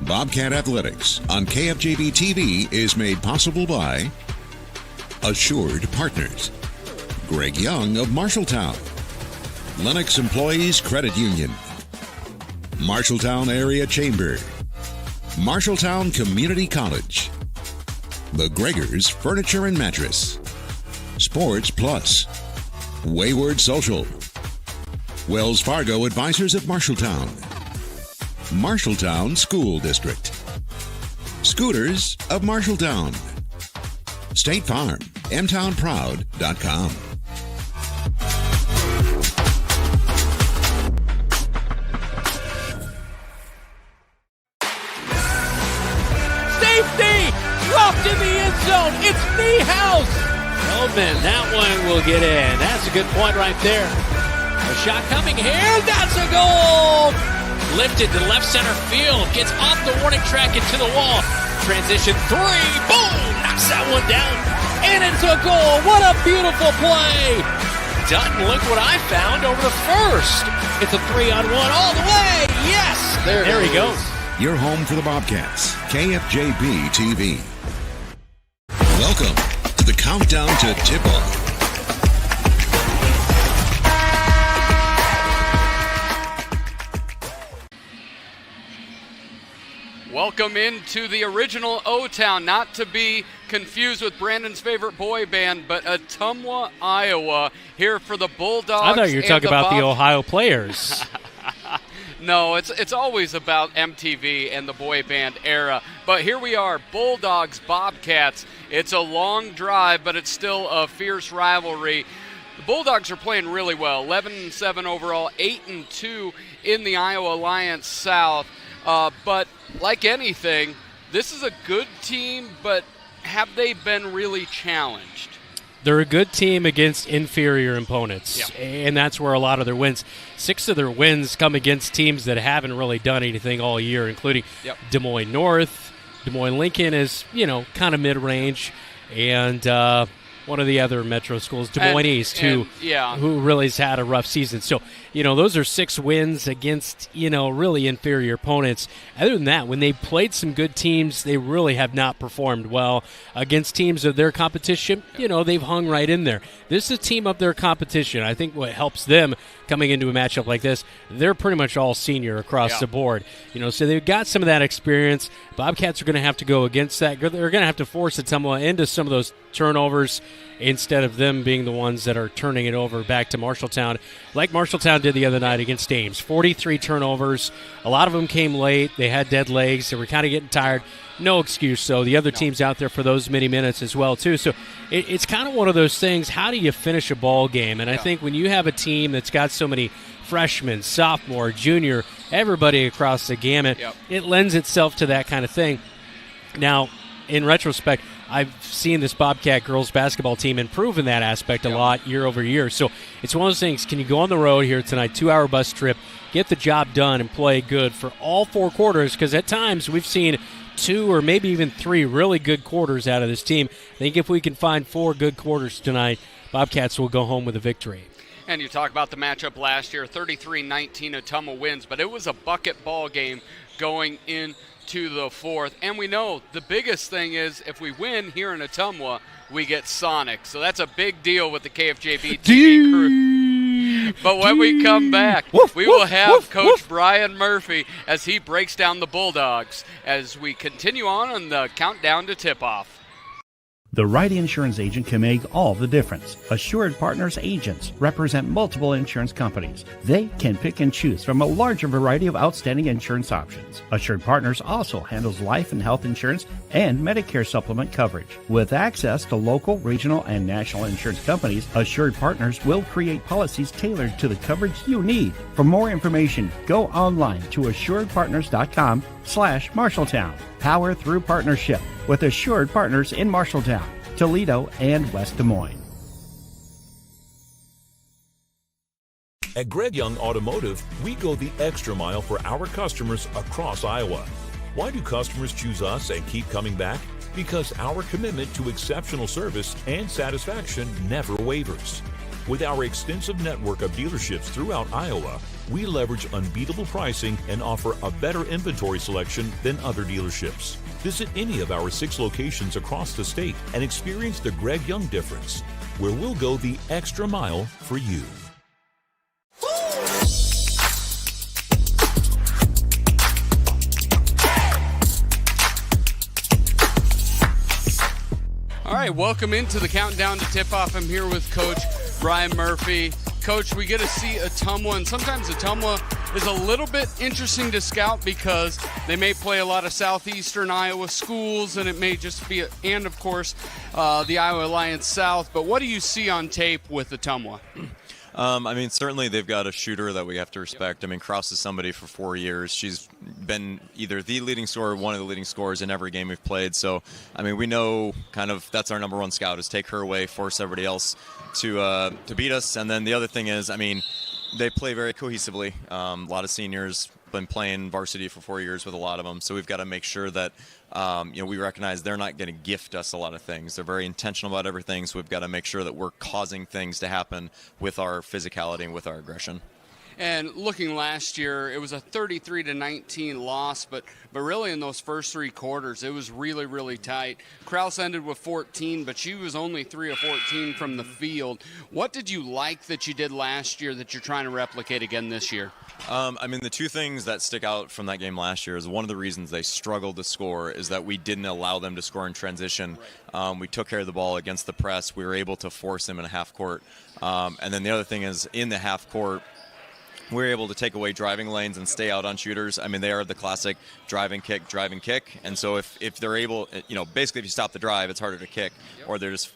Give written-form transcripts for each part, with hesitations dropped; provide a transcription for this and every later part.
Bobcat Athletics on KFJB-TV is made possible by Assured Partners, Greg Young of Marshalltown, Lennox Employees Credit Union, Marshalltown Area Chamber, Marshalltown Community College, The Gregors Furniture and Mattress, Sports Plus, Wayward Social, Wells Fargo Advisors of Marshalltown, Marshalltown School District, Scooters of Marshalltown, State Farm, mtownproud.com. Safety! Dropped in the end zone. It's Niehaus. Feldman, that one will get in. That's a good point right there. A shot coming here. That's a goal. Lifted to left center field. Gets off the warning track into the wall. Transition three. Boom! Knocks that one down. And it's a goal. What a beautiful play. Dutton, look what I found over the first. It's a 3-on-1 all the way. Yes! There he goes. Your home for the Bobcats, KFJB-TV. Welcome to the countdown to tip-off. Welcome into the original O-Town, not to be confused with Brandon's favorite boy band, but Ottumwa, Iowa, here for the Bulldogs. I thought you were talking about the Ohio players. No, it's always about MTV and the boy band era. But here we are, Bulldogs, Bobcats. It's a long drive, but it's still a fierce rivalry. The Bulldogs are playing really well, 11-7 overall, 8-2 in the Iowa Alliance South. But like anything, this is a good team, but have they been really challenged? They're a good team against inferior opponents, yeah. And that's where a lot of their wins. 6 of their wins come against teams that haven't really done anything all year, including Des Moines North. Des Moines Lincoln is, kind of mid-range, and one of the other metro schools, Des Moines East, who really has had a rough season. So, those are 6 wins against, really inferior opponents. Other than that, when they played some good teams, they really have not performed well. Against teams of their competition, they've hung right in there. This is a team of their competition. I think what helps them coming into a matchup like this, they're pretty much all senior across the board. So they've got some of that experience. Bobcats are going to have to go against that. They're going to have to force Ottumwa into some of those turnovers instead of them being the ones that are turning it over back to Marshalltown, like Marshalltown did the other night against Ames. 43 turnovers. A lot of them came late. They had dead legs. They were kind of getting tired. No excuse, though. The other team's out there for those many minutes as well, too. So it's kind of one of those things. How do you finish a ball game? And I think when you have a team that's got so many freshmen, sophomore, junior, everybody across the gamut, it lends itself to that kind of thing. Now, in retrospect, I've seen this Bobcat girls basketball team improve in that aspect a lot year over year. So it's one of those things, can you go on the road here tonight, 2-hour bus trip, get the job done and play good for all 4 quarters? Because at times we've seen 2 or maybe even 3 really good quarters out of this team. I think if we can find 4 good quarters tonight, Bobcats will go home with a victory. And you talk about the matchup last year, 33-19 Ottumwa wins, but it was a bucket ball game going into the 4th. And we know the biggest thing is if we win here in Ottumwa, we get Sonic. So that's a big deal with the KFJB-TV crew. But when we come back, we will have Coach Brian Murphy as he breaks down the Bulldogs as we continue on the countdown to tip-off. The right insurance agent can make all the difference. Assured Partners agents represent multiple insurance companies. They can pick and choose from a larger variety of outstanding insurance options. Assured Partners also handles life and health insurance and Medicare supplement coverage. With access to local, regional, and national insurance companies, Assured Partners will create policies tailored to the coverage you need. For more information, go online to assuredpartners.com/Marshalltown. Power through partnership with Assured Partners in Marshalltown, Toledo, and West Des Moines. At Greg Young Automotive, we go the extra mile for our customers across Iowa. Why do customers choose us and keep coming back? Because our commitment to exceptional service and satisfaction never wavers. With our extensive network of dealerships throughout Iowa, we leverage unbeatable pricing and offer a better inventory selection than other dealerships. Visit any of our 6 locations across the state and experience the Greg Young difference, where we'll go the extra mile for you. All right, welcome into the Countdown to Tip-Off. I'm here with Coach Brian Murphy. Coach, we get to see Ottumwa, and sometimes Ottumwa is a little bit interesting to scout because they may play a lot of southeastern Iowa schools, and it may just be, and of course, the Iowa Alliance South. But what do you see on tape with Ottumwa? Certainly they've got a shooter that we have to respect. Kraus is somebody for 4 years. She's been either the leading scorer or one of the leading scorers in every game we've played. So, we know kind of that's our number one scout is take her away, force everybody else to beat us. And then the other thing is, they play very cohesively. A lot of seniors been playing varsity for 4 years with a lot of them. So we've got to make sure that we recognize they're not going to gift us a lot of things. They're very intentional about everything, so we've got to make sure that we're causing things to happen with our physicality and with our aggression. And looking last year, it was a 33-19 loss, but really in those first 3 quarters, it was really, really tight. Kraus ended with 14, but she was only 3 of 14 from the field. What did you like that you did last year that you're trying to replicate again this year? The 2 things that stick out from that game last year is one of the reasons they struggled to score is that we didn't allow them to score in transition. We took care of the ball against the press. We were able to force them in a half court. And then the other thing is in the half court, we're able to take away driving lanes and stay out on shooters. They are the classic drive and kick. And so if they're able, basically if you stop the drive, it's harder to kick, or they're just,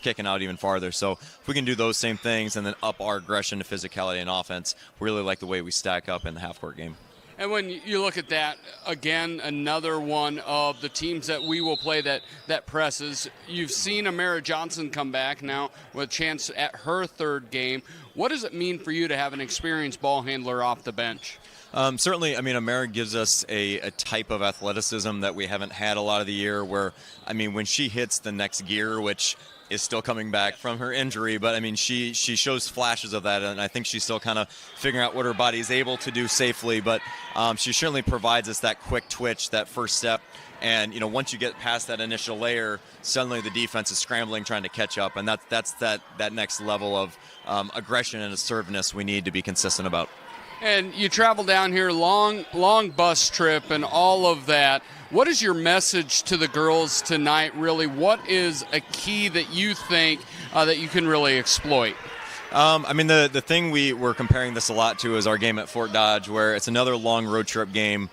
kicking out even farther. So if we can do those same things and then up our aggression to physicality and offense, we really like the way we stack up in the half-court game. And when you look at that, again, another one of the teams that we will play that presses. You've seen Amara Johnson come back now with a chance at her 3rd game. What does it mean for you to have an experienced ball handler off the bench? Certainly, Amara gives us a type of athleticism that we haven't had a lot of the year where, when she hits the next gear, which is still coming back from her injury, but she shows flashes of that, and I think she's still kind of figuring out what her body is able to do safely, but she certainly provides us that quick twitch, that first step, and once you get past that initial layer, suddenly the defense is scrambling, trying to catch up, and that's that next level of aggression and assertiveness we need to be consistent about. And you travel down here, long bus trip and all of that. What is your message to the girls tonight, really? What is a key that you think that you can really exploit? The thing we're comparing this a lot to is our game at Fort Dodge, where it's another long road trip game.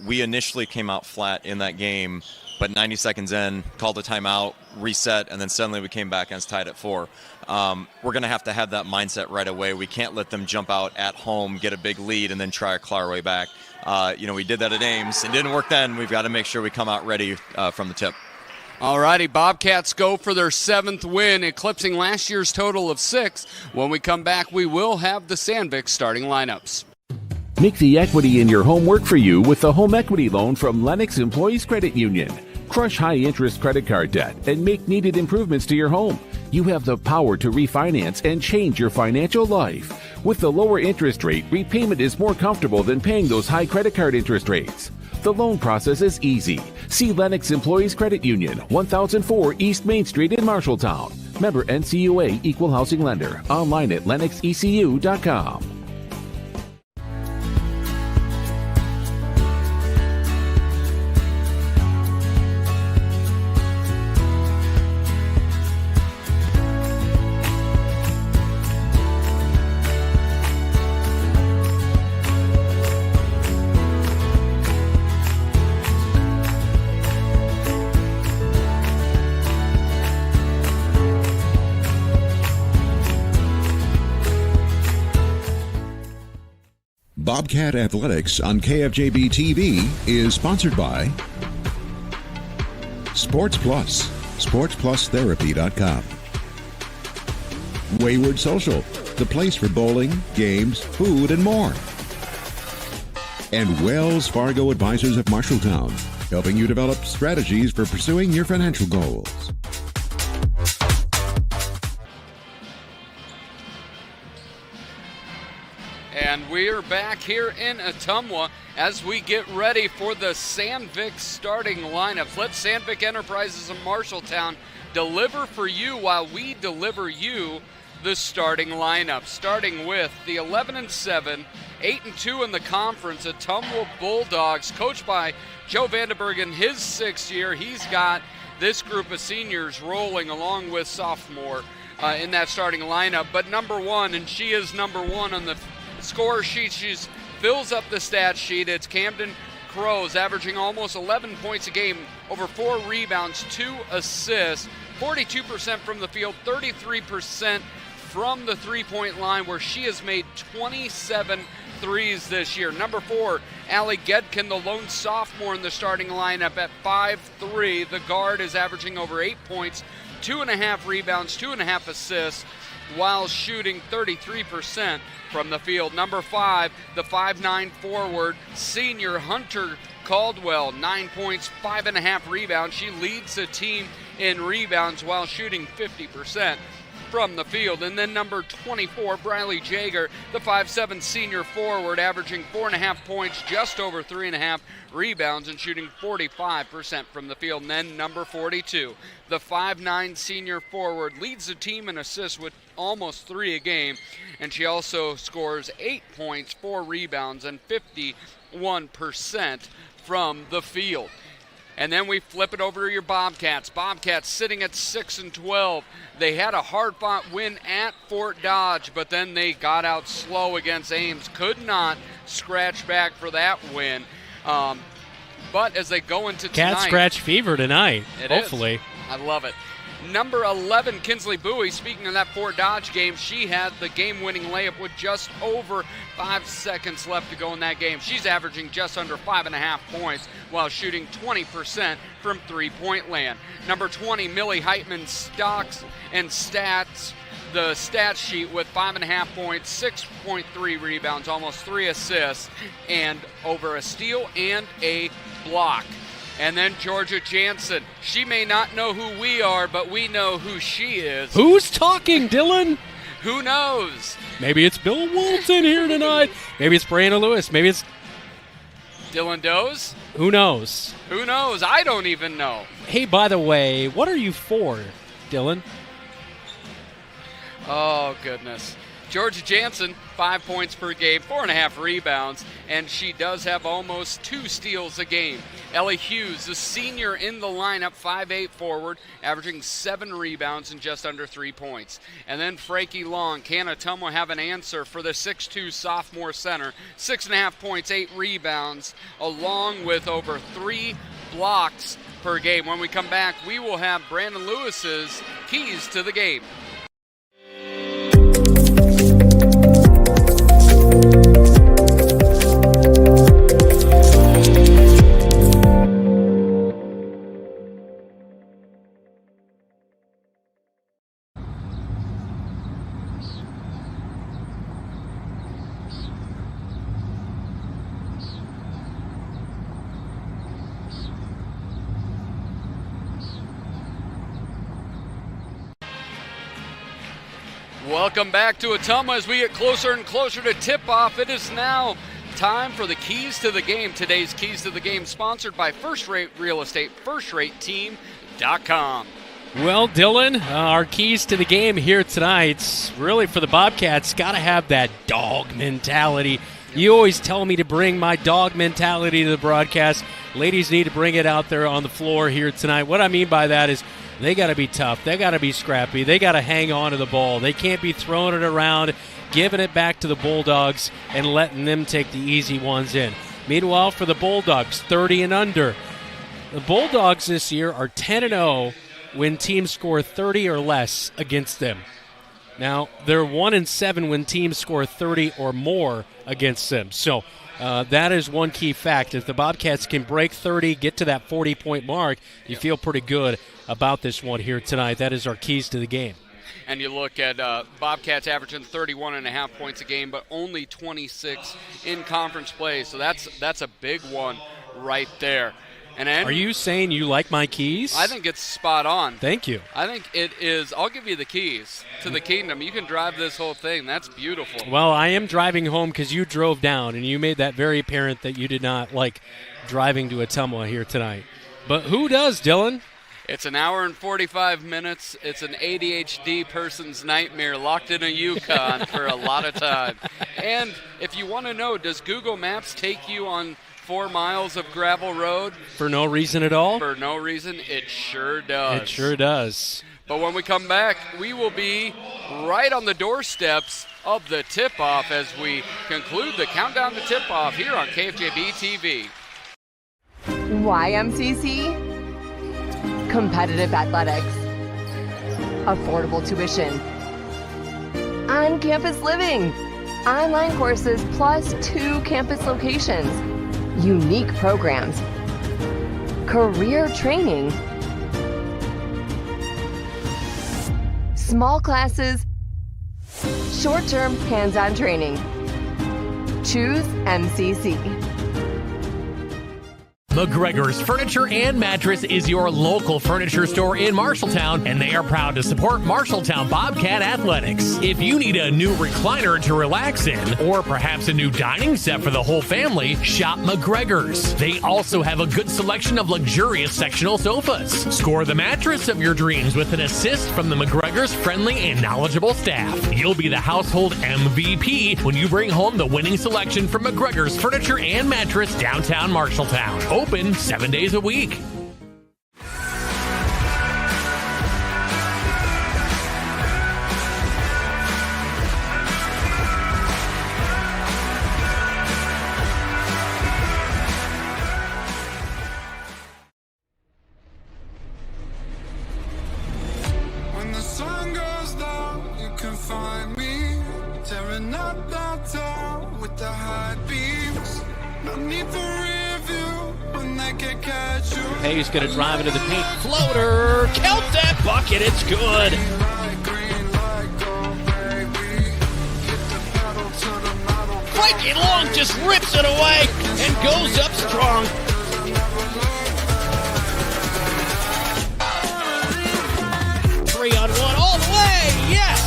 We initially came out flat in that game, but 90 seconds in, called a timeout, reset, and then suddenly we came back and it's tied at 4. We're going to have that mindset right away. We can't let them jump out at home, get a big lead, and then try to claw our way back. We did that at Ames. It didn't work then. We've got to make sure we come out ready from the tip. All righty, Bobcats go for their 7th win, eclipsing last year's total of 6. When we come back, we will have the Sandvik starting lineups. Make the equity in your home work for you with the home equity loan from Lennox Employees Credit Union. Crush high-interest credit card debt and make needed improvements to your home. You have the power to refinance and change your financial life. With the lower interest rate, repayment is more comfortable than paying those high credit card interest rates. The loan process is easy. See Lennox Employees Credit Union, 1004 East Main Street in Marshalltown. Member NCUA Equal Housing Lender. Online at lennoxecu.com. Bobcat Athletics on KFJB-TV is sponsored by Sports Plus, sportsplusTherapy.com. Wayward Social, the place for bowling, games, food, and more. And Wells Fargo Advisors of Marshalltown, helping you develop strategies for pursuing your financial goals. And we're back here in Ottumwa as we get ready for the Sandvik starting lineups. Let Sandvik Enterprises of Marshalltown deliver for you while we deliver you the starting lineup. Starting with the 11-7, 8-2 in the conference, Ottumwa Bulldogs, coached by Joe Vandenberg in his 6th year. He's got this group of seniors rolling along with sophomore in that starting lineup. But number one, and she is number one on the score sheet, she fills up the stat sheet. It's Camden Crows, averaging almost 11 points a game, over 4 rebounds, 2 assists, 42% from the field, 33% from the three-point line, where she has made 27 threes this year. Number 4, Allie Gedkin, the lone sophomore in the starting lineup at 5'3". The guard is averaging over 8 points, 2.5 rebounds, 2.5 assists, while shooting 33% from the field. Number 5, the 5'9" forward, senior Hunter Caldwell, 9 points, 5.5 rebounds. She leads the team in rebounds while shooting 50% from the field. And then number 24, Briley Jager, the 5'7" senior forward, averaging 4.5 points, just over 3.5 rebounds, and shooting 45% from the field. And then number 42, the 5'9" senior forward, leads the team in assists with almost 3 a game, and she also scores 8 points, 4 rebounds, and 51% from the field. And then we flip it over to your Bobcats. Bobcats sitting at 6-12. They had a hard-fought win at Fort Dodge, but then they got out slow against Ames. Could not scratch back for that win. But as they go into tonight, Cat scratch fever tonight, hopefully. I love it. Number 11, Kinsley Bowie, speaking of that Fort Dodge game, she had the game-winning layup with just over 5 seconds left to go in that game. She's averaging just under 5.5 points while shooting 20% from three-point land. Number 20, Millie Heitman, stocks and stats, the stat sheet with 5.5 points, 6.3 rebounds, almost 3 assists, and over a steal and a block. And then Georgia Jansen. She may not know who we are, but we know who she is. Who's talking, Dylan? Who knows? Maybe it's Bill Walton here tonight. Maybe it's Brandon Lewis. Maybe it's Dylan Doze? Who knows? Who knows? I don't even know. Hey, by the way, what are you for, Dylan? Oh, goodness. Georgia Jansen, 5 points per game, 4.5 rebounds, and she does have almost 2 steals a game. Ellie Hughes, the senior in the lineup, 5'8" forward, averaging 7 rebounds and just under 3 points. And then Frankie Long. Can Ottumwa have an answer for the 6'2" sophomore center? 6.5 points, 8 rebounds, along with over 3 blocks per game. When we come back, we will have Brandon Lewis's keys to the game. Welcome back to Ottumwa as we get closer and closer to tip-off. It is now time for the keys to the game. Today's keys to the game sponsored by First Rate Real Estate, FirstRateTeam.com. Well, Dylan, our keys to the game here tonight, really for the Bobcats, got to have that dog mentality. You always tell me to bring my dog mentality to the broadcast. Ladies need to bring it out there on the floor here tonight. What I mean by that is they got to be tough. They got to be scrappy. They got to hang on to the ball. They can't be throwing it around, giving it back to the Bulldogs, and letting them take the easy ones in. Meanwhile, for the Bulldogs, 30 and under. The Bulldogs this year are 10-0 when teams score 30 or less against them. Now, they're 1-7 when teams score 30 or more against them. So that is one key fact. If the Bobcats can break 30, get to that 40-point mark, you feel pretty good about this one here tonight. That is our keys to the game. And you look at Bobcats averaging 31.5 points a game, but only 26 in conference play. So that's a big one right there. And then, are you saying you like my keys? I think it's spot on. Thank you. I think it is. I'll give you the keys to the kingdom. You can drive this whole thing. That's beautiful. Well, I am driving home because you drove down, and you made that very apparent that you did not like driving to Ottumwa here tonight. But who does, Dylan? It's an hour and 45 minutes. It's an ADHD person's nightmare, locked in a Yukon for a lot of time. And if you want to know, does Google Maps take you on 4 miles of gravel road? For no reason at all? For no reason, it sure does. It sure does. But when we come back, we will be right on the doorsteps of the tip-off as we conclude the countdown to tip-off here on KFJB-TV. YMCC, competitive athletics, affordable tuition, on-campus living, online courses plus 2 campus locations, unique programs, career training, small classes, short-term hands-on training. Choose MCC. McGregor's Furniture and Mattress is your local furniture store in Marshalltown, and they are proud to support Marshalltown Bobcat Athletics. If you need a new recliner to relax in, or perhaps a new dining set for the whole family, shop McGregor's. They also have a good selection of luxurious sectional sofas. Score the mattress of your dreams with an assist from the McGregor's friendly and knowledgeable staff. You'll be the household MVP when you bring home the winning selection from McGregor's Furniture and Mattress, downtown Marshalltown. Open 7 days a week. When the sun goes down, you can find me tearing up downtown with the high beams. No need for review when they can catch you. Hayes going to drive into the paint. Floater. Count that bucket. It's good. Frankie Long just rips it away and goes up strong. Three on one all the way. Yes.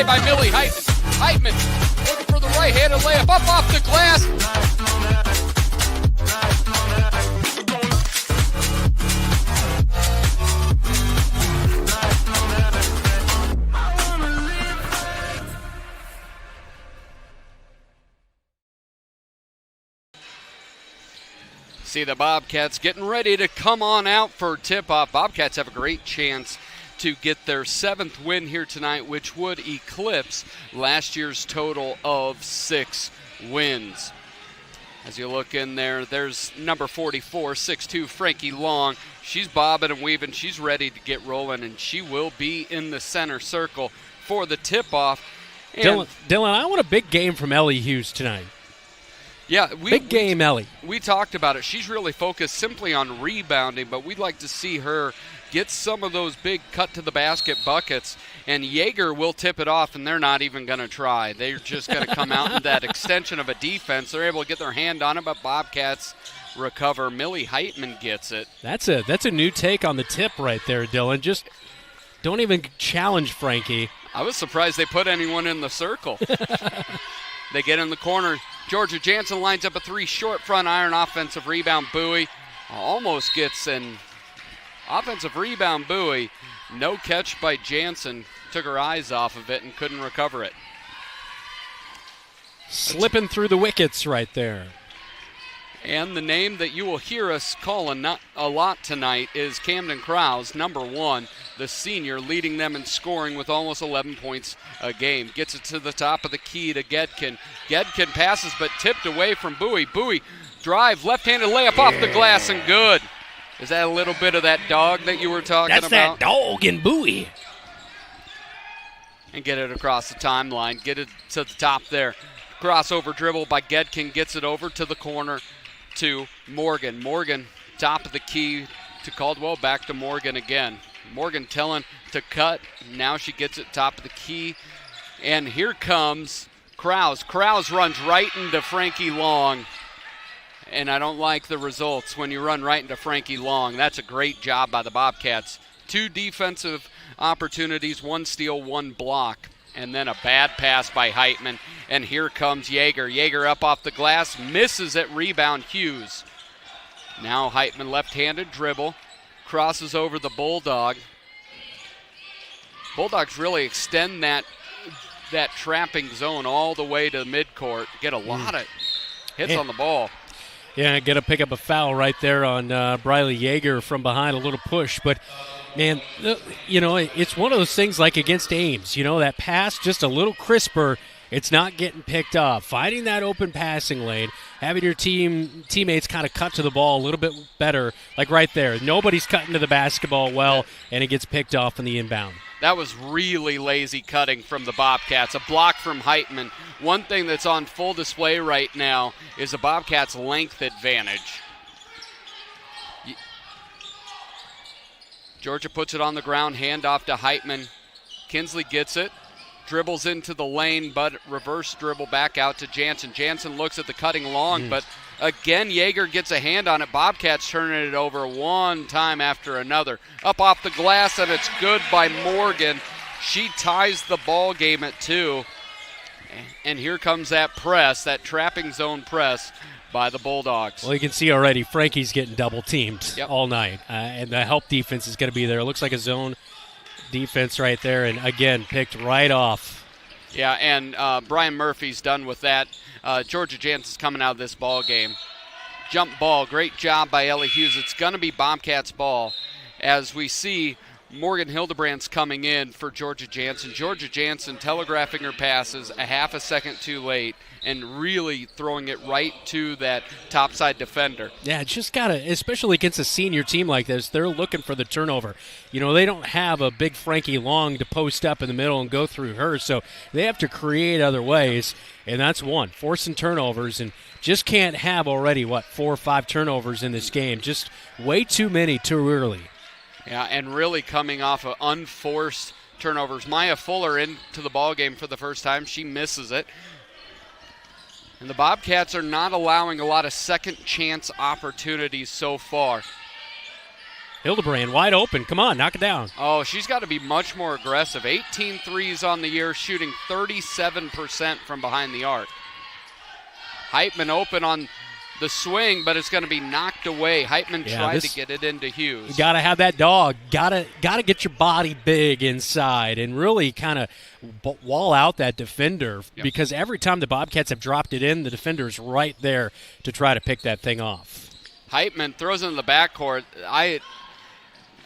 By Millie Heitman looking for the right-handed layup up off the glass. See the Bobcats getting ready to come on out for tip-off. Bobcats have a great chance to get their 7th win here tonight, which would eclipse last year's total of 6 wins. As you look in there, there's number 44, 6'2", Frankie Long. She's bobbing and weaving. She's ready to get rolling, and she will be in the center circle for the tip-off. Dylan, I want a big game from Ellie Hughes tonight. Yeah, big game, Ellie. We talked about it. She's really focused simply on rebounding, but we'd like to see her get some of those big cut-to-the-basket buckets, and Yeager will tip it off, and they're not even going to try. They're just going to come out in that extension of a defense. They're able to get their hand on it, but Bobcats recover. Millie Heitman gets it. That's a new take on the tip right there, Dylan. Just don't even challenge Frankie. I was surprised they put anyone in the circle. They get in the corner. Georgia Jansen lines up a 3 short front iron offensive rebound. Bowie almost gets an offensive rebound. Bowie, no catch by Jansen. Took her eyes off of it and couldn't recover it. Slipping through the wickets right there. And the name that you will hear us call a lot tonight is Camden Krause, number 1, the senior, leading them in scoring with almost 11 points a game. Gets it to the top of the key to Gedkin. Gedkin passes but tipped away from Bowie. Bowie drive, left-handed layup off the glass and good. Is that a little bit of that dog that you were talking about? That's that dog in Bowie. And get it across the timeline. Get it to the top there. Crossover dribble by Gedkin, gets it over to the corner to Morgan. Morgan, top of the key to Caldwell, back to Morgan again. Morgan telling to cut. Now she gets it top of the key. And here comes Krause. Krause runs right into Frankie Long. And I don't like the results when you run right into Frankie Long. That's a great job by the Bobcats. 2 defensive opportunities, 1 steal, 1 block. And then a bad pass by Heitman. And here comes Yeager. Yeager up off the glass, misses it, rebound Hughes. Now Heitman left-handed dribble, crosses over the Bulldog. Bulldogs really extend that trapping zone all the way to midcourt. Get a lot of hits on the ball. Yeah, got to pick up a foul right there on Briley Yeager from behind, a little push. But, man, it's one of those things like against Ames. That pass just a little crisper. It's not getting picked up. Finding that open passing lane, having your teammates kind of cut to the ball a little bit better, like right there. Nobody's cutting to the basketball well, and it gets picked off in the inbound. That was really lazy cutting from the Bobcats. A block from Heitman. One thing that's on full display right now is the Bobcats' length advantage. Georgia puts it on the ground, handoff to Heitman. Kinsley gets it, dribbles into the lane, but reverse dribble back out to Jansen. Jansen looks at the cutting Long, but again, Yeager gets a hand on it. Bobcats turning it over one time after another. Up off the glass, and it's good by Morgan. She ties the ball game at 2. And here comes that press, that trapping zone press by the Bulldogs. Well, you can see already Frankie's getting double-teamed all night, and the help defense is going to be there. It looks like a zone defense right there, and again, picked right off. Yeah, and Brian Murphy's done with that. Georgia Jansen's coming out of this ball game. Jump ball, great job by Ellie Hughes. It's going to be Bobcats ball as we see Morgan Hildebrandt's coming in for Georgia Jansen. Georgia Jansen telegraphing her passes a half a second too late and really throwing it right to that topside defender. Yeah, just got to, especially against a senior team like this, they're looking for the turnover. They don't have a big Frankie Long to post up in the middle and go through her, so they have to create other ways, and that's one, forcing turnovers, and just can't have already, 4 or 5 turnovers in this game. Just way too many too early. Yeah, and really coming off of unforced turnovers. Maya Fuller into the ball game for the first time. She misses it. And the Bobcats are not allowing a lot of second chance opportunities so far. Hildebrand wide open. Come on, knock it down. Oh, she's got to be much more aggressive. 18 threes on the year, shooting 37% from behind the arc. Heitman open on the swing, but it's going to be knocked away. Heitman tried to get it into Hughes. You got to have that dog. Got to get your body big inside and really kind of wall out that defender because every time the Bobcats have dropped it in, the defender's right there to try to pick that thing off. Heitman throws it in the backcourt. A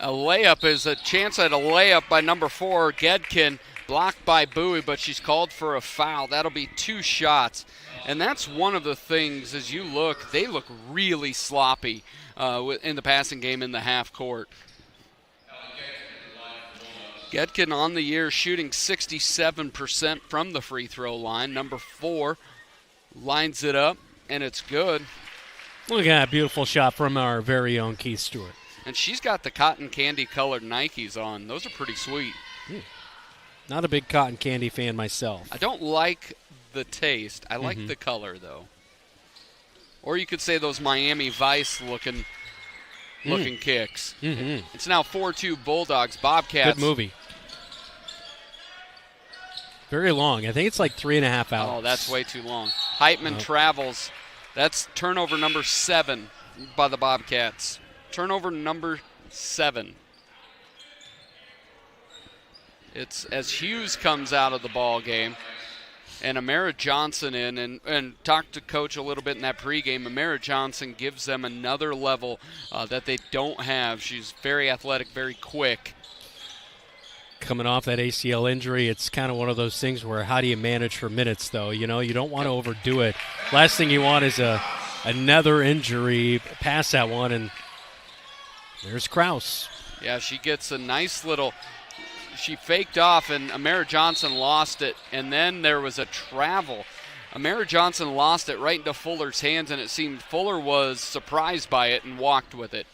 layup is a chance at a layup by number 4, Gedkin, blocked by Bowie, but she's called for a foul. That'll be 2 shots. And that's one of the things, as you look, they look really sloppy in the passing game in the half court. Gedkin on the year shooting 67% from the free throw line. Number 4 lines it up, and it's good. Look at that beautiful shot from our very own Keith Stewart. And she's got the cotton candy colored Nikes on. Those are pretty sweet. Not a big cotton candy fan myself. I don't like the taste. I like the color, though. Or you could say those Miami Vice looking kicks. It's now 4-2 Bulldogs. Bobcats. Good movie. Very long. I think it's like 3.5 hours. Oh, that's way too long. Heitman travels. That's turnover number 7 by the Bobcats. Turnover number 7. It's as Hughes comes out of the ball game. And Amara Johnson in, and talked to Coach a little bit in that pregame. Amara Johnson gives them another level that they don't have. She's very athletic, very quick. Coming off that ACL injury, it's kind of one of those things where how do you manage her minutes, though? You don't want to overdo it. Last thing you want is another injury past that one, and there's Krause. Yeah, she gets a nice little – she faked off, and Amara Johnson lost it, and then there was a travel. Amara Johnson lost it right into Fuller's hands, and it seemed Fuller was surprised by it and walked with it.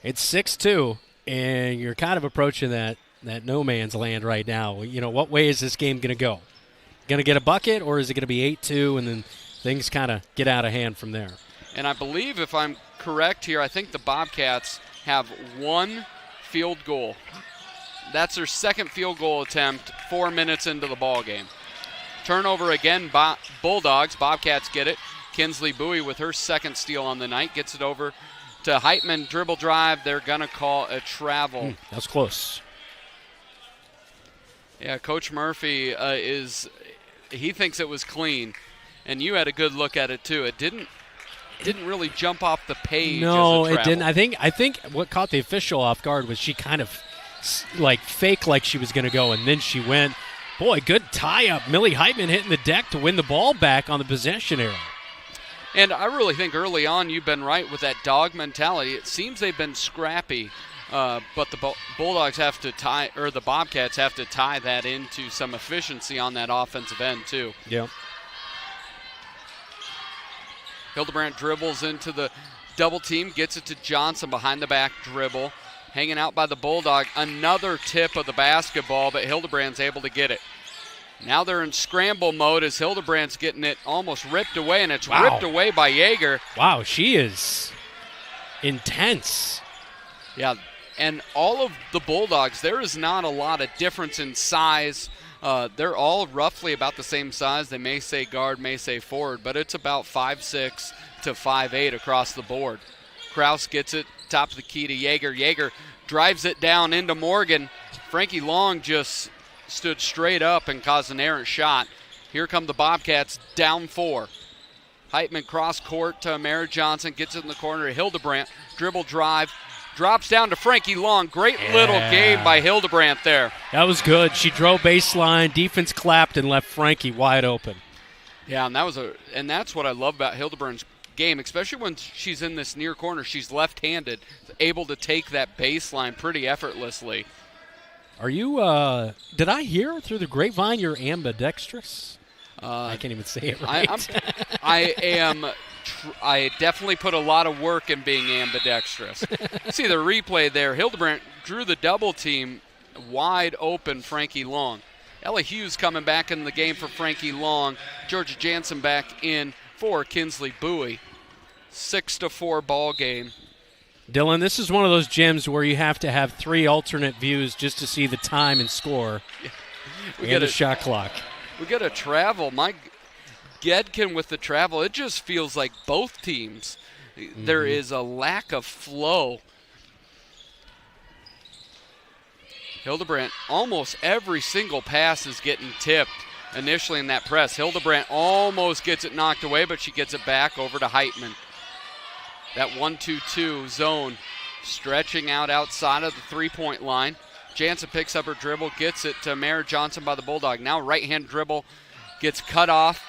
It's 6-2. and you're kind of approaching that no man's land right now. You know, what way is this game going to go? Going to get a bucket, or is it going to be 8-2, and then things kind of get out of hand from there? And I believe, if I'm correct here, I think the Bobcats have one field goal. That's their second field goal attempt 4 minutes into the ball game. Turnover again, Bulldogs. Bobcats get it. Kinsley Bowie with her second steal on the night gets it over to Heitman. Dribble drive. They're going to call a travel. That was close. Yeah, Coach Murphy he thinks it was clean, and you had a good look at it too. It didn't really jump off the page. No, as a it didn't. I think what caught the official off guard was she kind of fake like she was going to go, and then she went. Boy, good tie-up. Millie Heitman hitting the deck to win the ball back on the possession arrow. And I really think early on you've been right with that dog mentality. It seems they've been scrappy, but the Bulldogs have to tie, or the Bobcats have to tie that into some efficiency on that offensive end too. Yeah. Hildebrandt dribbles into the double team, gets it to Johnson behind the back dribble. Hanging out by the Bulldog. Another tip of the basketball, but Hildebrandt's able to get it. Now they're in scramble mode as Hildebrandt's getting it almost ripped away, and it's ripped away by Yeager. Wow, she is intense. Yeah, and all of the Bulldogs, there is not a lot of difference in size. They're all roughly about the same size. They may say guard, may say forward, but it's about 5'6" to 5'8" across the board. Kraus gets it, top of the key to Yeager. Yeager drives it down into Morgan. Frankie Long just stood straight up and caused an errant shot. Here come the Bobcats, down 4. Heitman cross court to Mara Johnson, gets it in the corner to Hildebrandt. Dribble drive, drops down to Frankie Long. Great little game by Hildebrandt there. That was good. She drove baseline, defense clapped, and left Frankie wide open. Yeah, and that's what I love about Hildebrandt's game, especially when she's in this near corner. She's left-handed, able to take that baseline pretty effortlessly. Are you, did I hear through the grapevine you're ambidextrous? I can't even say it right. I definitely put a lot of work in being ambidextrous. See the replay there. Hildebrandt drew the double team, wide open Frankie Long. Ella Hughes coming back in the game for Frankie Long. Georgia Jansen back in for Kinsley Bowie. 6-4 ball game. Dylan, this is one of those gyms where you have to have 3 alternate views just to see the time and score. We get a shot clock. We got a travel. Mike Gedkin with the travel. It just feels like both teams. There is a lack of flow. Hildebrandt, almost every single pass is getting tipped initially in that press. Hildebrandt almost gets it knocked away, but she gets it back over to Heitman. That 1-2-2 zone stretching out outside of the three-point line. Jansen picks up her dribble, gets it to Mara Johnson by the Bulldog. Now right-hand dribble gets cut off.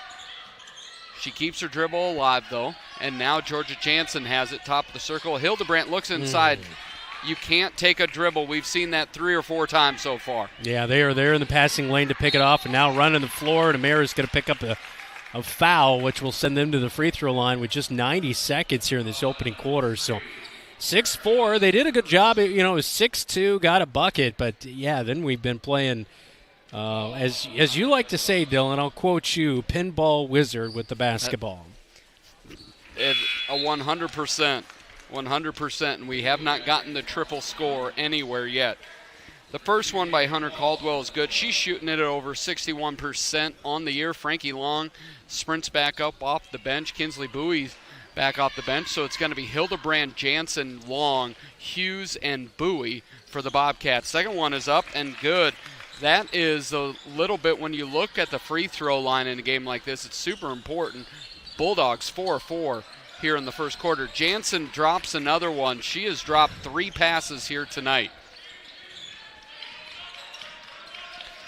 She keeps her dribble alive, though. And now Georgia Jansen has it top of the circle. Hildebrandt looks inside. You can't take a dribble. We've seen that 3 or 4 times so far. Yeah, they are there in the passing lane to pick it off, and now running the floor, and Amara's going to pick up a foul, which will send them to the free throw line with just 90 seconds here in this opening quarter. So 6-4, they did a good job. It was 6-2, got a bucket, but yeah, then we've been playing, as you like to say, Dylan, I'll quote you, pinball wizard with the basketball. 100%. 100%, and we have not gotten the triple score anywhere yet. The first one by Hunter Caldwell is good. She's shooting it at over 61% on the year. Frankie Long sprints back up off the bench. Kinsley Bowie's back off the bench. So it's going to be Hildebrandt, Jansen, Long, Hughes, and Bowie for the Bobcats. Second one is up and good. That is a little bit, when you look at the free throw line in a game like this, it's super important. Bulldogs 4-4 here in the first quarter. Jansen drops another one. She has dropped 3 passes here tonight.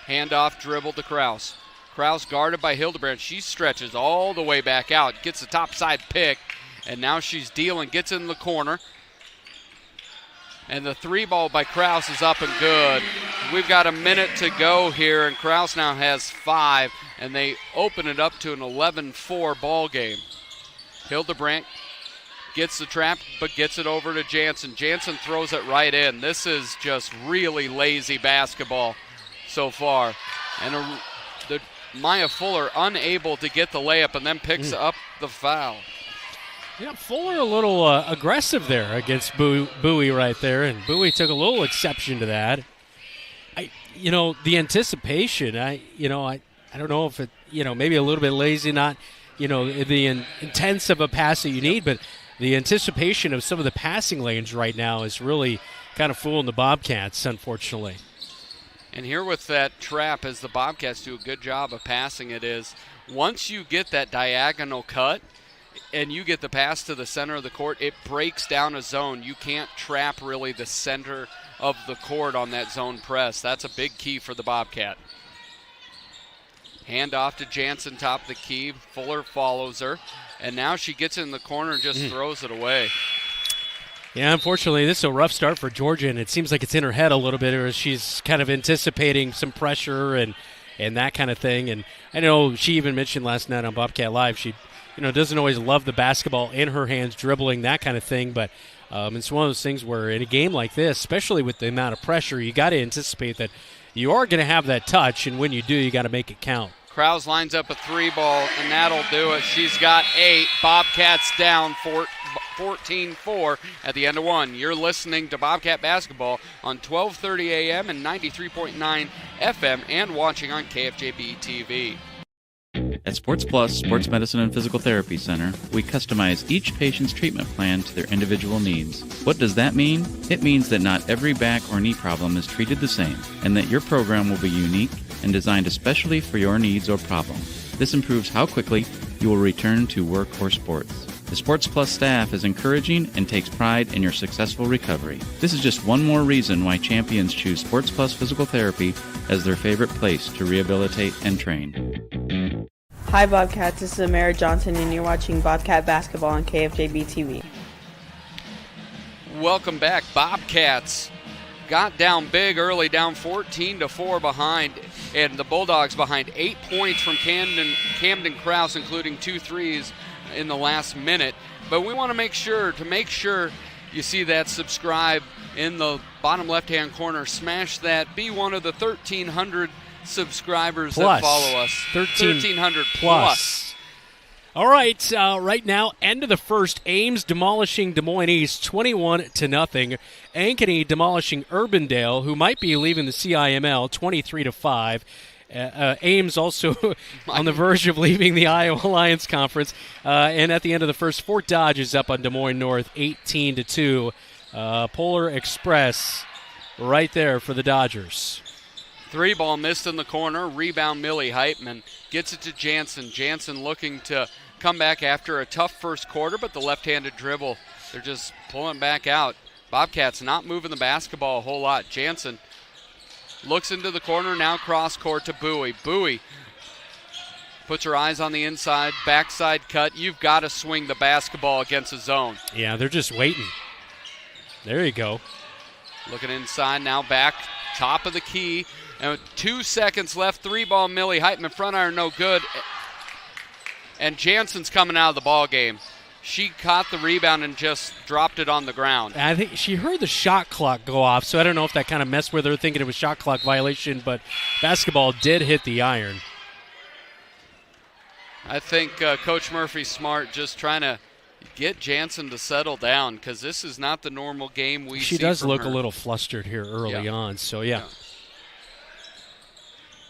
Handoff dribble to Kraus. Kraus guarded by Hildebrandt. She stretches all the way back out, gets the top side pick, and now she's dealing, gets in the corner. And the 3 ball by Kraus is up and good. We've got a minute to go here, and Kraus now has 5, and they open it up to an 11-4 ball game. Hildebrandt gets the trap, but gets it over to Jansen. Jansen throws it right in. This is just really lazy basketball so far. And Maya Fuller unable to get the layup and then picks up the foul. Yeah, Fuller a little aggressive there against Bowie right there, and Bowie took a little exception to that. The anticipation, I don't know if it, maybe a little bit lazy, not, the intense of a pass that you need, but the anticipation of some of the passing lanes right now is really kind of fooling the Bobcats, unfortunately. And here with that trap, as the Bobcats do a good job of passing it, is once you get that diagonal cut and you get the pass to the center of the court, it breaks down a zone. You can't trap really the center of the court on that zone press. That's a big key for the Bobcat. Hand off to Jansen, top of the key. Fuller follows her. And now she gets in the corner and just throws it away. Yeah, unfortunately, this is a rough start for Georgia, and it seems like it's in her head a little bit, or she's kind of anticipating some pressure and that kind of thing. And I know she even mentioned last night on Bobcat Live, she doesn't always love the basketball in her hands, dribbling, that kind of thing. But it's one of those things where in a game like this, especially with the amount of pressure, you got to anticipate that you are going to have that touch, and when you do, you got to make it count. Krause lines up a 3-ball, and that'll do it. She's got 8. Bobcats down 14-4 at the end of 1. You're listening to Bobcat Basketball on 1230 a.m. and 93.9 FM and watching on KFJB-TV. At Sports Plus Sports Medicine and Physical Therapy Center, we customize each patient's treatment plan to their individual needs. What does that mean? It means that not every back or knee problem is treated the same, and that your program will be unique and designed especially for your needs or problem. This improves how quickly you will return to work or sports. The Sports Plus staff is encouraging and takes pride in your successful recovery. This is just one more reason why champions choose Sports Plus Physical Therapy as their favorite place to rehabilitate and train. Hi Bobcats, this is Amara Johnson and you're watching Bobcat Basketball on KFJB-TV. Welcome back. Bobcats got down big early, down 14-4 behind, and the Bulldogs behind 8 points from Camden Krause, including 2 threes in the last minute. But we want to make sure you see that subscribe in the bottom left-hand corner. Smash that. Be one of the 1,300 subscribers plus, that follow us. 1,300 plus. All right, right now, end of the first, Ames demolishing Des Moines East 21-0. Ankeny demolishing Urbandale, who might be leaving the CIML 23-5. Ames also on the verge of leaving the Iowa Alliance Conference. And at the end of the first, Fort Dodge is up on Des Moines North 18-2. Polar Express right there for the Dodgers. 3-ball missed in the corner. Rebound, Millie Heitman gets it to Jansen. Jansen looking to come back after a tough first quarter, but the left-handed dribble, they're just pulling back out. Bobcats not moving the basketball a whole lot. Jansen looks into the corner, now cross court to Bowie. Bowie puts her eyes on the inside, backside cut. You've got to swing the basketball against the zone. Yeah, they're just waiting. There you go. Looking inside, now back, top of the key. And with 2 seconds left, 3-ball Millie Heitman, front iron no good. And Jansen's coming out of the ball game. She caught the rebound and just dropped it on the ground. I think she heard the shot clock go off, so I don't know if that kind of messed with her, thinking it was shot clock violation, but basketball did hit the iron. I think Coach Murphy's smart, just trying to get Jansen to settle down, because this is not the normal game we see. She does look her. A little flustered here early on, so yeah.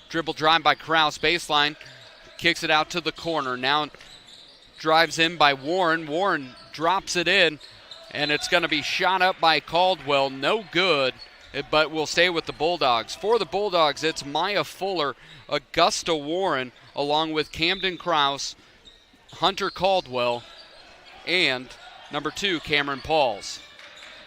Dribble drive by Krause, baseline, kicks it out to the corner. Now drives in by Warren. Warren drops it in, and it's going to be shot up by Caldwell. No good, but we'll stay with the Bulldogs. For the Bulldogs, it's Maya Fuller, Augusta Warren, along with Camden Krause, Hunter Caldwell, and number 2, Cameron Pauls.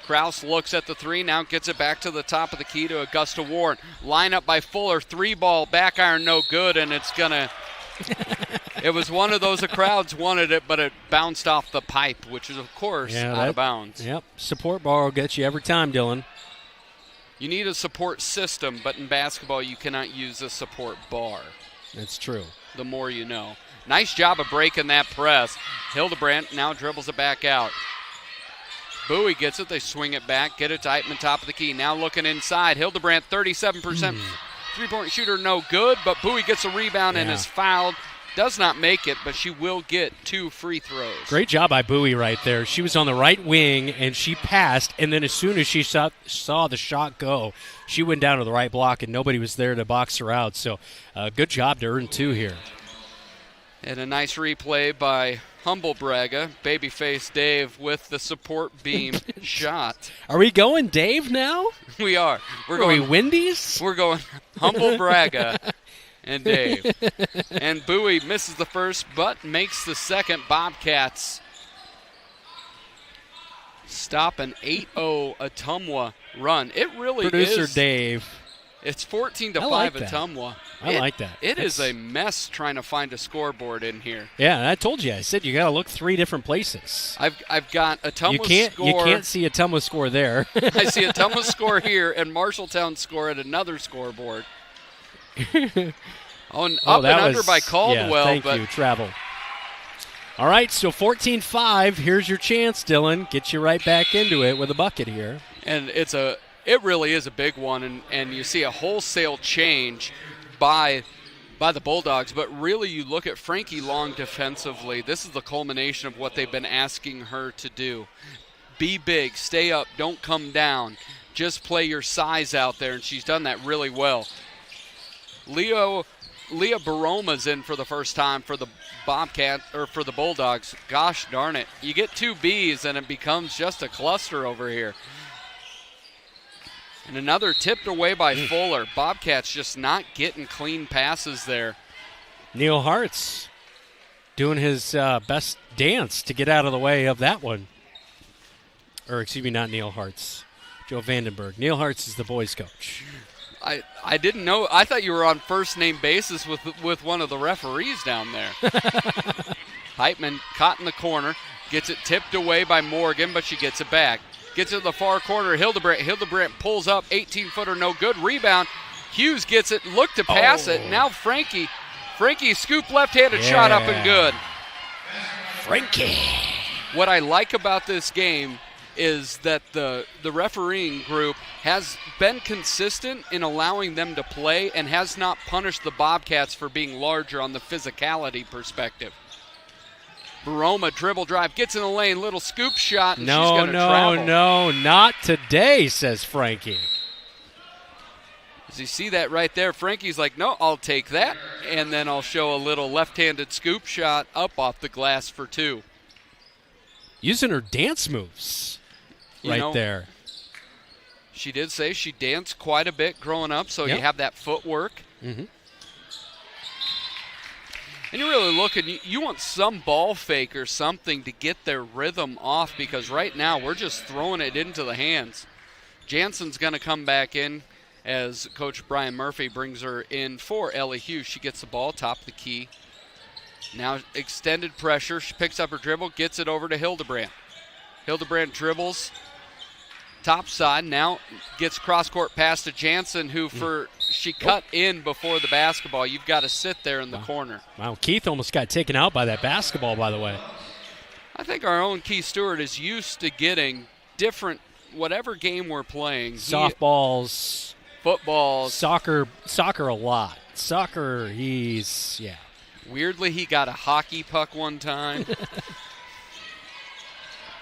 Krause looks at the 3, now gets it back to the top of the key to Augusta Warren. Line up by Fuller, 3-ball, back iron no good, and it's going to – it was one of those the crowds wanted it, but it bounced off the pipe, which is, of course, out of bounds. Yep, support bar will get you every time, Dylan. You need a support system, but in basketball you cannot use a support bar. That's true. The more you know. Nice job of breaking that press. Hildebrandt now dribbles it back out. Bowie gets it. They swing it back, get it to Heitman, top of the key. Now looking inside. Hildebrandt, 37% three-point shooter, no good, but Bowie gets a rebound and is fouled. Does not make it, but she will get 2 free throws. Great job by Bowie right there. She was on the right wing, and she passed, and then as soon as she saw the shot go, she went down to the right block, and nobody was there to box her out. So good job to earn 2 here. And a nice replay by Humble Braga. Babyface Dave with the support beam shot. Are we going Dave now? We are. Are we Wendy's? We're going Humble Braga and Dave. And Bowie misses the first but makes the second. Bobcats stop an 8-0 Ottumwa run. It really is. Producer Dave. It's 14-5 Ottumwa. I like that. It is a mess trying to find a scoreboard in here. Yeah, I told you. I said you got to look 3 different places. I've got Ottumwa's score. You can't see Ottumwa's score there. I see Ottumwa's score here and Marshalltown score at another scoreboard. Up and under by Caldwell. Yeah, thank you, travel. All right, so 14-5. Here's your chance, Dylan. Get you right back into it with a bucket here. And it really is a big one, and you see a wholesale change by the Bulldogs, but really you look at Frankie Long defensively. This is the culmination of what they've been asking her to do. Be big, stay up, don't come down. Just play your size out there, and she's done that really well. Leah Baroma's in for the first time for the for the Bulldogs. Gosh darn it. You get 2 Bs and it becomes just a cluster over here. And another tipped away by Fuller. Bobcats just not getting clean passes there. Neil Hartz doing his best dance to get out of the way of that one. Or excuse me, not Neil Hartz. Joe Vandenberg. Neil Hartz is the boys' coach. I didn't know. I thought you were on first-name basis with one of the referees down there. Heitman caught in the corner. Gets it tipped away by Morgan, but she gets it back. Gets it to the far corner. Hildebrandt pulls up. 18-footer, no good. Rebound. Hughes gets it. Looked to pass it. Now Frankie scoop left-handed shot up and good. Frankie. What I like about this game is that the refereeing group has been consistent in allowing them to play and has not punished the Bobcats for being larger on the physicality perspective. Baroma dribble drive, gets in the lane, little scoop shot, and she's going to travel. No, not today, says Frankie. As you see that right there, Frankie's like, no, I'll take that, and then I'll show a little left-handed scoop shot up off the glass for 2. Using her dance moves there. She did say she danced quite a bit growing up, so you have that footwork. Mm-hmm. And you're really looking, you want some ball fake or something to get their rhythm off, because right now we're just throwing it into the hands. Jansen's going to come back in as Coach Brian Murphy brings her in for Ellie Hughes. She gets the ball, top of the key. Now extended pressure. She picks up her dribble, gets it over to Hildebrandt. Hildebrandt dribbles, top side, now gets cross-court pass to Jansen, who she cut in before the basketball. You've got to sit there in the corner. Wow, Keith almost got taken out by that basketball, by the way. I think our own Keith Stewart is used to getting different, whatever game we're playing. Softballs. Footballs. Soccer a lot. Weirdly, he got a hockey puck one time.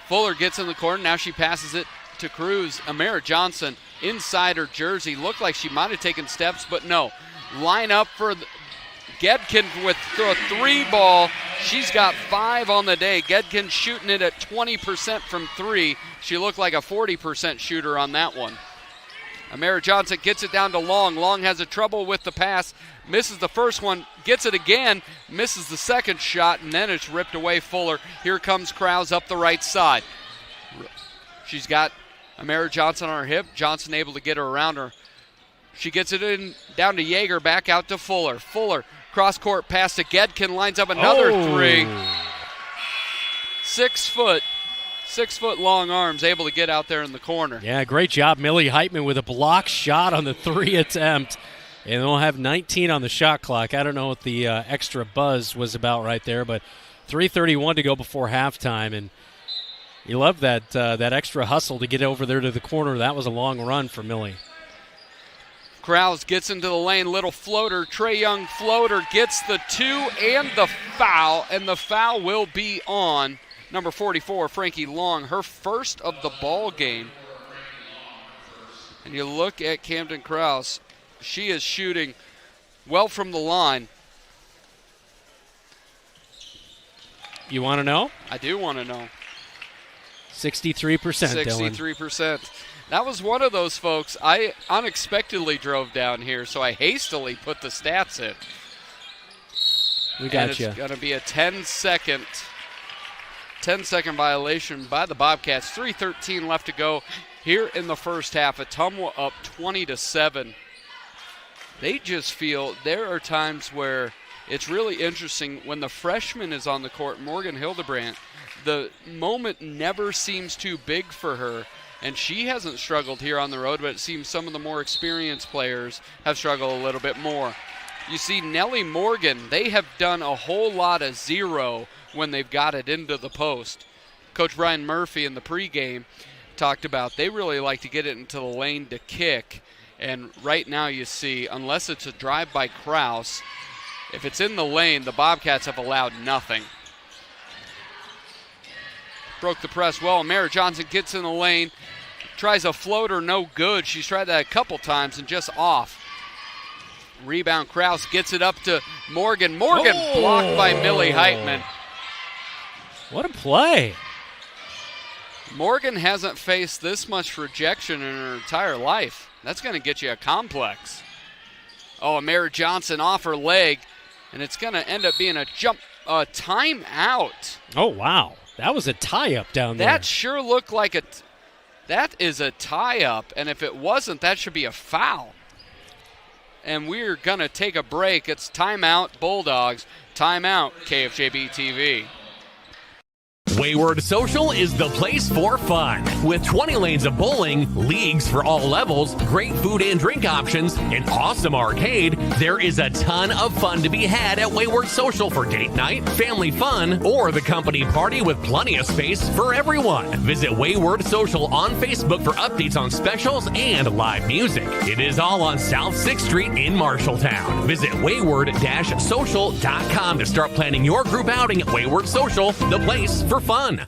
Fuller gets in the corner. Now she passes it to Cruz. Amara Johnson inside her jersey. Looked like she might have taken steps, but no. Line up for Gedkin with a 3 ball. She's got 5 on the day. Gedkin shooting it at 20% from 3. She looked like a 40% shooter on that one. Amara Johnson gets it down to Long. Long has a trouble with the pass. Misses the first one, gets it again, misses the second shot, and then it's ripped away Fuller. Here comes Krause up the right side. She's got Amara Johnson on her hip. Johnson able to get her around her. She gets it in down to Yeager, back out to Fuller. Fuller, cross-court pass to Gedkin, lines up another 3. 6 foot. 6 foot long arms, able to get out there in the corner. Yeah, great job, Millie Heitman with a block shot on the 3 attempt. And they'll have 19 on the shot clock. I don't know what the extra buzz was about right there, but 3:31 to go before halftime. And You love that that extra hustle to get over there to the corner. That was a long run for Millie. Krause gets into the lane, little floater. Trae Young floater gets the 2 and the foul will be on number 44, Frankie Long, her first of the ball game. And you look at Camden Krause, she is shooting well from the line. You want to know? I do want to know. 63%, 63%. That was one of those folks. I unexpectedly drove down here, so I hastily put the stats in. We got you. It's going to be a 10-second violation by the Bobcats. 3:13 left to go here in the first half. Ottumwa up 20-7. They just feel there are times where it's really interesting when the freshman is on the court, Morgan Hildebrandt. The moment never seems too big for her, and she hasn't struggled here on the road, but it seems some of the more experienced players have struggled a little bit more. You see Nellie Morgan, they have done a whole lot of zero when they've got it into the post. Coach Brian Murphy in the pregame talked about they really like to get it into the lane to kick, and right now you see, unless it's a drive by Krause, if it's in the lane, the Bobcats have allowed nothing. Broke the press well. Mara Johnson gets in the lane, tries a floater, no good. She's tried that a couple times and just off. Rebound, Krause gets it up to Morgan. Morgan blocked by Millie Heitman. What a play. Morgan hasn't faced this much rejection in her entire life. That's going to get you a complex. Oh, Mara Johnson off her leg, and it's going to end up being a timeout. Oh, wow. That was a tie-up down there. That sure looked like that is a tie-up, and if it wasn't, that should be a foul. And we're going to take a break. It's timeout, Bulldogs. Timeout, KFJB-TV. Wayward Social is the place for fun. With 20 lanes of bowling, leagues for all levels, great food and drink options, an awesome arcade, there is a ton of fun to be had at Wayward Social for date night, family fun, or the company party with plenty of space for everyone. Visit Wayward Social on Facebook for updates on specials and live music. It is all on South 6th Street in Marshalltown. Visit wayward-social.com to start planning your group outing at Wayward Social, the place for fun.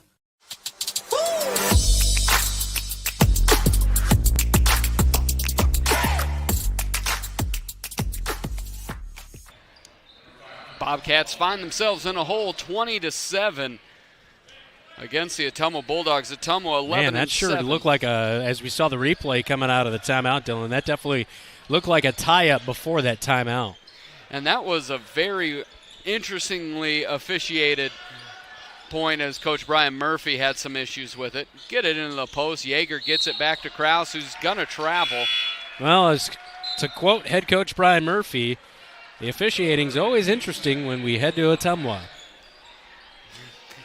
Bobcats find themselves in a hole 20-7 against the Ottumwa Bulldogs. Ottumwa 11-7. Man, that sure looked like as we saw the replay coming out of the timeout, Dylan, that definitely looked like a tie-up before that timeout. And that was a very interestingly officiated point, as Coach Brian Murphy had some issues with it. Get it into the post. Yeager gets it back to Krause, who's going to travel. Well, to quote head coach Brian Murphy, the officiating's always interesting when we head to Ottumwa.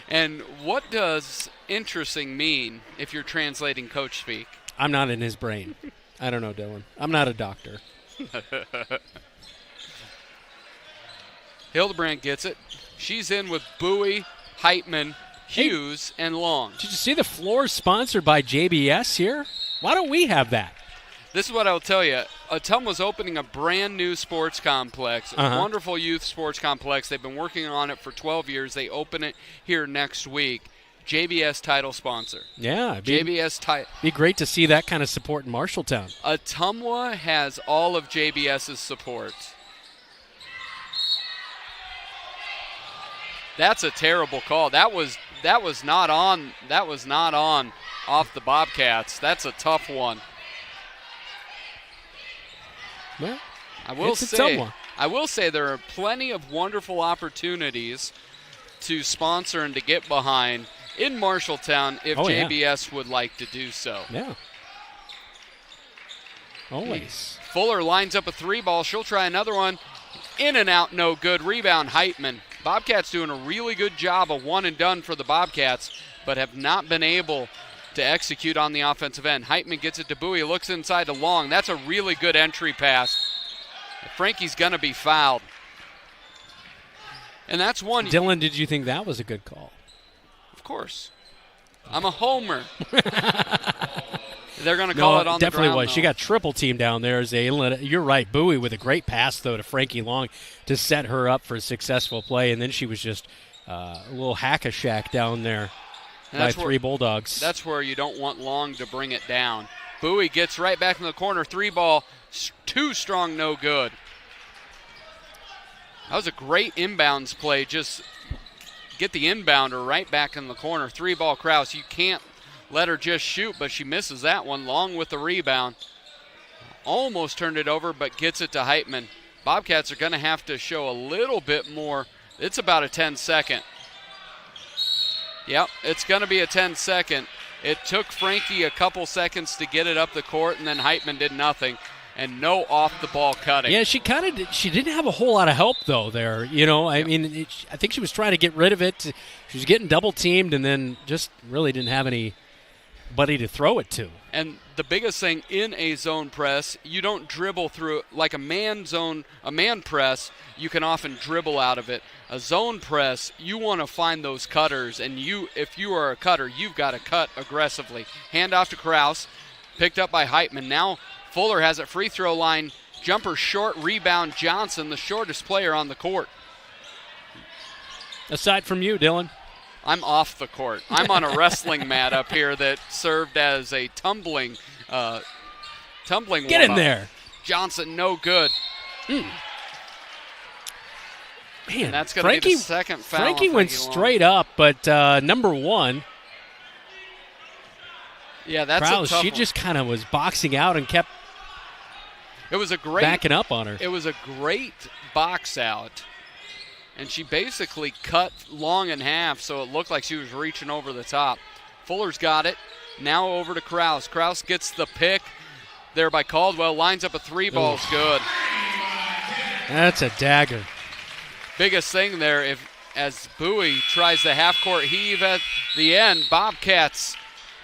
And what does interesting mean if you're translating coach speak? I'm not in his brain. I don't know, Dylan. I'm not a doctor. Hildebrandt gets it. She's in with Bowie, Heitman, Hughes, and Long. Did you see the floor sponsored by JBS here? Why don't we have that? This is what I'll tell you. Ottumwa's opening a brand new sports complex, a wonderful youth sports complex. They've been working on it for 12 years. They open it here next week. JBS title sponsor. Yeah. JBS title. Be great to see that kind of support in Marshalltown. Ottumwa has all of JBS's support. That's a terrible call. That was not on. That was not on off the Bobcats. That's a tough one. Well, I will say there are plenty of wonderful opportunities to sponsor and to get behind in Marshalltown if JBS would like to do so. Yeah. Always. Fuller lines up a three ball. She'll try another one. In and out, no good. Rebound, Heitman. Bobcats doing a really good job of one and done for the Bobcats, but have not been able to execute on the offensive end. Heitman gets it to Bowie, looks inside to Long. That's a really good entry pass. Frankie's going to be fouled. And that's one. Dylan, did you think that was a good call? Of course. I'm a homer. They're going to call it on the ground. Definitely was. Though. She got triple teamed down there. You're right. Bowie with a great pass, though, to Frankie Long to set her up for a successful play, and then she was just a little hack-a-shack down there by three Bulldogs. That's where you don't want Long to bring it down. Bowie gets right back in the corner. 3-ball, too strong, no good. That was a great inbounds play. Just get the inbounder right back in the corner. 3-ball Krause. You can't let her just shoot, but she misses that one. Long with the rebound. Almost turned it over, but gets it to Heitman. Bobcats are going to have to show a little bit more. It's about a 10-second. Yep, it's going to be a 10-second. It took Frankie a couple seconds to get it up the court, and then Heitman did nothing. And no off-the-ball cutting. Yeah, she didn't have a whole lot of help, though, there. I mean, I think she was trying to get rid of it. She was getting double-teamed and then just really didn't have anybody to throw it to. And the biggest thing in a zone press, you don't dribble through like a man press, you can often dribble out of it. A zone press, you want to find those cutters, and if you are a cutter, you've got to cut aggressively. Hand off to Krause, picked up by Heitman. Now Fuller has it free throw line, jumper short, rebound Johnson, the shortest player on the court. Aside from you, Dylan. I'm off the court. I'm on a wrestling mat up here that served as a tumbling Get in there. Johnson, no good. Man, and that's going to be the second foul. Frankie went straight up, but number one. Yeah, that's Krause, a tough she one. just kind of was boxing out and kept backing up on her. It was a great box out. And she basically cut Long in half, so it looked like she was reaching over the top. Fuller's got it. Now over to Krause. Krause gets the pick there by Caldwell. Lines up a 3-ball. Good. That's a dagger. Biggest thing there, as Bowie tries the half-court heave at the end, Bobcats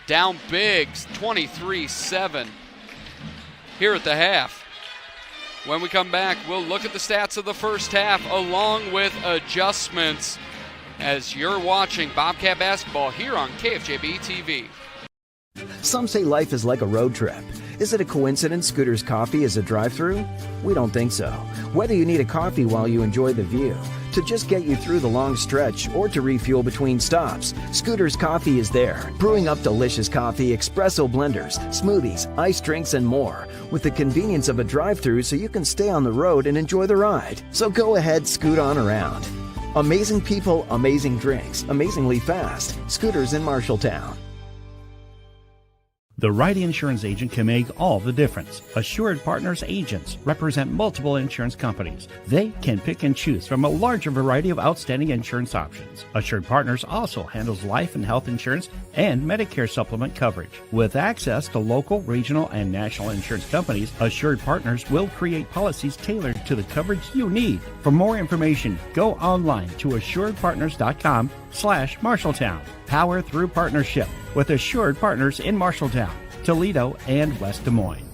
down big, 23-7 here at the half. When we come back, we'll look at the stats of the first half along with adjustments as you're watching Bobcat basketball here on KFJB-TV. Some say life is like a road trip. Is it a coincidence Scooter's Coffee is a drive-thru? We don't think so. Whether you need a coffee while you enjoy the view, to just get you through the long stretch, or to refuel between stops, Scooter's Coffee is there, brewing up delicious coffee, espresso blenders, smoothies, iced drinks, and more, with the convenience of a drive-thru so you can stay on the road and enjoy the ride. So go ahead, scoot on around. Amazing people, amazing drinks, amazingly fast. Scooters in Marshalltown. The right insurance agent can make all the difference. Assured Partners agents represent multiple insurance companies. They can pick and choose from a larger variety of outstanding insurance options. Assured Partners also handles life and health insurance and Medicare supplement coverage. With access to local, regional, and national insurance companies, Assured Partners will create policies tailored to the coverage you need. For more information, go online to assuredpartners.com/Marshalltown. Power through partnership with Assured Partners in Marshalltown, Toledo, and West Des Moines.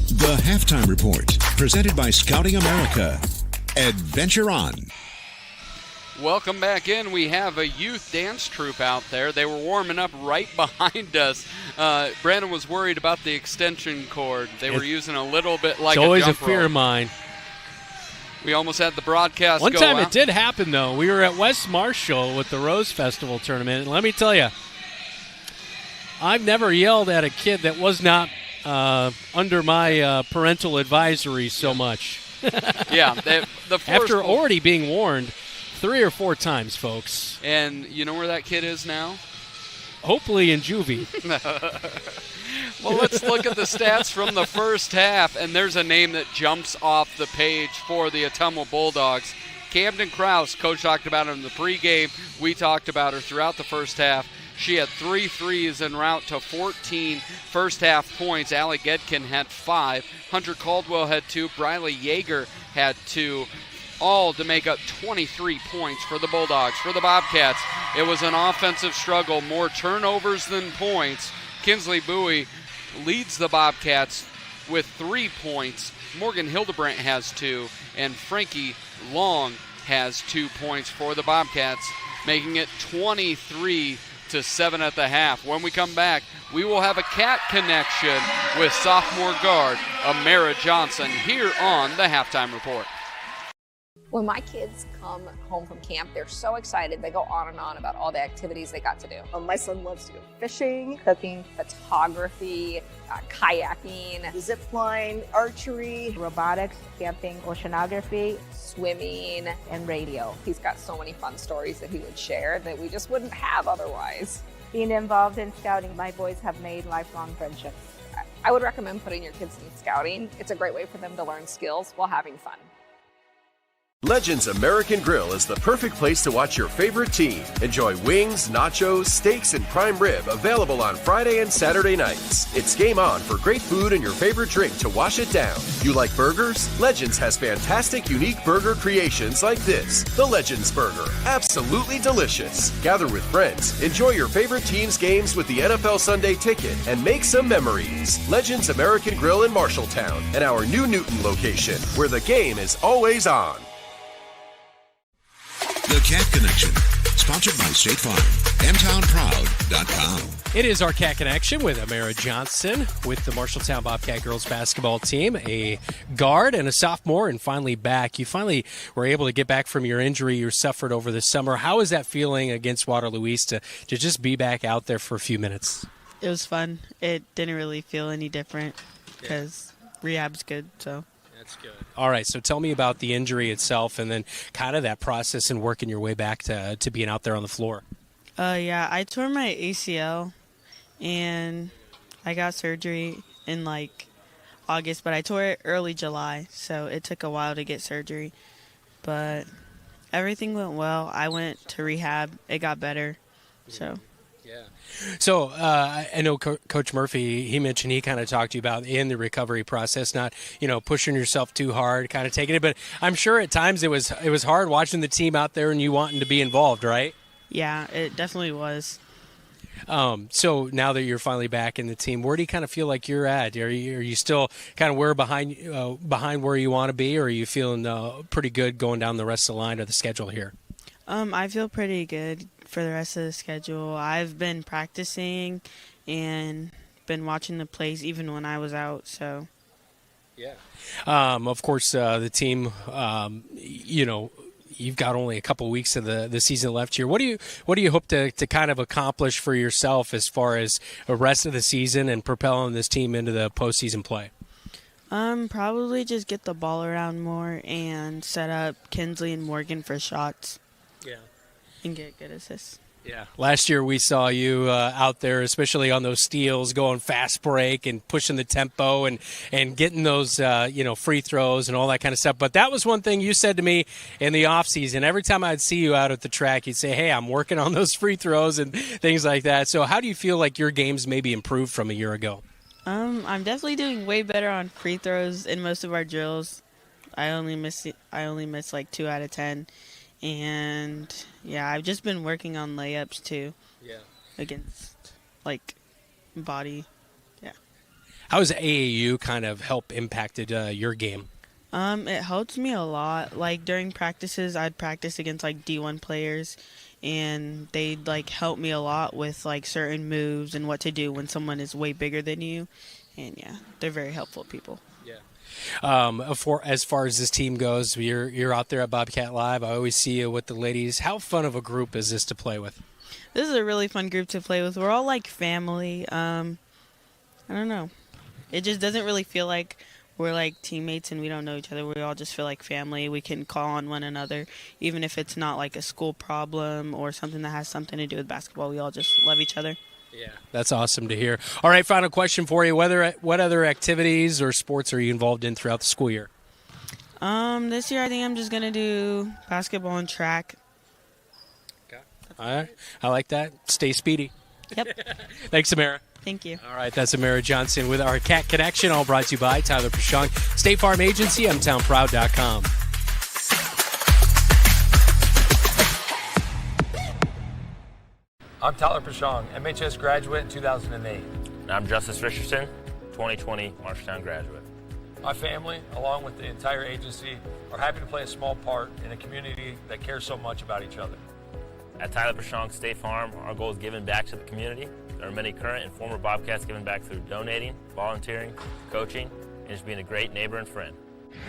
The Halftime Report, presented by Scouting America. Adventure on. Welcome back in. We have a youth dance troupe out there. They were warming up right behind us. Brandon was worried about the extension cord. They were using a little bit like a jump rope. It's always a fear of mine. We almost had the broadcast One go time out. it did happen, though. We were at West Marshall with the Rose Festival tournament, and let me tell you, I've never yelled at a kid that was not under my parental advisory so much. Yeah. The After already being warned 3 or 4 times, folks. And you know where that kid is now? Hopefully in juvie. Well, let's look at the stats from the first half, and there's a name that jumps off the page for the Ottumwa Bulldogs. Camden Krause, Coach talked about her in the pregame. We talked about her throughout the first half. She had 3 threes en route to 14 first-half points. Allie Gedkin had 5. Hunter Caldwell had 2. Briley Yeager had 2. All to make up 23 points for the Bulldogs. For the Bobcats, it was an offensive struggle, more turnovers than points. Kinsley Bowie leads the Bobcats with 3 points. Morgan Hildebrandt has 2, and Frankie Long has 2 points for the Bobcats, making it 23-7 at the half. When we come back, we will have a Cat connection with sophomore guard Amara Johnson here on the Halftime Report. When my kids come home from camp, they're so excited. They go on and on about all the activities they got to do. My son loves to go fishing, Cooking, photography, kayaking, zip line, archery, robotics, camping, oceanography, swimming, and radio. He's got so many fun stories that he would share that we just wouldn't have otherwise. Being involved in scouting, my boys have made lifelong friendships. I would recommend putting your kids in scouting. It's a great way for them to learn skills while having fun. Legends American Grill is the perfect place to watch your favorite team. Enjoy wings, nachos, steaks, and prime rib available on Friday and Saturday nights. It's game on for great food and your favorite drink to wash it down. You like burgers? Legends has fantastic, unique burger creations like this. The Legends Burger. Absolutely delicious. Gather with friends, enjoy your favorite team's games with the NFL Sunday Ticket, and make some memories. Legends American Grill in Marshalltown and our new Newton location, where the game is always on. The Cat Connection, sponsored by State Farm, mtownproud.com. It is our Cat Connection with Amara Johnson with the Marshalltown Bobcat girls basketball team, a guard and a sophomore, and finally back. You finally were able to get back from your injury you suffered over the summer. How is that feeling against Waterloo East to just be back out there for a few minutes? It was fun. It didn't really feel any different because rehab's good, so. That's good. All right, so tell me about the injury itself and then kind of that process and working your way back to being out there on the floor. Yeah, I tore my ACL, and I got surgery in, August, but I tore it early July, so it took a while to get surgery. But everything went well. I went to rehab. It got better, so. Yeah. So I know Coach Murphy, he mentioned he kind of talked to you about in the recovery process, not, pushing yourself too hard, kind of taking it. But I'm sure at times it was hard watching the team out there and you wanting to be involved, right? Yeah, it definitely was. So now that you're finally back in the team, where do you kind of feel like you're at? Are you still kind of behind where you want to be, or are you feeling pretty good going down the rest of the line of the schedule here? I feel pretty good for the rest of the schedule. I've been practicing and been watching the plays even when I was out, so. Yeah. Of course, the team, you've got only a couple weeks of the season left here. What do you hope to kind of accomplish for yourself as far as the rest of the season and propelling this team into the postseason play? Probably just get the ball around more and set up Kinsley and Morgan for shots. Yeah. And get good assists. Yeah. Last year we saw you out there, especially on those steals, going fast break and pushing the tempo and getting those, free throws and all that kind of stuff. But that was one thing you said to me in the offseason. Every time I'd see you out at the track, you'd say, hey, I'm working on those free throws and things like that. So how do you feel like your game's maybe improved from a year ago? I'm definitely doing way better on free throws in most of our drills. I only miss 2 out of 10. And, yeah, I've just been working on layups, too. Yeah. Against, body. Yeah. How has AAU kind of impacted your game? It helps me a lot. During practices, I'd practice against, D1 players, and they'd, help me a lot with, certain moves and what to do when someone is way bigger than you. And, yeah, they're very helpful people. Yeah. As far as this team goes, you're out there at Bobcat Live. I always see you with the ladies. How fun of a group is this to play with? This is a really fun group to play with. We're all like family. I don't know. It just doesn't really feel like we're like teammates and we don't know each other. We all just feel like family. We can call on one another, even if it's not like a school problem or something that has something to do with basketball. We all just love each other. Yeah, that's awesome to hear. All right, final question for you. What other activities or sports are you involved in throughout the school year? This year I think I'm just going to do basketball and track. Okay. All right. I like that. Stay speedy. Yep. Thanks, Amara. Thank you. All right, that's Amara Johnson with our Cat Connection, all brought to you by Tyler Pashong, State Farm Agency, mtownproud.com. I'm Tyler Pashong, MHS graduate in 2008. And I'm Justice Richardson, 2020 Marshalltown graduate. My family, along with the entire agency, are happy to play a small part in a community that cares so much about each other. At Tyler Pashong State Farm, our goal is giving back to the community. There are many current and former Bobcats giving back through donating, volunteering, coaching, and just being a great neighbor and friend.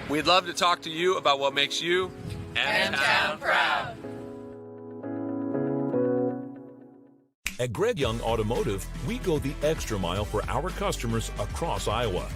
We'd love to talk to you about what makes you M-Town proud. At Greg Young Automotive, we go the extra mile for our customers across Iowa.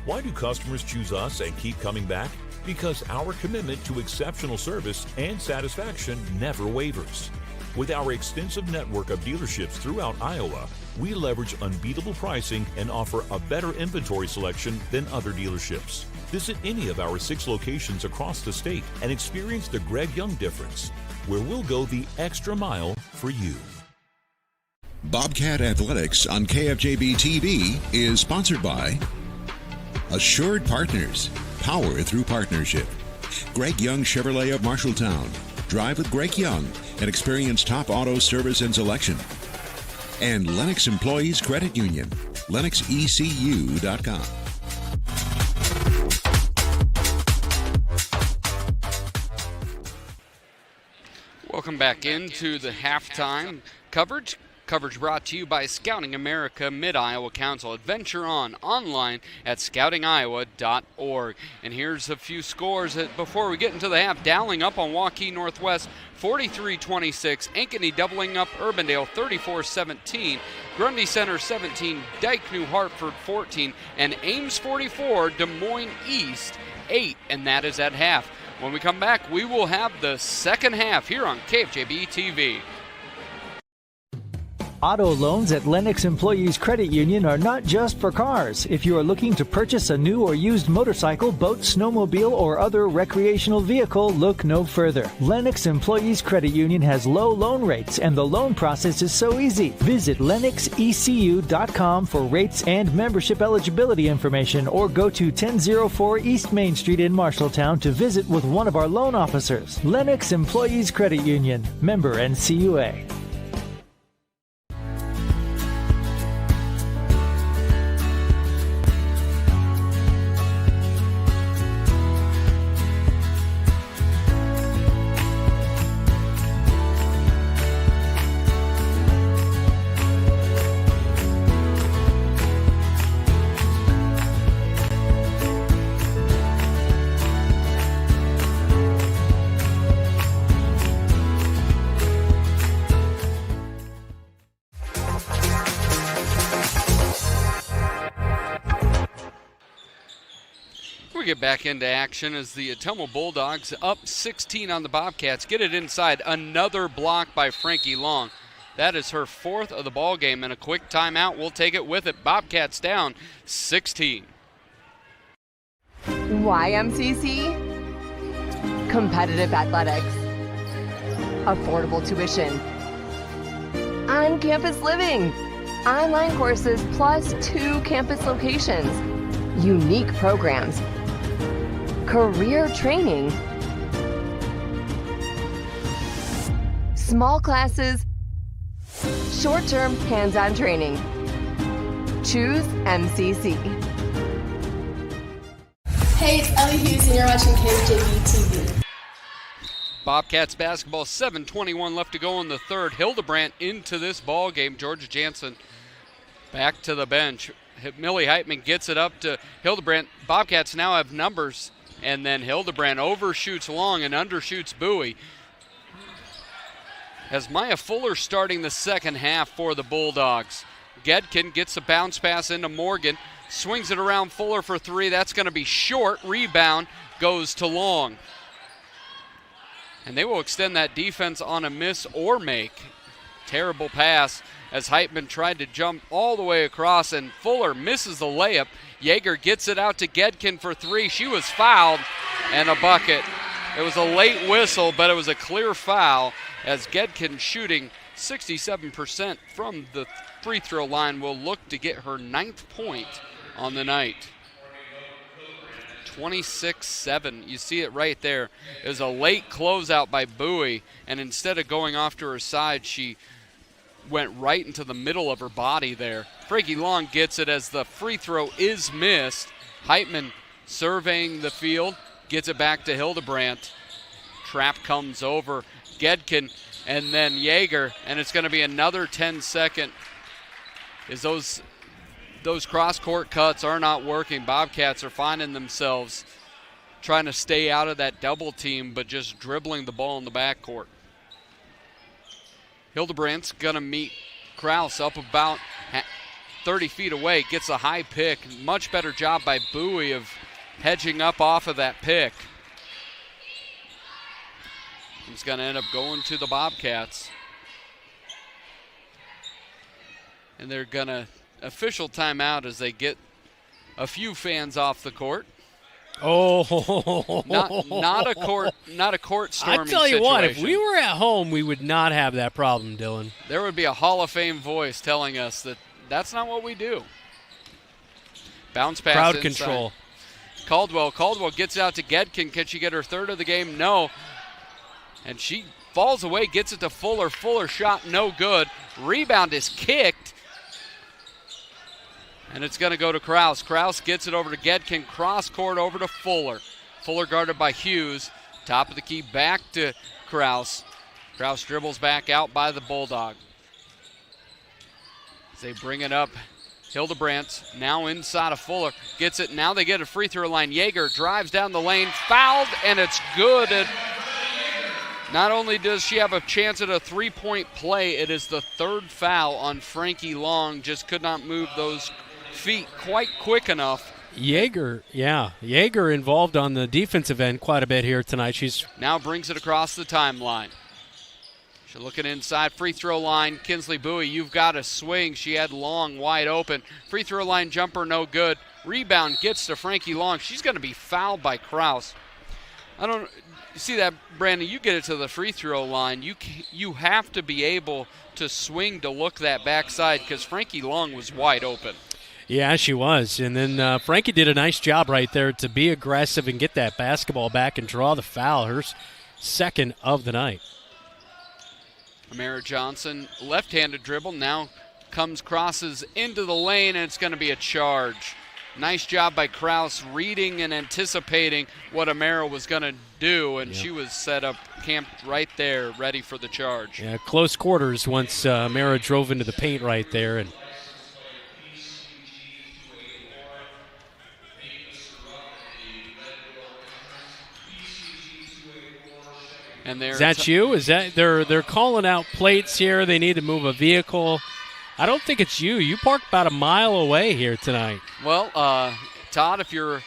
Why do customers choose us and keep coming back? Because our commitment to exceptional service and satisfaction never wavers. With our extensive network of dealerships throughout Iowa, we leverage unbeatable pricing and offer a better inventory selection than other dealerships. Visit any of our 6 locations across the state and experience the Greg Young difference, where we'll go the extra mile for you. Bobcat Athletics on KFJB-TV is sponsored by Assured Partners, power through partnership. Greg Young Chevrolet of Marshalltown. Drive with Greg Young and experience top auto service and selection. And Lennox Employees Credit Union, LennoxECU.com. Welcome back into the halftime coverage. Coverage brought to you by Scouting America Mid-Iowa Council. Adventure on online at scoutingiowa.org. And here's a few scores before we get into the half. Dowling up on Waukee Northwest 43-26. Ankeny doubling up Urbandale 34-17. Grundy Center 17. Dike New Hartford 14. And Ames 44. Des Moines East 8. And that is at half. When we come back, we will have the second half here on KFJB-TV. Auto loans at Lennox Employees Credit Union are not just for cars. If you are looking to purchase a new or used motorcycle, boat, snowmobile, or other recreational vehicle, look no further. Lennox Employees Credit Union has low loan rates, and the loan process is so easy. Visit LennoxECU.com for rates and membership eligibility information, or go to 1004 East Main Street in Marshalltown to visit with one of our loan officers. Lennox Employees Credit Union, member NCUA. We get back into action as the Ottumwa Bulldogs up 16 on the Bobcats. Get it inside. Another block by Frankie Long. That is her 4th of the ball game, and a quick timeout. We'll take it with it. Bobcats down 16. YMCC, competitive athletics, affordable tuition, on-campus living, online courses plus 2 campus locations, unique programs, career training, small classes, short-term hands-on training. Choose MCC. Hey, it's Ellie Hughes and you're watching KFJB-TV. Bobcats basketball, 7:21 left to go in the third. Hildebrandt into this ball game. Georgia Jansen back to the bench. Millie Heitman gets it up to Hildebrandt. Bobcats now have numbers, and then Hildebrandt overshoots Long and undershoots Bowie. As Maya Fuller starting the second half for the Bulldogs. Gedkin gets a bounce pass into Morgan, swings it around Fuller for 3. That's going to be short. Rebound goes to Long. And they will extend that defense on a miss or make. Terrible pass as Heitman tried to jump all the way across, and Fuller misses the layup. Yeager gets it out to Gedkin for 3. She was fouled, and a bucket. It was a late whistle, but it was a clear foul as Gedkin, shooting 67% from the free throw line, will look to get her 9th point on the night. 26-7. You see it right there. It was a late closeout by Bowie, and instead of going off to her side, she went right into the middle of her body there. Frankie Long gets it as the free throw is missed. Heitman surveying the field, gets it back to Hildebrandt. Trap comes over Gedkin and then Yeager, and it's going to be another 10-second. As those cross-court cuts are not working, Bobcats are finding themselves trying to stay out of that double team, but just dribbling the ball in the backcourt. Hildebrandt's going to meet Kraus up about 30 feet away, gets a high pick. Much better job by Bowie of hedging up off of that pick. He's going to end up going to the Bobcats. And they're going to official timeout as they get a few fans off the court. Oh, not a court storming I tell you situation. what, if we were at home, we would not have that problem, Dylan. There would be a Hall of Fame voice telling us that that's not what we do. Bounce pass Crowd inside. control. Caldwell gets out to Gedkin. Can she get her third of the game? No. And she falls away, gets it to Fuller. Fuller shot no good. Rebound is kicked. And it's going to go to Kraus. Kraus gets it over to Gedkin. Cross court over to Fuller. Fuller guarded by Hughes. Top of the key back to Kraus. Kraus dribbles back out by the Bulldog. As they bring it up, Hildebrandt now inside of Fuller. Gets it. Now they get a free throw line. Yeager drives down the lane. Fouled, and it's good. Not only does she have a chance at a three-point play, it is the third foul on Frankie Long. Just could not move those feet quite quick enough. Yeager involved on the defensive end quite a bit here tonight. She's now brings it across the timeline. She's looking inside, free throw line. Kinsley Bowie, you've got to swing. She had Long wide open. Free throw line jumper, no good. Rebound gets to Frankie Long. She's going to be fouled by Kraus. You see that, Brandon? You get it to the free throw line. You have to be able to swing to look that backside because Frankie Long was wide open. Yeah, she was. And then Frankie did a nice job right there to be aggressive and get that basketball back and draw the foul. Her second of the night. Amara Johnson, left-handed dribble, now crosses into the lane, and it's going to be a charge. Nice job by Kraus reading and anticipating what Amara was going to do, and she was set up, camped right there, ready for the charge. Yeah, close quarters once Amara drove into the paint right there. And is that you? Is that they're calling out plates here? They need to move a vehicle. I don't think it's you. You parked about a mile away here tonight. Well, Todd, if you're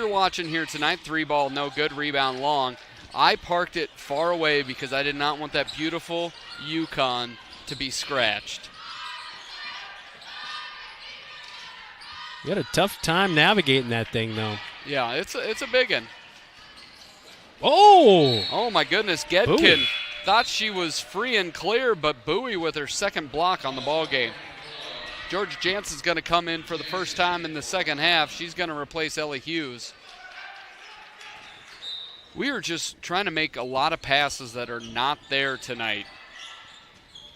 watching here tonight, 3-ball, no good, rebound Long. I parked it far away because I did not want that beautiful Yukon to be scratched. You had a tough time navigating that thing, though. Yeah, it's a big one. Oh my goodness, Gedkin Bowie thought she was free and clear, but Bowie with her second block on the ball game. Georgia Jansen's going to come in for the first time in the second half. She's going to replace Ellie Hughes. We are just trying to make a lot of passes that are not there tonight.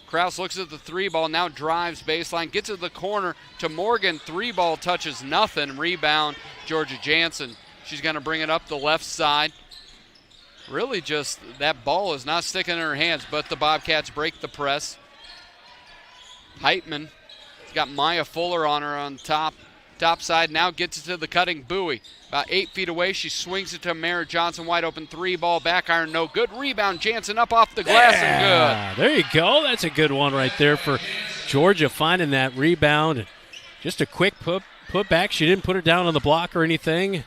Kraus looks at the 3-ball, now drives baseline, gets to the corner to Morgan. 3-ball touches nothing. Rebound, Georgia Jansen. She's going to bring it up the left side. Really just that ball is not sticking in her hands, but the Bobcats break the press. Heitman has got Maya Fuller on her on top side, now gets it to the cutting Bowie. About 8 feet away, she swings it to Mara Johnson, wide open 3-ball, back iron, no good. Rebound, Jansen up off the glass and good. There you go. That's a good one right there for Georgia, finding that rebound. Just a quick put back. She didn't put it down on the block or anything.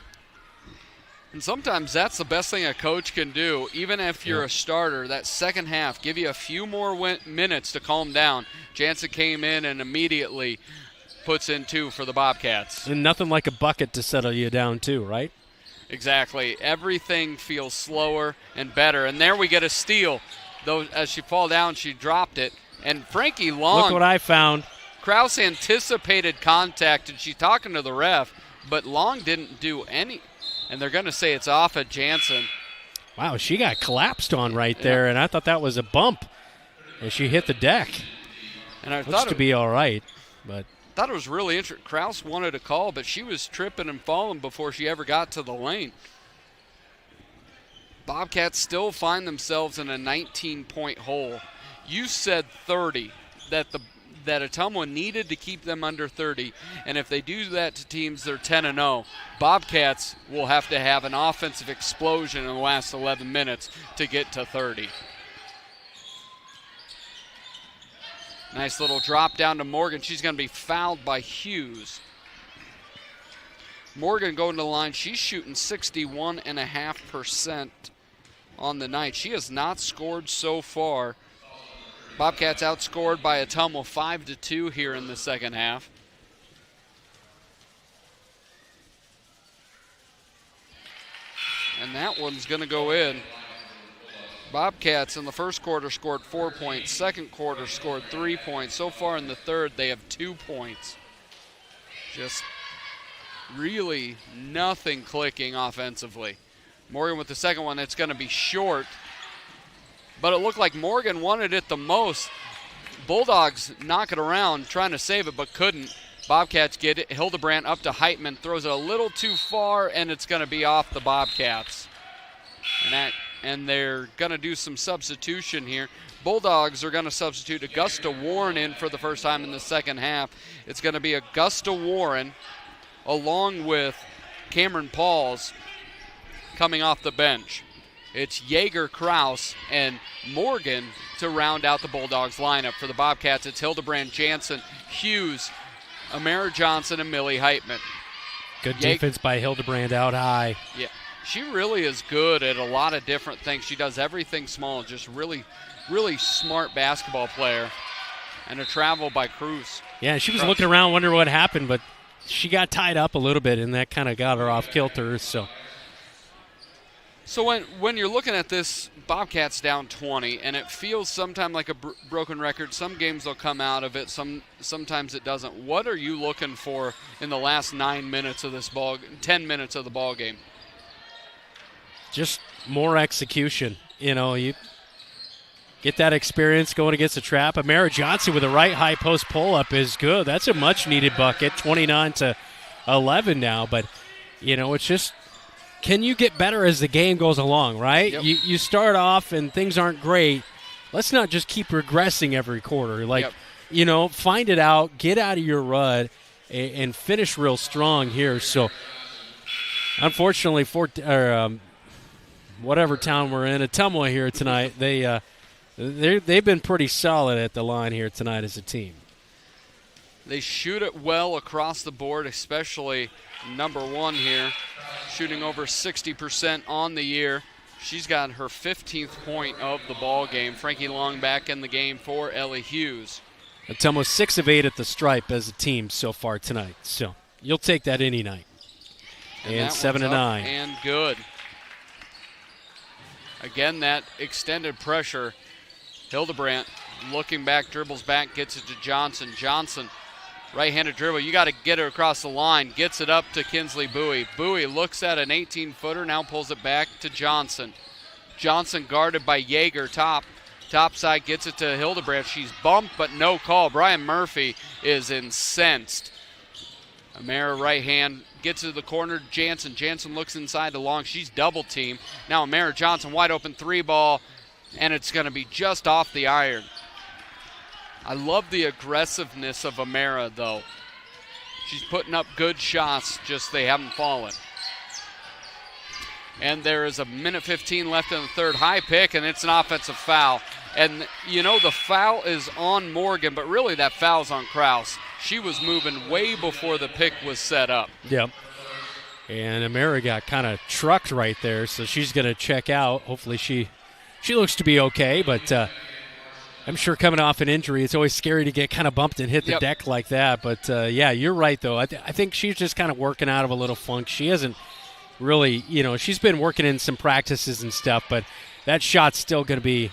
And sometimes that's the best thing a coach can do, even if you're a starter. That second half, give you a few more minutes to calm down. Jansen came in and immediately puts in 2 for the Bobcats. And nothing like a bucket to settle you down too, right? Exactly. Everything feels slower and better. And there we get a steal. Though as she fall down, she dropped it. And Frankie Long. Look what I found. Kraus anticipated contact, and she's talking to the ref, but Long didn't do any. And they're going to say it's off of Jansen. Wow, she got collapsed on right there, and I thought that was a bump as she hit the deck. And I looks thought to be all right, but thought it was really interesting. Kraus wanted a call, but she was tripping and falling before she ever got to the lane. Bobcats still find themselves in a 19-point hole. You said 30, that Ottumwa needed to keep them under 30, and if they do that to teams that are 10-0, Bobcats will have to have an offensive explosion in the last 11 minutes to get to 30. Nice little drop down to Morgan. She's going to be fouled by Hughes. Morgan going to the line. She's shooting 61.5% on the night. She has not scored so far. Bobcats outscored by Ottumwa 5-2 here in the second half. And that one's going to go in. Bobcats in the first quarter scored 4 points. Second quarter scored 3 points. So far in the third, they have 2 points. Just really nothing clicking offensively. Morgan with the second one. It's going to be short. But it looked like Morgan wanted it the most. Bulldogs knock it around, trying to save it, but couldn't. Bobcats get it. Hildebrandt up to Heitman, throws it a little too far, and it's going to be off the Bobcats. And they're going to do some substitution here. Bulldogs are going to substitute Augusta Warren in for the first time in the second half. It's going to be Augusta Warren along with Cameron Pauls coming off the bench. It's Yeager, Kraus, and Morgan to round out the Bulldogs lineup. For the Bobcats, it's Hildebrandt, Jansen, Hughes, Amara Johnson, and Millie Heitman. Good defense by Hildebrandt out high. Yeah, she really is good at a lot of different things. She does everything small, just really, really smart basketball player. And a travel by Cruz. Yeah, she was looking around, wondering what happened, but she got tied up a little bit, and that kind of got her off kilter. So when you're looking at this, Bobcats down 20, and it feels sometimes like a broken record. Some games will come out of it, sometimes it doesn't. What are you looking for in the last 9 minutes of this 10 minutes of the ball game? Just more execution. You get that experience going against the trap. Amara Johnson with a right high post pull-up is good. That's a much-needed bucket, 29-11 now. But, it's just, can you get better as the game goes along, right? Yep. You start off and things aren't great. Let's not just keep regressing every quarter. Find it out, get out of your rut, and finish real strong here. So, unfortunately, whatever town we're in, Ottumwa here tonight, they've been pretty solid at the line here tonight as a team. They shoot it well across the board, especially number one here, shooting over 60% on the year. She's got her 15th point of the ball game. Frankie Long back in the game for Ellie Hughes. Ottumwa 6 of 8 at the stripe as a team so far tonight. So you'll take that any night. And 7-9. And good. Again, that extended pressure. Hildebrandt looking back, dribbles back, gets it to Johnson. Johnson, right-handed dribble. You got to get it across the line. Gets it up to Kinsley Bowie. Bowie looks at an 18-footer, now pulls it back to Johnson. Johnson guarded by Yeager, top side, gets it to Hildebrandt. She's bumped, but no call. Brian Murphy is incensed. Amara right hand gets to the corner. Jansen looks inside the long. She's double teamed. Now Amara Johnson, wide open 3-ball, and it's going to be just off the iron. I love the aggressiveness of Amara, though. She's putting up good shots, just they haven't fallen. And there is a minute 15 left in the third. High pick, and it's an offensive foul. And, the foul is on Morgan, but really that foul's on Kraus. She was moving way before the pick was set up. Yep. And Amara got kind of trucked right there, so she's going to check out. Hopefully she looks to be okay, but I'm sure coming off an injury, it's always scary to get kind of bumped and hit the deck like that. But, yeah, you're right, though. I think she's just kind of working out of a little funk. She hasn't really, she's been working in some practices and stuff, but that shot's still going to be,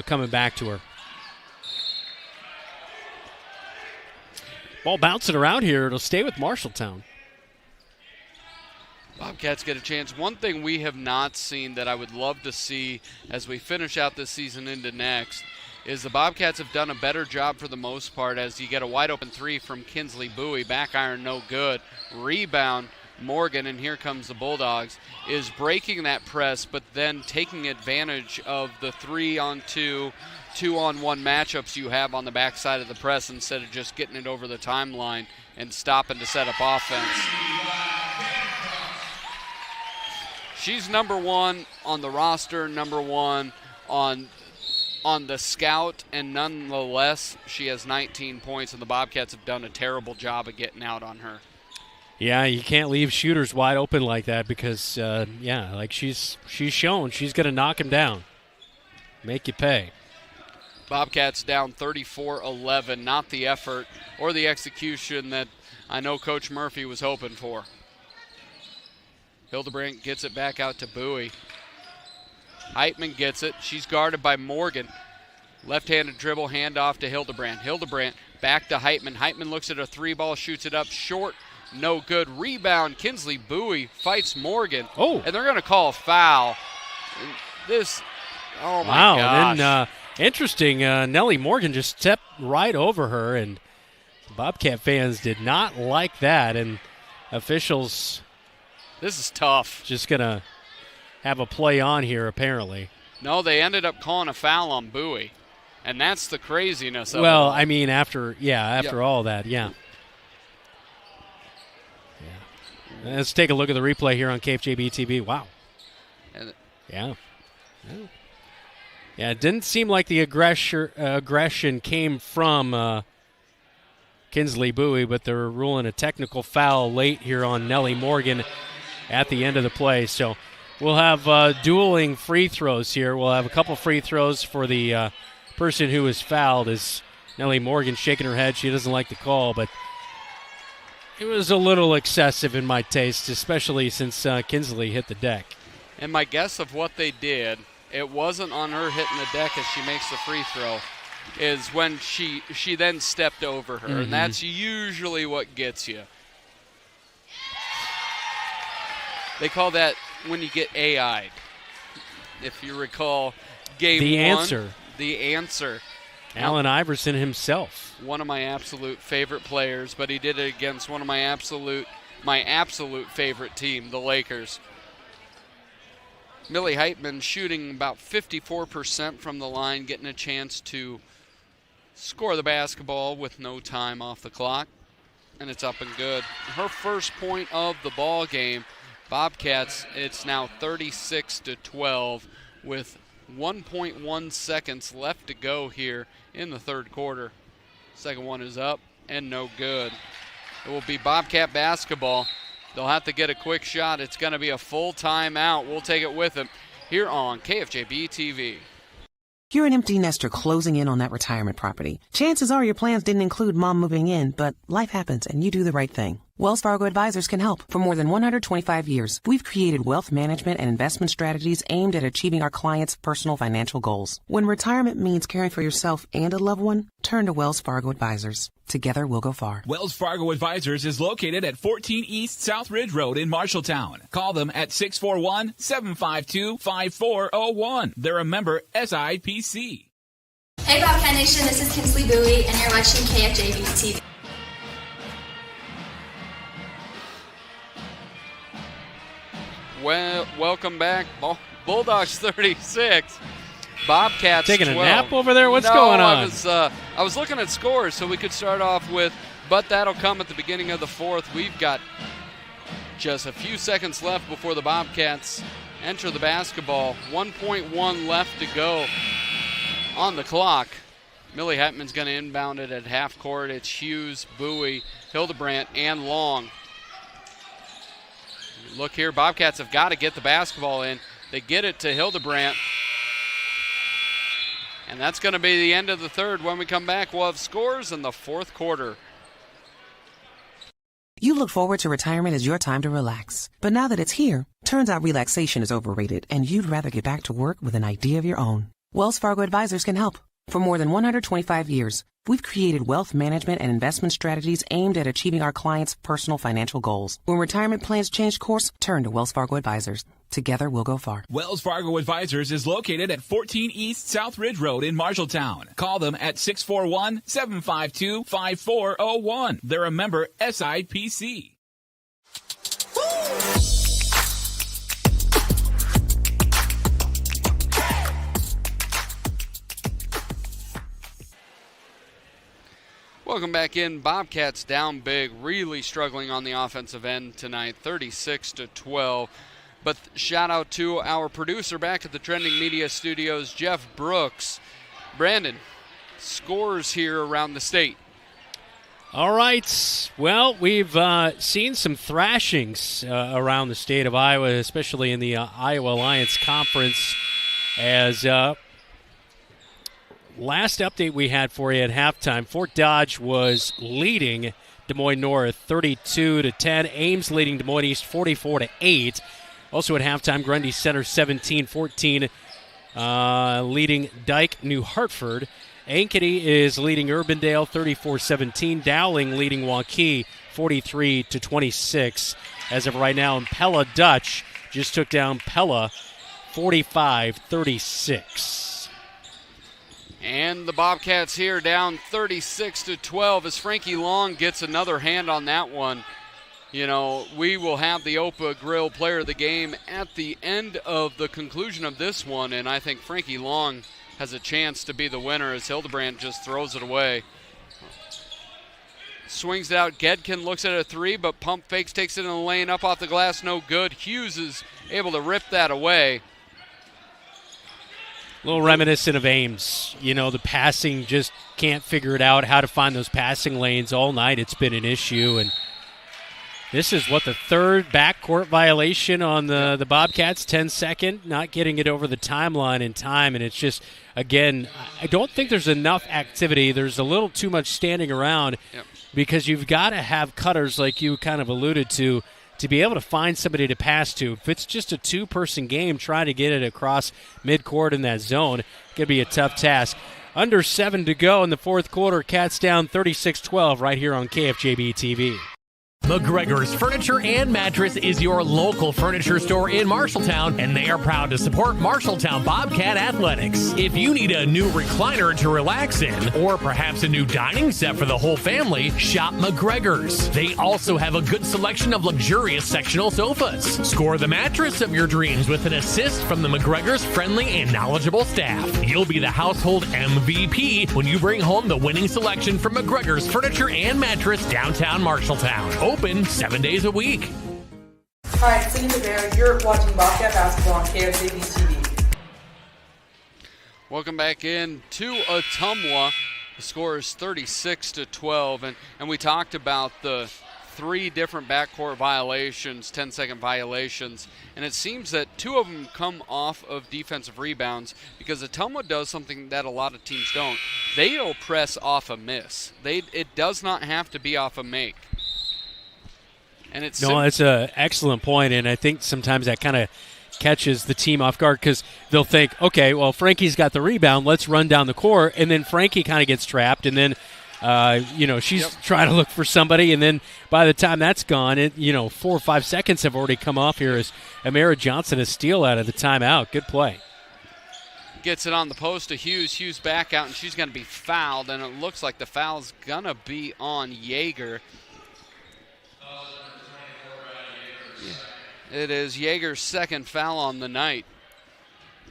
coming back to her. Ball bouncing around here. It'll stay with Marshalltown. Bobcats get a chance. One thing we have not seen that I would love to see as we finish out this season into next is the Bobcats have done a better job for the most part as you get a wide open three from Kinsley Bowie. Back iron, no good. Rebound, Morgan, and here comes the Bulldogs, is breaking that press, but then taking advantage of the 3-on-2, 2-on-1 matchups you have on the backside of the press instead of just getting it over the timeline and stopping to set up offense. She's number one on the roster, number one on the scout, and nonetheless, she has 19 points, and the Bobcats have done a terrible job of getting out on her. Yeah, you can't leave shooters wide open like that because, like she's shown she's going to knock him down, make you pay. Bobcats down 34-11, not the effort or the execution that I know Coach Murphy was hoping for. Hildebrandt gets it back out to Bowie. Heitman gets it. She's guarded by Morgan. Left-handed dribble, handoff to Hildebrandt. Hildebrandt back to Heitman. Heitman looks at a three ball, shoots it up short. No good. Rebound, Kinsley Bowie fights Morgan. Oh. And they're going to call a foul. Oh, my wow. gosh. And then, interesting, Nellie Morgan just stepped right over her, and Bobcat fans did not like that, and officials... This is tough. Just going to have a play on here, apparently. No, they ended up calling a foul on Bowie, and that's the craziness of it. Well, I mean, after all that, yeah. Let's take a look at the replay here on KFJB-TV. Wow. Yeah, it didn't seem like the aggression came from Kinsley Bowie, but they're ruling a technical foul late here on Nellie Morgan at the end of the play. So we'll have dueling free throws here. We'll have a couple free throws for the person who was fouled. As Nellie Morgan shaking her head, she doesn't like the call, but it was a little excessive in my taste, especially since Kinsley hit the deck. And my guess of what they did, it wasn't on her hitting the deck as she makes the free throw, is when she then stepped over her, and that's usually what gets you. They call that when you get AI'd. If you recall game one. The answer. Allen Iverson himself. One of my absolute favorite players, but he did it against one of my absolute favorite team, the Lakers. Millie Heitman shooting about 54% from the line, getting a chance to score the basketball with no time off the clock, and it's up and good. Her first point of the ball game. Bobcats, it's now 36-12 with 1.1 seconds left to go here in the third quarter. Second one is up and no good. It will be Bobcat basketball. They'll have to get a quick shot. It's going to be a full timeout. We'll take it with them here on KFJB-TV. You're an empty nester closing in on that retirement property. Chances are your plans didn't include mom moving in, but life happens and you do the right thing. Wells Fargo Advisors can help. For more than 125 years, we've created wealth management and investment strategies aimed at achieving our clients' personal financial goals. When retirement means caring for yourself and a loved one, turn to Wells Fargo Advisors. Together, we'll go far. Wells Fargo Advisors is located at 14 East South Ridge Road in Marshalltown. Call them at 641-752-5401. They're a member SIPC. Hey Bobcat Nation, this is Kinsley Bowie, and you're watching KFJB-TV. Well, welcome back. Bulldogs 36. Bobcats taking 12. A nap over there? What's going on? I was looking at scores, so we could start off with, but that'll come at the beginning of the fourth. We've got just a few seconds left before the Bobcats enter the basketball. 1.1 left to go on the clock. Millie Heitman's going to inbound it at half court. It's Hughes, Bowie, Hildebrandt, and Long. Look here, Bobcats have got to get the basketball in. They get it to Hildebrandt. And that's going to be the end of the third. When we come back, we'll have scores in the fourth quarter. You look forward to retirement as your time to relax. But now that it's here, turns out relaxation is overrated and you'd rather get back to work with an idea of your own. Wells Fargo Advisors can help. For more than 125 years, we've created wealth management and investment strategies aimed at achieving our clients' personal financial goals. When retirement plans change course, turn to Wells Fargo Advisors. Together, we'll go far. Wells Fargo Advisors is located at 14 East South Ridge Road in Marshalltown. Call them at 641-752-5401. They're a member SIPC. Welcome back in. Bobcats down big, really struggling on the offensive end tonight, 36-12. But shout out to our producer back at the Trending Media Studios, Jeff Brooks. Brandon, scores here around the state. All right. Well, we've seen some thrashings around the state of Iowa, especially in the Iowa Alliance Conference, as last update we had for you at halftime, Fort Dodge was leading Des Moines North 32-10. Ames leading Des Moines East 44-8. Also at halftime, Grundy Center 17-14, leading Dyke New Hartford. Ankeny is leading Urbandale 34-17. Dowling leading Waukee 43-26. As of right now, Pella Dutch just took down Pella 45-36. And the Bobcats here down 36-12 as Frankie Long gets another hand on that one. You know, we will have the Opa Grill Player of the Game at the end of the conclusion of this one, and I think Frankie Long has a chance to be the winner as Hildebrandt just throws it away. Swings it out. Gedkin looks at a three, but pump fakes, takes it in the lane, up off the glass, no good. Hughes is able to rip that away. A little reminiscent of Ames. You know, the passing just can't figure it out, how to find those passing lanes all night. It's been an issue, and this is what, the third backcourt violation on the Bobcats, 10-second, not getting it over the timeline in time, and it's just, again, I don't think there's enough activity. There's a little too much standing around because you've got to have cutters like you kind of alluded to be able to find somebody to pass to. If it's just a two-person game trying to get it across midcourt in that zone, it could be a tough task. Under 7 to go in the fourth quarter, Cats down 36-12 right here on KFJB-TV. McGregor's Furniture and Mattress is your local furniture store in Marshalltown, and they are proud to support Marshalltown Bobcat Athletics. If you need a new recliner to relax in, or perhaps a new dining set for the whole family, shop McGregor's. They also have a good selection of luxurious sectional sofas. Score the mattress of your dreams with an assist from the McGregor's friendly and knowledgeable staff. You'll be the household MVP when you bring home the winning selection from McGregor's Furniture and Mattress downtown Marshalltown. Open 7 days a week. Hi, it's Cindy McMahon. You're watching Bobcat Basketball on KFJB-TV. Welcome back in to Ottumwa. The score is 36-12, and we talked about the three different backcourt violations, 10-second violations, and it seems that two of them come off of defensive rebounds because Ottumwa does something that a lot of teams don't. They'll press off a miss. It does not have to be off a make. And it's that's an excellent point, and I think sometimes that kind of catches the team off guard because they'll think, okay, well, Frankie's got the rebound, let's run down the court, and then Frankie kind of gets trapped, and then, she's trying to look for somebody, and then by the time that's gone, 4 or 5 seconds have already come off here as Amara Johnson a steal out of the timeout. Good play. Gets it on the post to Hughes. Hughes back out, and she's going to be fouled, and it looks like the foul's going to be on Yeager. It is Yeager's second foul on the night.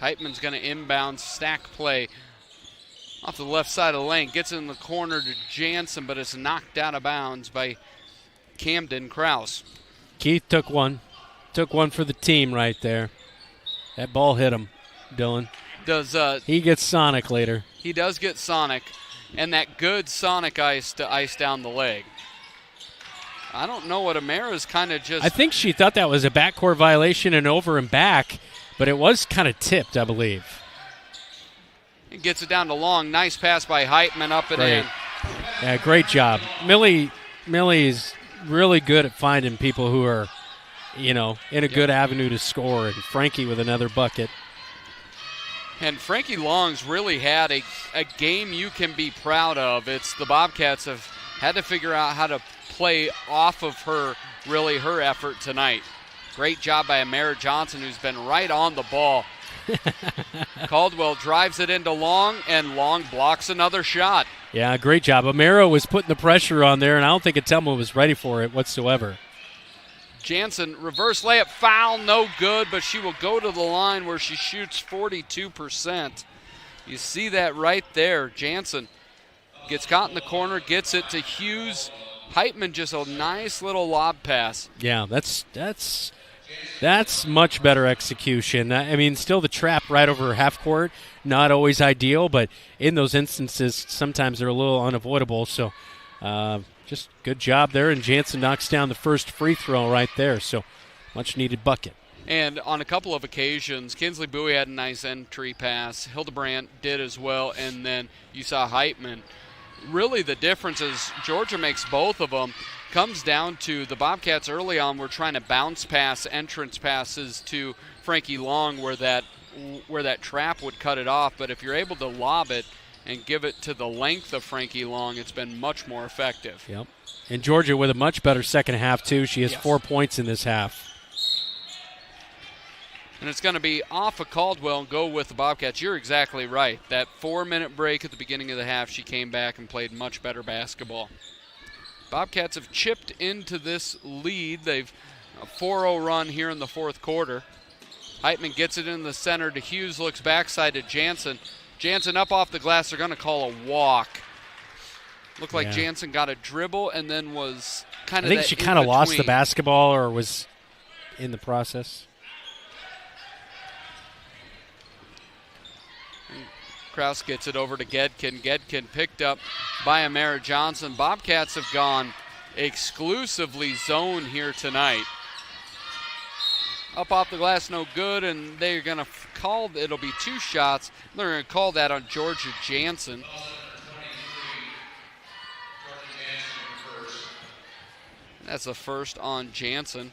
Heitman's going to inbound, stack play off the left side of the lane. Gets it in the corner to Jansen, but it's knocked out of bounds by Camden Krause. Keith took one for the team right there. That ball hit him, Dylan. He gets Sonic later. He does get Sonic, and that good Sonic ice to ice down the leg. I don't know what Amara's kind of just... I think she thought that was a backcourt violation and over and back, but it was kind of tipped, I believe. He gets it down to Long. Nice pass by Heitman, up and in. Yeah, great job. Millie's really good at finding people who are, in a good avenue to score, and Frankie with another bucket. And Frankie Long's really had a game you can be proud of. It's the Bobcats have had to figure out how to play off of her effort tonight. Great job by Amara Johnson, who's been right on the ball. Caldwell drives it into Long, and Long blocks another shot. Yeah, great job. Amara was putting the pressure on there, and I don't think Ottumwa was ready for it whatsoever. Jansen, reverse layup, foul, no good, but she will go to the line where she shoots 42%. You see that right there. Jansen gets caught in the corner, gets it to Hughes. Heitman, just a nice little lob pass. Yeah, that's much better execution. I mean, still the trap right over half court, not always ideal, but in those instances, sometimes they're a little unavoidable. So just good job there, and Jansen knocks down the first free throw right there. So much needed bucket. And on a couple of occasions, Kinsley Bowie had a nice entry pass. Hildebrandt did as well, and then you saw Heitman. Really the difference is Georgia makes both of them. Comes down to the Bobcats early on were trying to bounce pass entrance passes to Frankie Long where that trap would cut it off. But if you're able to lob it and give it to the length of Frankie Long, it's been much more effective. Yep. And Georgia with a much better second half, too. She has 4 points in this half. And it's going to be off of Caldwell and go with the Bobcats. You're exactly right. That 4-minute break at the beginning of the half, she came back and played much better basketball. Bobcats have chipped into this lead. They've a 4-0 run here in the fourth quarter. Heitman gets it in the center to Hughes, looks backside to Jansen. Jansen up off the glass. They're going to call a walk. Looked like Jansen got a dribble and then was kind of I think she kind of lost the basketball or was in the process. Kraus gets it over to Gedkin. Gedkin picked up by Amara Johnson. Bobcats have gone exclusively zone here tonight. Up off the glass, no good, and they're going to call, it'll be 2 shots. They're going to call that on Georgia Jansen. That's the first on Jansen.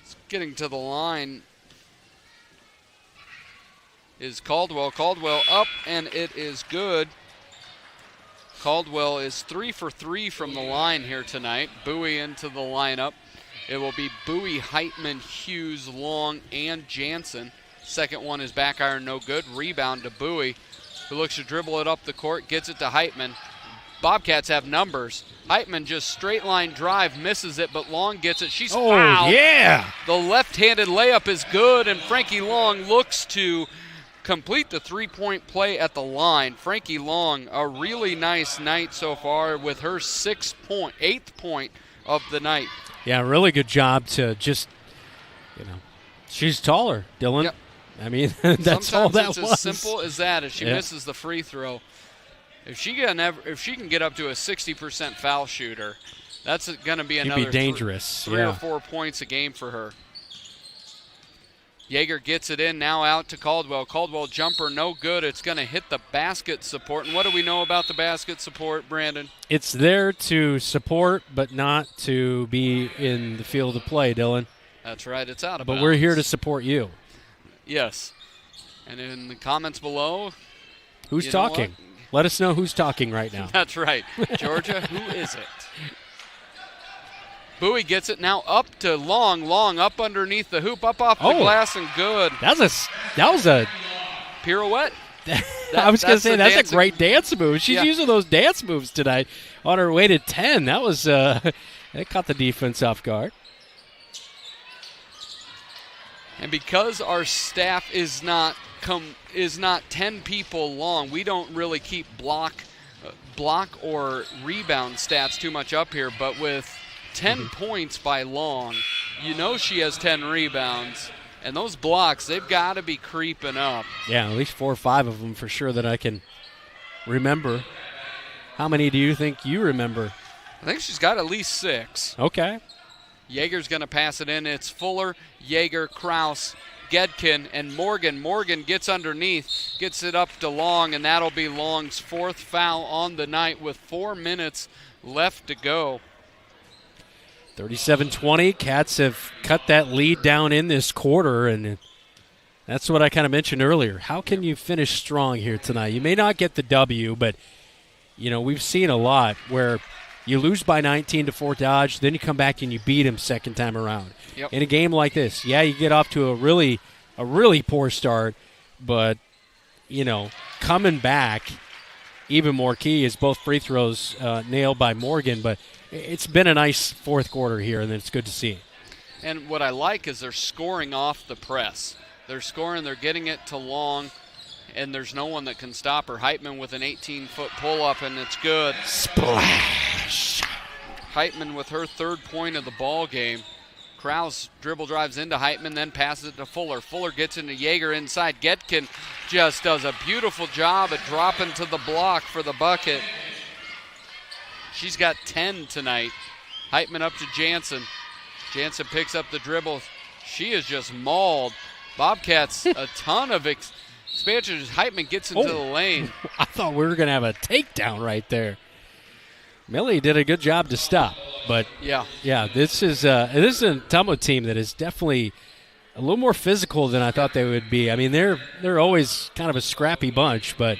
It's getting to the line is Caldwell. Caldwell up, and it is good. Caldwell is 3 for 3 from the line here tonight. Bowie into the lineup. It will be Bowie, Heitman, Hughes, Long, and Jansen. Second one is back iron, no good. Rebound to Bowie, who looks to dribble it up the court, gets it to Heitman. Bobcats have numbers. Heitman just straight line drive, misses it, but Long gets it. She's fouled. Yeah! The left-handed layup is good, and Frankie Long looks to complete the three-point play at the line. Frankie Long, a really nice night so far with her 8th point of the night. Yeah, really good job to just, she's taller, Dylan. Yep. I mean, that's all that was. Sometimes it's as simple as that. If she misses the free throw, if she can get up to a 60% foul shooter, that's going to be another dangerous. 3 or 4 points a game for her. Yeager gets it in, now out to Caldwell. Caldwell jumper, no good. It's going to hit the basket support. And what do we know about the basket support, Brandon? It's there to support, but not to be in the field of play, Dylan. That's right. It's out of bounds. But we're here to support you. Yes. And in the comments below, who's talking? Let us know who's talking right now. That's right. Georgia, who is it? Bowie gets it now up to Long. Long up underneath the hoop, up off the glass, and good. That was a pirouette. I was going to say that's a great dance move. She's using those dance moves tonight on her way to 10. That was that caught the defense off guard. And because our staff is not 10 people long, we don't really keep block or rebound stats too much up here, but with 10 points by Long, she has 10 rebounds. And those blocks, they've got to be creeping up. Yeah, at least 4 or 5 of them for sure that I can remember. How many do you think you remember? I think she's got at least 6. Okay. Yeager's going to pass it in. It's Fuller, Yeager, Kraus, Gedkin, and Morgan. Morgan gets underneath, gets it up to Long, and that'll be Long's 4th foul on the night with 4 minutes left to go. 37-20. Cats have cut that lead down in this quarter, and That's what I kind of mentioned earlier. How can you finish strong here tonight? You may not get the W, but, we've seen a lot where you lose by 19 to Fort Dodge, then you come back and you beat them second time around. Yep. In a game like this, you get off to a really poor start, but, coming back, even more key is both free throws nailed by Morgan, but it's been a nice fourth quarter here, and it's good to see. And what I like is they're scoring off the press. They're scoring, they're getting it to Long, and there's no one that can stop her. Heitman with an 18-foot pull-up, and it's good. Splash! Heitman with her third point of the ball game. Krause dribble drives into Heitman, then passes it to Fuller. Fuller gets into Yeager inside. Getkin just does a beautiful job at dropping to the block for the bucket. She's got 10 tonight. Heitman up to Jansen. Jansen picks up the dribble. She is just mauled. Bobcats a ton of expansion. Heitman gets into the lane. I thought we were going to have a takedown right there. Millie did a good job to stop, but this is a Ottumwa team that is definitely a little more physical than I thought they would be. I mean, they're always kind of a scrappy bunch, but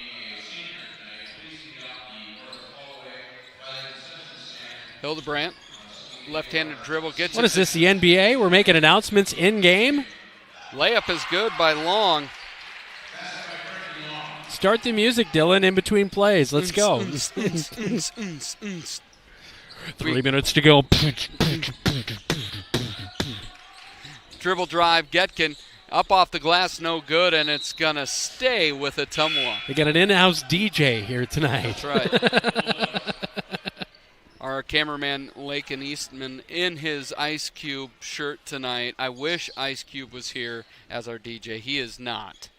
Hildebrandt, left-handed dribble gets. What is this? The NBA? We're making announcements in game. Layup is good by Long. Start the music, Dylan, in between plays. Let's go. 3 minutes to go. Dribble drive, Getkin up off the glass, no good, and it's going to stay with Ottumwa. They got an in-house DJ here tonight. That's right. Our cameraman, Lakin Eastman, in his Ice Cube shirt tonight. I wish Ice Cube was here as our DJ. He is not.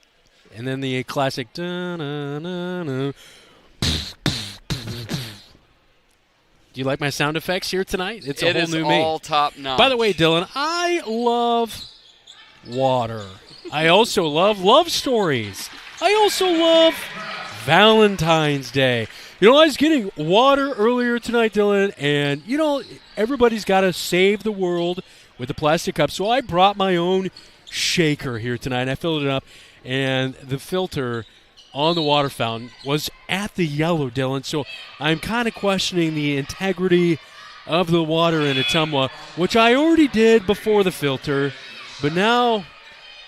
And then the classic da-na-na-na. Do you like my sound effects here tonight? It's a whole new me. It is all top notch. By the way, Dylan, I love water. I also love love stories. I also love Valentine's Day. I was getting water earlier tonight, Dylan, and, everybody's got to save the world with the plastic cup. So I brought my own shaker here tonight. I filled it up, and the filter on the water fountain was at the yellow, Dylan. So I'm kind of questioning the integrity of the water in Ottumwa, which I already did before the filter, but now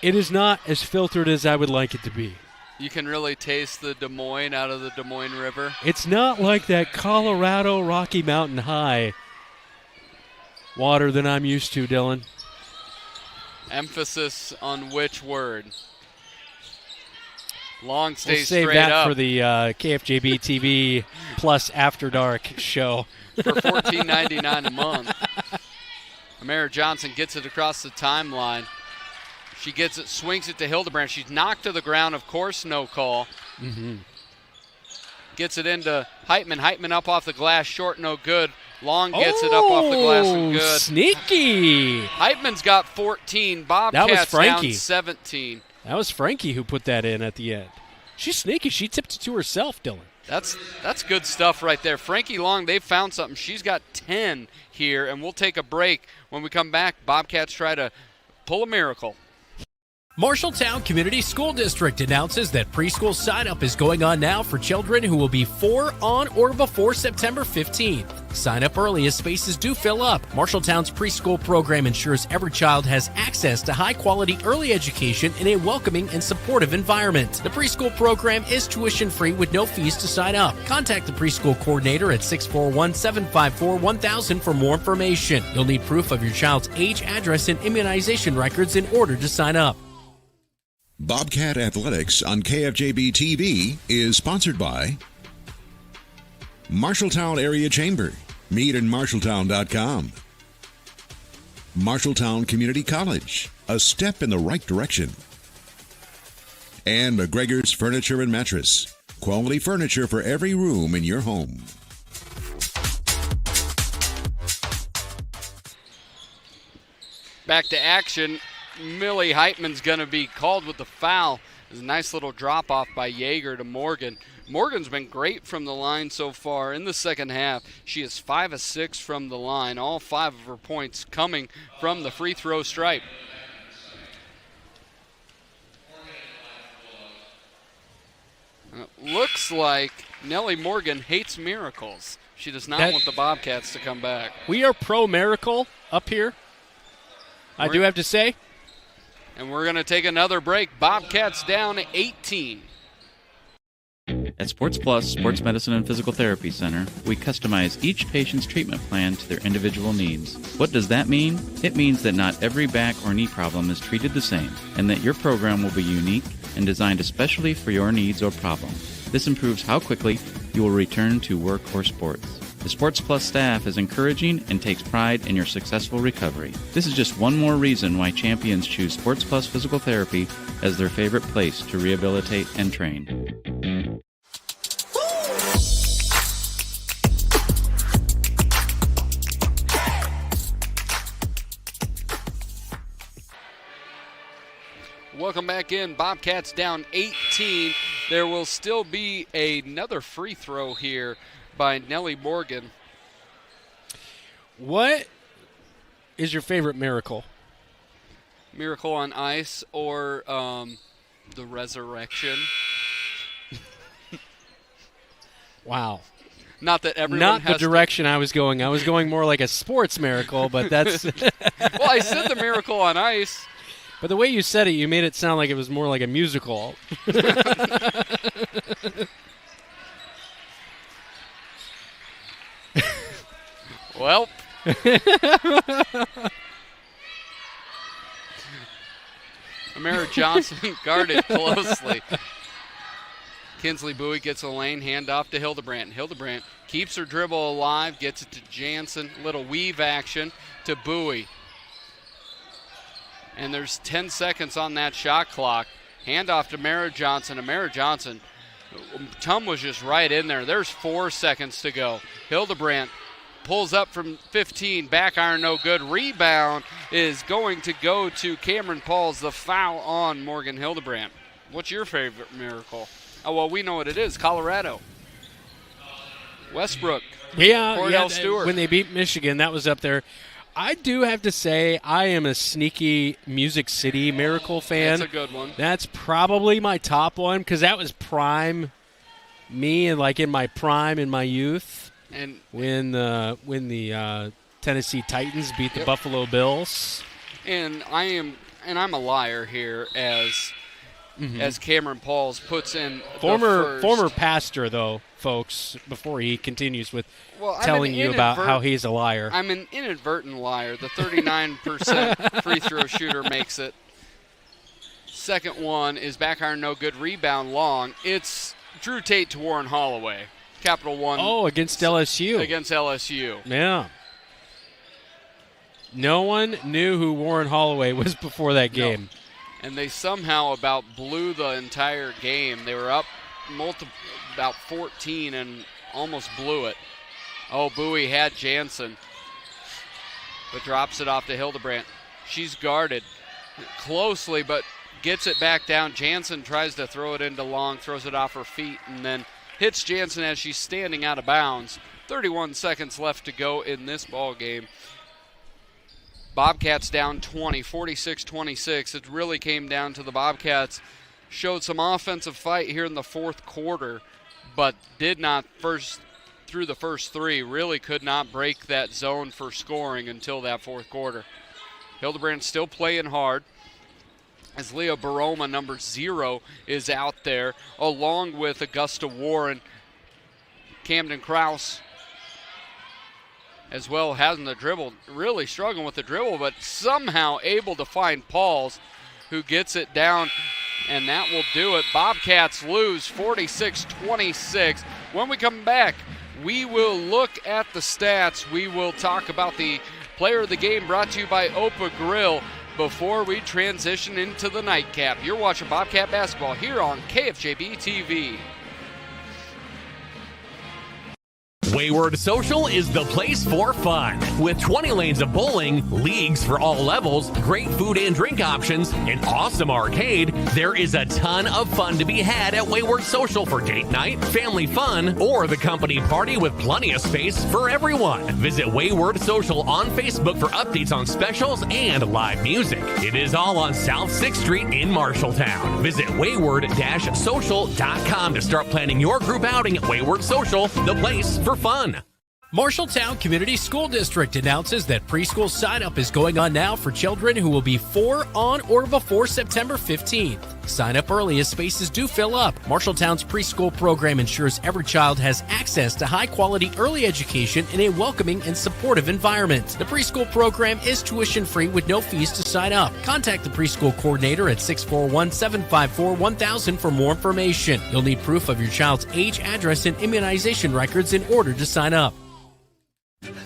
it is not as filtered as I would like it to be. You can really taste the Des Moines out of the Des Moines River. It's not like that Colorado Rocky Mountain High water that I'm used to, Dylan. Emphasis on which word? Long stays we'll save straight that up. For the KFJB-TV plus After Dark show. For $14.99 a month. Amara Johnson gets it across the timeline. She gets it, swings it to Hildebrandt. She's knocked to the ground, of course, no call. Mm-hmm. Gets it into Heitman. Heitman up off the glass, short, no good. Long gets it up off the glass and good. Sneaky. Heitman's got 14. Bobcats down 17. That was Frankie who put that in at the end. She's sneaky. She tipped it to herself, Dylan. That's good stuff right there. Frankie Long, they've found something. She's got 10 here, and we'll take a break. When we come back, Bobcats try to pull a miracle. Marshalltown Community School District announces that preschool sign-up is going on now for children who will be 4 on or before September 15th. Sign up early as spaces do fill up. Marshalltown's preschool program ensures every child has access to high-quality early education in a welcoming and supportive environment. The preschool program is tuition-free with no fees to sign up. Contact the preschool coordinator at 641-754-1000 for more information. You'll need proof of your child's age, address, and immunization records in order to sign up. Bobcat Athletics on KFJB-TV is sponsored by Marshalltown Area Chamber. Meet in Marshalltown.com. Marshalltown Community College, a step in the right direction. And McGregor's Furniture and Mattress, quality furniture for every room in your home. Back to action. Millie Heitman's going to be called with the foul. There's a nice little drop-off by Yeager to Morgan. Morgan's been great from the line so far in the second half. She is 5 of 6 from the line, all 5 of her points coming from the free throw stripe. Looks like Nellie Morgan hates miracles. She does not want the Bobcats to come back. We are pro-miracle up here, I do have to say. And we're going to take another break. Bobcats down 18. At Sports Plus Sports Medicine and Physical Therapy Center, we customize each patient's treatment plan to their individual needs. What does that mean? It means that not every back or knee problem is treated the same, and that your program will be unique and designed especially for your needs or problem. This improves how quickly you will return to work or sports. The Sports Plus staff is encouraging and takes pride in your successful recovery. This is just one more reason why champions choose Sports Plus Physical Therapy as their favorite place to rehabilitate and train. Welcome back in. Bobcats down 18. There will still be another free throw here by Nellie Morgan. What is your favorite miracle? Miracle on Ice or the Resurrection? Wow. Not that everyone Not has the direction I was going. I was going more like a sports miracle, but that's... Well, I said the Miracle on Ice. But the way you said it, you made it sound like it was more like a musical. Well. Amara Johnson guarded closely. Kinsley Bowie gets a lane, handoff to Hildebrandt. Hildebrandt keeps her dribble alive, gets it to Jansen. Little weave action to Bowie. And there's 10 seconds on that shot clock. Handoff to Mara Johnson. Mara Johnson, Tum was just right in there. There's 4 seconds to go. Hildebrandt pulls up from 15. Back iron, no good. Rebound is going to go to Cameron Pauls. The foul on Morgan Hildebrandt. What's your favorite miracle? Oh, well, we know what it is. Colorado. Westbrook. Yeah, Stewart. When they beat Michigan, that was up there. I do have to say I am a sneaky Music City Miracle fan. That's a good one. That's probably my top one because that was prime me and like in my prime in my youth. And when the Tennessee Titans beat the Buffalo Bills. And I'm a liar here as Cameron Pauls puts in former pastor though, folks, before he continues with telling you about how he's a liar. I'm an inadvertent liar. The 39% free throw shooter makes it. Second one is back iron, no good. Rebound long. It's Drew Tate to Warren Holloway. Capital One. Oh, against LSU. Against LSU. Yeah. No one knew who Warren Holloway was before that game. No. And they somehow about blew the entire game. They were up about 14 and almost blew it. Oh, Bowie had Jansen, but drops it off to Hildebrandt. She's guarded closely, but gets it back down. Jansen tries to throw it into long, throws it off her feet, and then hits Jansen as she's standing out of bounds. 31 seconds left to go in this ball game. Bobcats down 20, 46-26. It really came down to the Bobcats showed some offensive fight here in the fourth quarter, but did not through the first three, really could not break that zone for scoring until that fourth quarter. Hildebrandt still playing hard as Leah Baroma, number 0, is out there, along with Augusta Warren. Camden Krause as well has the dribble, really struggling with the dribble, but somehow able to find Pauls, who gets it down, and that will do it. Bobcats lose 46-26. When we come back, we will look at the stats. We will talk about the player of the game brought to you by Opa Grill before we transition into the nightcap. You're watching Bobcat Basketball here on KFJB-TV. Wayward Social is the place for fun. With 20 lanes of bowling, leagues for all levels, great food and drink options, an awesome arcade, there is a ton of fun to be had at Wayward Social for date night, family fun, or the company party with plenty of space for everyone. Visit Wayward Social on Facebook for updates on specials and live music. It is all on South 6th Street in Marshalltown. Visit wayward-social.com to start planning your group outing at Wayward Social, the place for fun. Marshalltown Community School District announces that preschool sign-up is going on now for children who will be 4 on or before September 15th. Sign up early as spaces do fill up. Marshalltown's preschool program ensures every child has access to high-quality early education in a welcoming and supportive environment. The preschool program is tuition-free with no fees to sign up. Contact the preschool coordinator at 641-754-1000 for more information. You'll need proof of your child's age, address, and immunization records in order to sign up.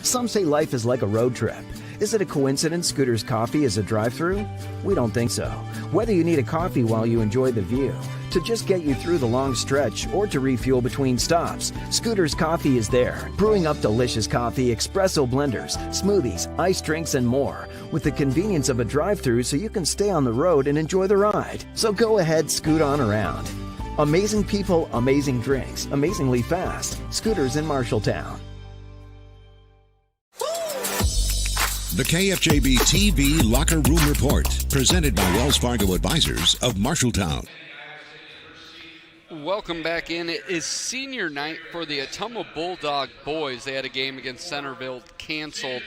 Some say life is like a road trip. Is it a coincidence Scooter's Coffee is a drive-thru? We don't think so. Whether you need a coffee while you enjoy the view, to just get you through the long stretch, or to refuel between stops, Scooter's Coffee is there, brewing up delicious coffee, espresso blenders, smoothies, iced drinks, and more, with the convenience of a drive-thru so you can stay on the road and enjoy the ride. So go ahead, scoot on around. Amazing people, amazing drinks, amazingly fast. Scooters in Marshalltown. The KFJB-TV Locker Room Report, presented by Wells Fargo Advisors of Marshalltown. Welcome back in. It is senior night for the Ottumwa Bulldog boys. They had a game against Centerville canceled.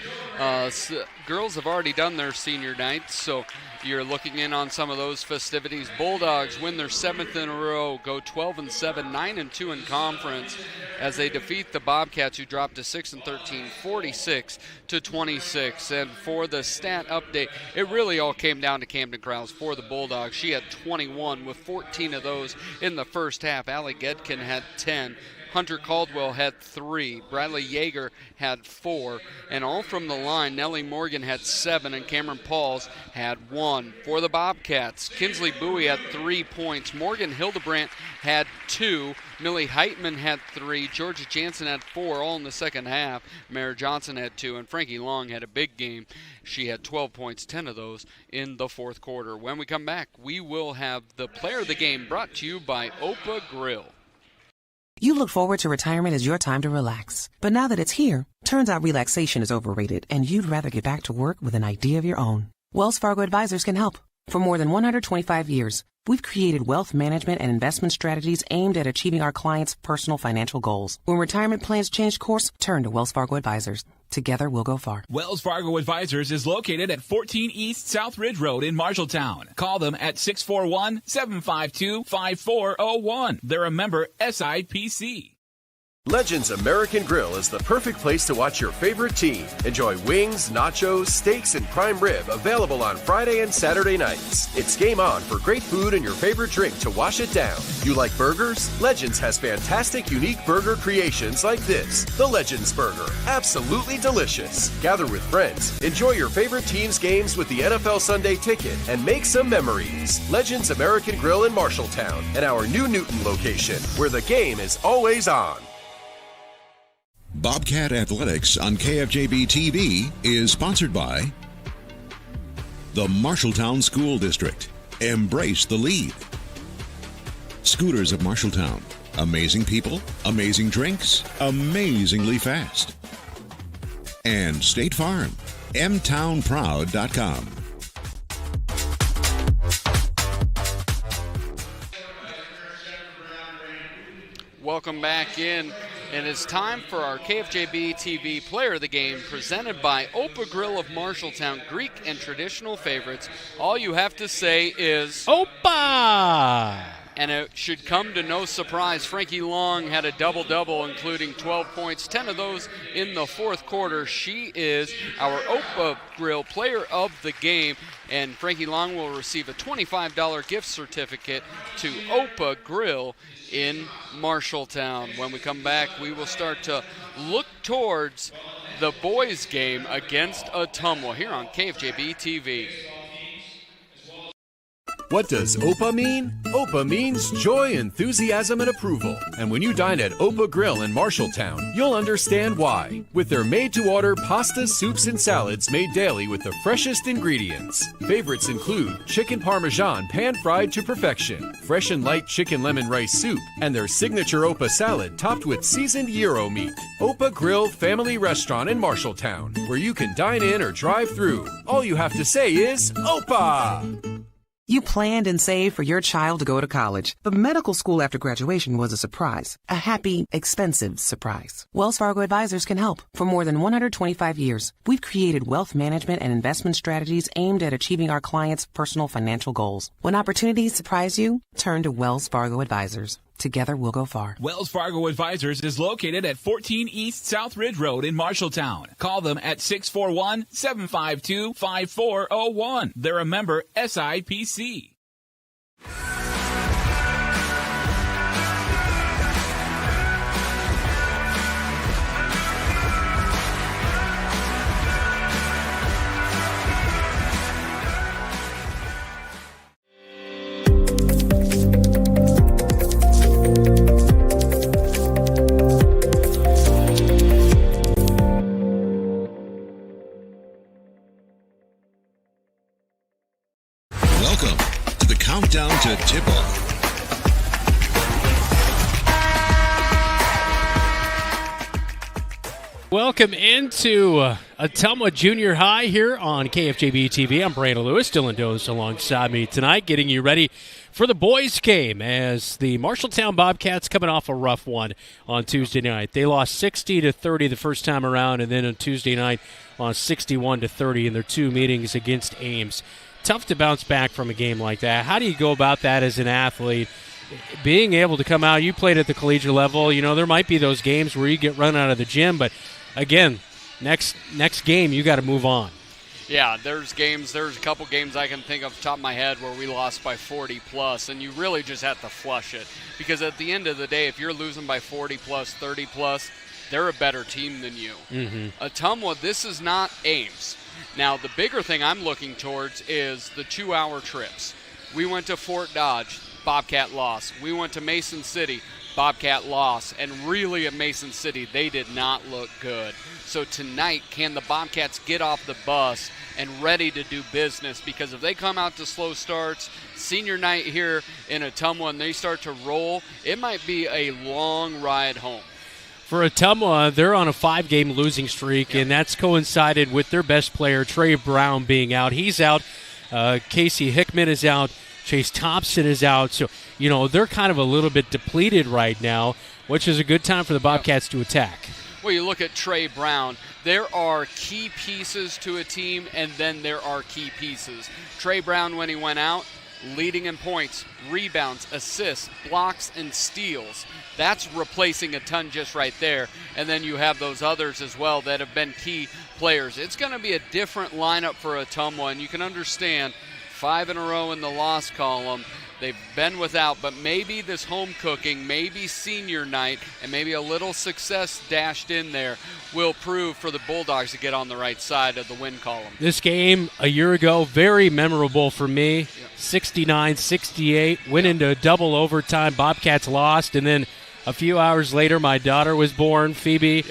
Girls have already done their senior night, so you're looking in on some of those festivities. Bulldogs win their 7th in a row, go 12-7, 9-2 in conference as they defeat the Bobcats, who dropped to 6-13, 46-26. And for the stat update, it really all came down to Camden Krause for the Bulldogs. She had 21 with 14 of those in the first half. Allie Gedkin had 10. Hunter Caldwell had 3. Bradley Yeager had 4. And all from the line, Nellie Morgan had 7, and Cameron Pauls had 1. For the Bobcats, Kinsley Bowie had 3 points. Morgan Hildebrandt had 2. Millie Heitman had 3. Georgia Jansen had 4, all in the second half. Mara Johnson had 2, and Frankie Long had a big game. She had 12 points, 10 of those in the fourth quarter. When we come back, we will have the player of the game brought to you by Opa Grill. You look forward to retirement as your time to relax. But now that it's here, turns out relaxation is overrated and you'd rather get back to work with an idea of your own. Wells Fargo Advisors can help. For more than 125 years, we've created wealth management and investment strategies aimed at achieving our clients' personal financial goals. When retirement plans change course, turn to Wells Fargo Advisors. Together, we'll go far. Wells Fargo Advisors is located at 14 East South Ridge Road in Marshalltown. Call them at 641-752-5401. They're a member SIPC. Legends American Grill is the perfect place to watch your favorite team. Enjoy wings, nachos, steaks, and prime rib available on Friday and Saturday nights. It's game on for great food and your favorite drink to wash it down. You like burgers? Legends has fantastic, unique burger creations like this. The Legends Burger. Absolutely delicious. Gather with friends, enjoy your favorite team's games with the NFL Sunday Ticket, and make some memories. Legends American Grill in Marshalltown and our new Newton location, where the game is always on. Bobcat Athletics on KFJB-TV is sponsored by the Marshalltown School District. Embrace the lead. Scooters of Marshalltown. Amazing people, amazing drinks, amazingly fast. And State Farm. mtownproud.com. Welcome back in, and it's time for our KFJB-TV Player of the Game, presented by Opa Grill of Marshalltown. Greek and traditional favorites. All you have to say is Opa! And it should come to no surprise, Frankie Long had a double-double, including 12 points, 10 of those in the fourth quarter. She is our Opa Grill Player of the Game, and Frankie Long will receive a $25 gift certificate to Opa Grill in Marshalltown. When we come back, we will start to look towards the boys' game against Ottumwa here on KFJB-TV. What does OPA mean? OPA means joy, enthusiasm, and approval. And when you dine at OPA Grill in Marshalltown, you'll understand why. With their made-to-order pastas, soups, and salads made daily with the freshest ingredients. Favorites include chicken parmesan pan-fried to perfection, fresh and light chicken lemon rice soup, and their signature OPA salad topped with seasoned gyro meat. OPA Grill Family Restaurant in Marshalltown, where you can dine in or drive through. All you have to say is OPA! You planned and saved for your child to go to college, but medical school after graduation was a surprise. A happy, expensive surprise. Wells Fargo Advisors can help. For more than 125 years, we've created wealth management and investment strategies aimed at achieving our clients' personal financial goals. When opportunities surprise you, turn to Wells Fargo Advisors. Together, we'll go far. Wells Fargo Advisors is located at 14 East South Ridge Road in Marshalltown. Call them at 641-752-5401. They're a member SIPC. Welcome to the Countdown to Tip-Off. Welcome into Ottumwa Junior High here on KFJB-TV. I'm Brandon Lewis. Dylan Does alongside me tonight, getting you ready for the boys' game as the Marshalltown Bobcats coming off a rough one on Tuesday night. They lost 60-30 the first time around, and then on Tuesday night on 61-30 in their two meetings against Ames. Tough to bounce back from a game like that. How do you go about that as an athlete? Being able to come out, you played at the collegiate level. You know, there might be those games where you get run out of the gym, but again, next game, you got to move on. Yeah, there's a couple games I can think of off the top of my head where we lost by 40+, and you really just have to flush it. Because at the end of the day, if you're losing by 40+, 30+, they're a better team than you. Ottumwa, this is not Ames. Now, the bigger thing I'm looking towards is the 2-hour trips. We went to Fort Dodge, Bobcat loss. We went to Mason City, Bobcat loss. And really at Mason City, they did not look good. So tonight, can the Bobcats get off the bus and ready to do business? Because if they come out to slow starts, senior night here in Ottumwa, and they start to roll, it might be a long ride home. For Ottumwa, they're on a 5-game losing streak, and that's coincided with their best player, Trey Brown, being out. He's out. Casey Hickman is out. Chase Thompson is out. So, you know, they're kind of a little bit depleted right now, which is a good time for the Bobcats to attack. Well, you look at Trey Brown. There are key pieces to a team, and then there are key pieces. Trey Brown, when he went out, leading in points, rebounds, assists, blocks, and steals. That's replacing a ton just right there. And then you have those others as well that have been key players. It's going to be a different lineup for Ottumwa, and you can understand 5 in a row in the loss column. They've been without, but maybe this home cooking, maybe senior night, and maybe a little success dashed in there will prove for the Bulldogs to get on the right side of the win column. This game a year ago, very memorable for me. 69-68, went into double overtime. Bobcats lost, and then a few hours later, my daughter was born, Phoebe.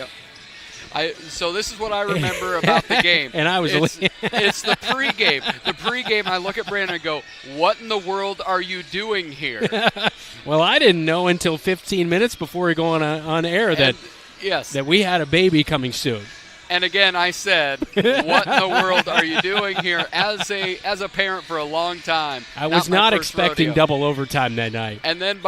So this is what I remember about the game. And I was it's the pregame. The pregame, I look at Brandon and go, what in the world are you doing here? Well, I didn't know until 15 minutes before we go on air that we had a baby coming soon. And again, I said, what in the world are you doing here? As a parent for a long time. I was not expecting double overtime that night. And then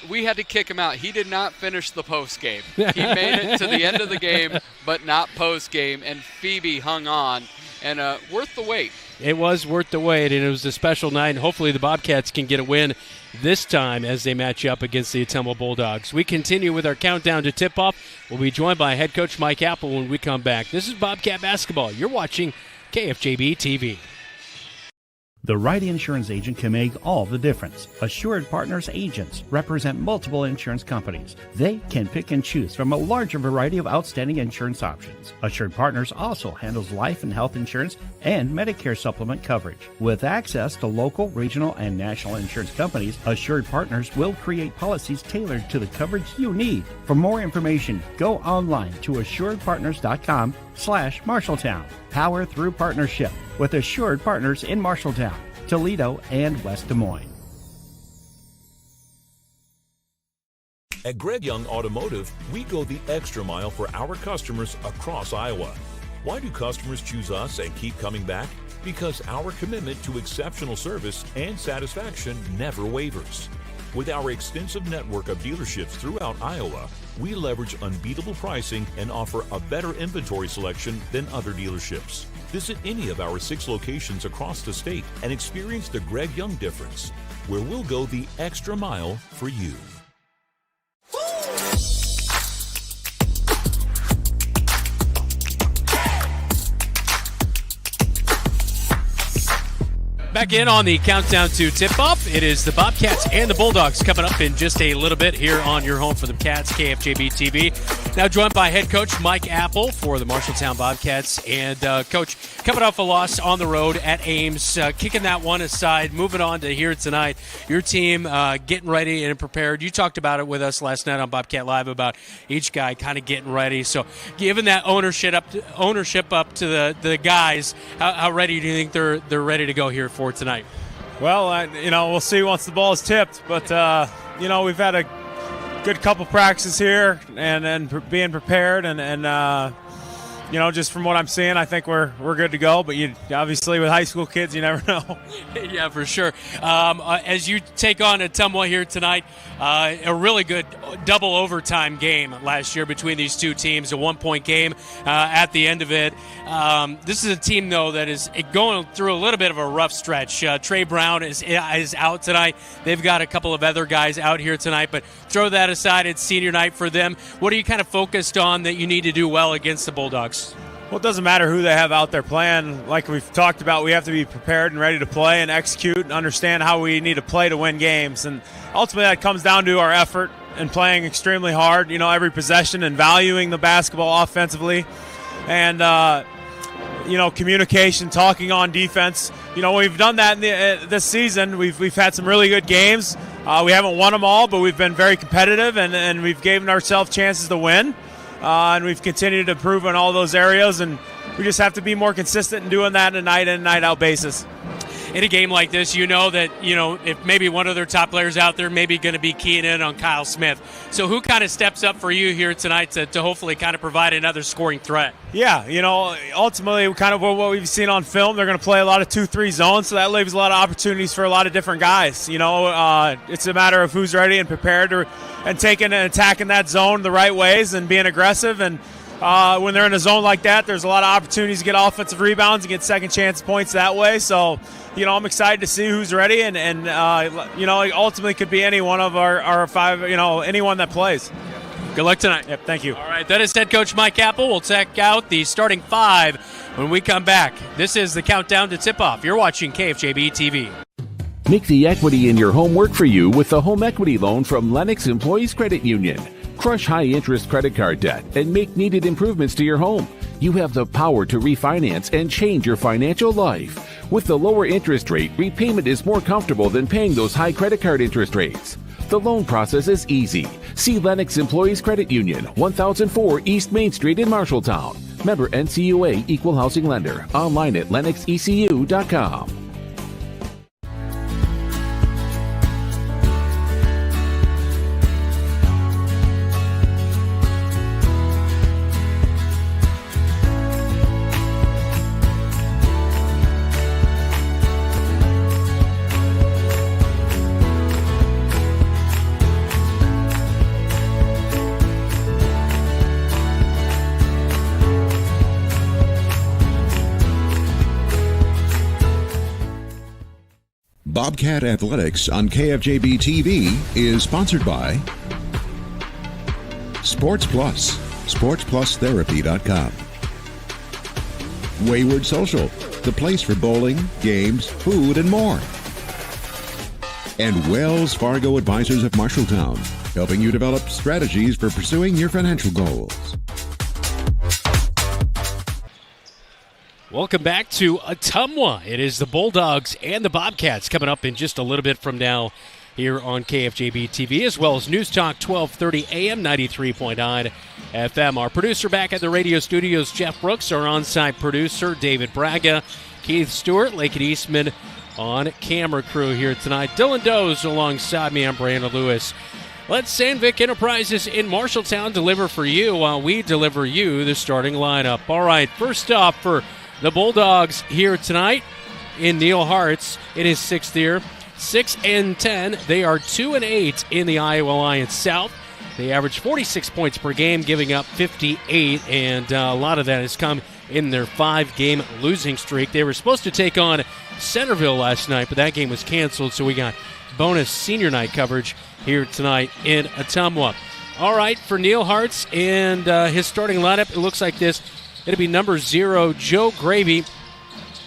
we had to kick him out. He did not finish the post game. He made it to the end of the game, but not post game. And Phoebe hung on, and worth the wait. It was worth the wait, and it was a special night. And hopefully the Bobcats can get a win this time as they match up against the Ottumwa Bulldogs. We continue with our countdown to tip-off. We'll be joined by head coach Mike Apple when we come back. This is Bobcat Basketball. You're watching KFJB-TV. The right insurance agent can make all the difference. Assured Partners agents represent multiple insurance companies. They can pick and choose from a larger variety of outstanding insurance options. Assured Partners also handles life and health insurance and Medicare supplement coverage. With access to local, regional, and national insurance companies, Assured Partners will create policies tailored to the coverage you need. For more information, go online to assuredpartners.com/Marshalltown. Power through partnership with Assured Partners in Marshalltown, Toledo, and West Des Moines. At Greg Young Automotive, we go the extra mile for our customers across Iowa. Why do customers choose us and keep coming back? Because our commitment to exceptional service and satisfaction never wavers. With our extensive network of dealerships throughout Iowa, we leverage unbeatable pricing and offer a better inventory selection than other dealerships. Visit any of our 6 locations across the state and experience the Greg Young difference, where we'll go the extra mile for you. Back in on the countdown to tip-off. It is the Bobcats and the Bulldogs coming up in just a little bit here on your home for the Cats, KFJB-TV. Now joined by head coach Mike Apple for the Marshalltown Bobcats. And, Coach, coming off a loss on the road at Ames, kicking that one aside, moving on to here tonight. Your team getting ready and prepared. You talked about it with us last night on Bobcat Live about each guy kind of getting ready. So giving that ownership up to the guys, how ready do you think they're ready to go here for tonight? Well, we'll see once the ball is tipped, but we've had a good couple practices here and being prepared and just from what I'm seeing, I think we're good to go. But obviously with high school kids, you never know. Yeah, for sure. As you take on Ottumwa here tonight, a really good double overtime game last year between these two teams, a 1-point game at the end of it. This is a team, though, that is going through a little bit of a rough stretch. Trey Brown is out tonight. They've got a couple of other guys out here tonight, but throw that aside. It's senior night for them. What are you kind of focused on that you need to do well against the Bulldogs? Well, it doesn't matter who they have out there playing. Like we've talked about, we have to be prepared and ready to play and execute and understand how we need to play to win games. And ultimately that comes down to our effort and playing extremely hard, every possession and valuing the basketball offensively. And, communication, talking on defense. We've done that in this season. We've had some really good games. We haven't won them all, but we've been very competitive and we've given ourselves chances to win. And we've continued to improve on all those areas, and we just have to be more consistent in doing that on a night in, night out basis. In a game like this, that, if maybe one of their top players out there maybe going to be keying in on Kyle Smith. So who kind of steps up for you here tonight to hopefully kind of provide another scoring threat? Yeah, ultimately kind of what we've seen on film, they're going to play a lot of 2-3 zones, so that leaves a lot of opportunities for a lot of different guys. It's a matter of who's ready and prepared and taking and attacking that zone the right ways and being aggressive. And when they're in a zone like that, there's a lot of opportunities to get offensive rebounds and get second chance points that way. So, I'm excited to see who's ready and ultimately could be any one of our 5, anyone that plays. Good luck tonight. Yep, thank you. All right, that is head coach Mike Apple. We'll check out the starting 5 when we come back. This is the countdown to tip-off. You're watching KFJB-TV. Make the equity in your home work for you with the home equity loan from Lennox Employees Credit Union. Crush high-interest credit card debt and make needed improvements to your home. You have the power to refinance and change your financial life. With the lower interest rate, repayment is more comfortable than paying those high credit card interest rates. The loan process is easy. See Lennox Employees Credit Union, 1004 East Main Street in Marshalltown. Member NCUA Equal Housing Lender. Online at lennoxecu.com. Bobcat Athletics on KFJB-TV is sponsored by Sports Plus, sportsplusTherapy.com, Wayward Social, the place for bowling, games, food, and more. And Wells Fargo Advisors of Marshalltown, helping you develop strategies for pursuing your financial goals. Welcome back to Ottumwa. It is the Bulldogs and the Bobcats coming up in just a little bit from now here on KFJB-TV, as well as News Talk 1230 AM, 93.9 FM. Our producer back at the radio studios, Jeff Brooks. Our on-site producer, David Braga. Keith Stewart, Lakin Eastman on camera crew here tonight. Dylan Doze alongside me. I'm Brandon Lewis. Let Sandvik Enterprises in Marshalltown deliver for you while we deliver you the starting lineup. All right, first off for the Bulldogs here tonight in Neil Hart's in his sixth year. 6-10. They are 2-8 in the Iowa Alliance South. They average 46 points per game, giving up 58, and a lot of that has come in their 5-game losing streak. They were supposed to take on Centerville last night, but that game was canceled, so we got bonus senior night coverage here tonight in Ottumwa. All right, for Neil Hart's and his starting lineup, it looks like this. It'll be number 0, Joe Gravy,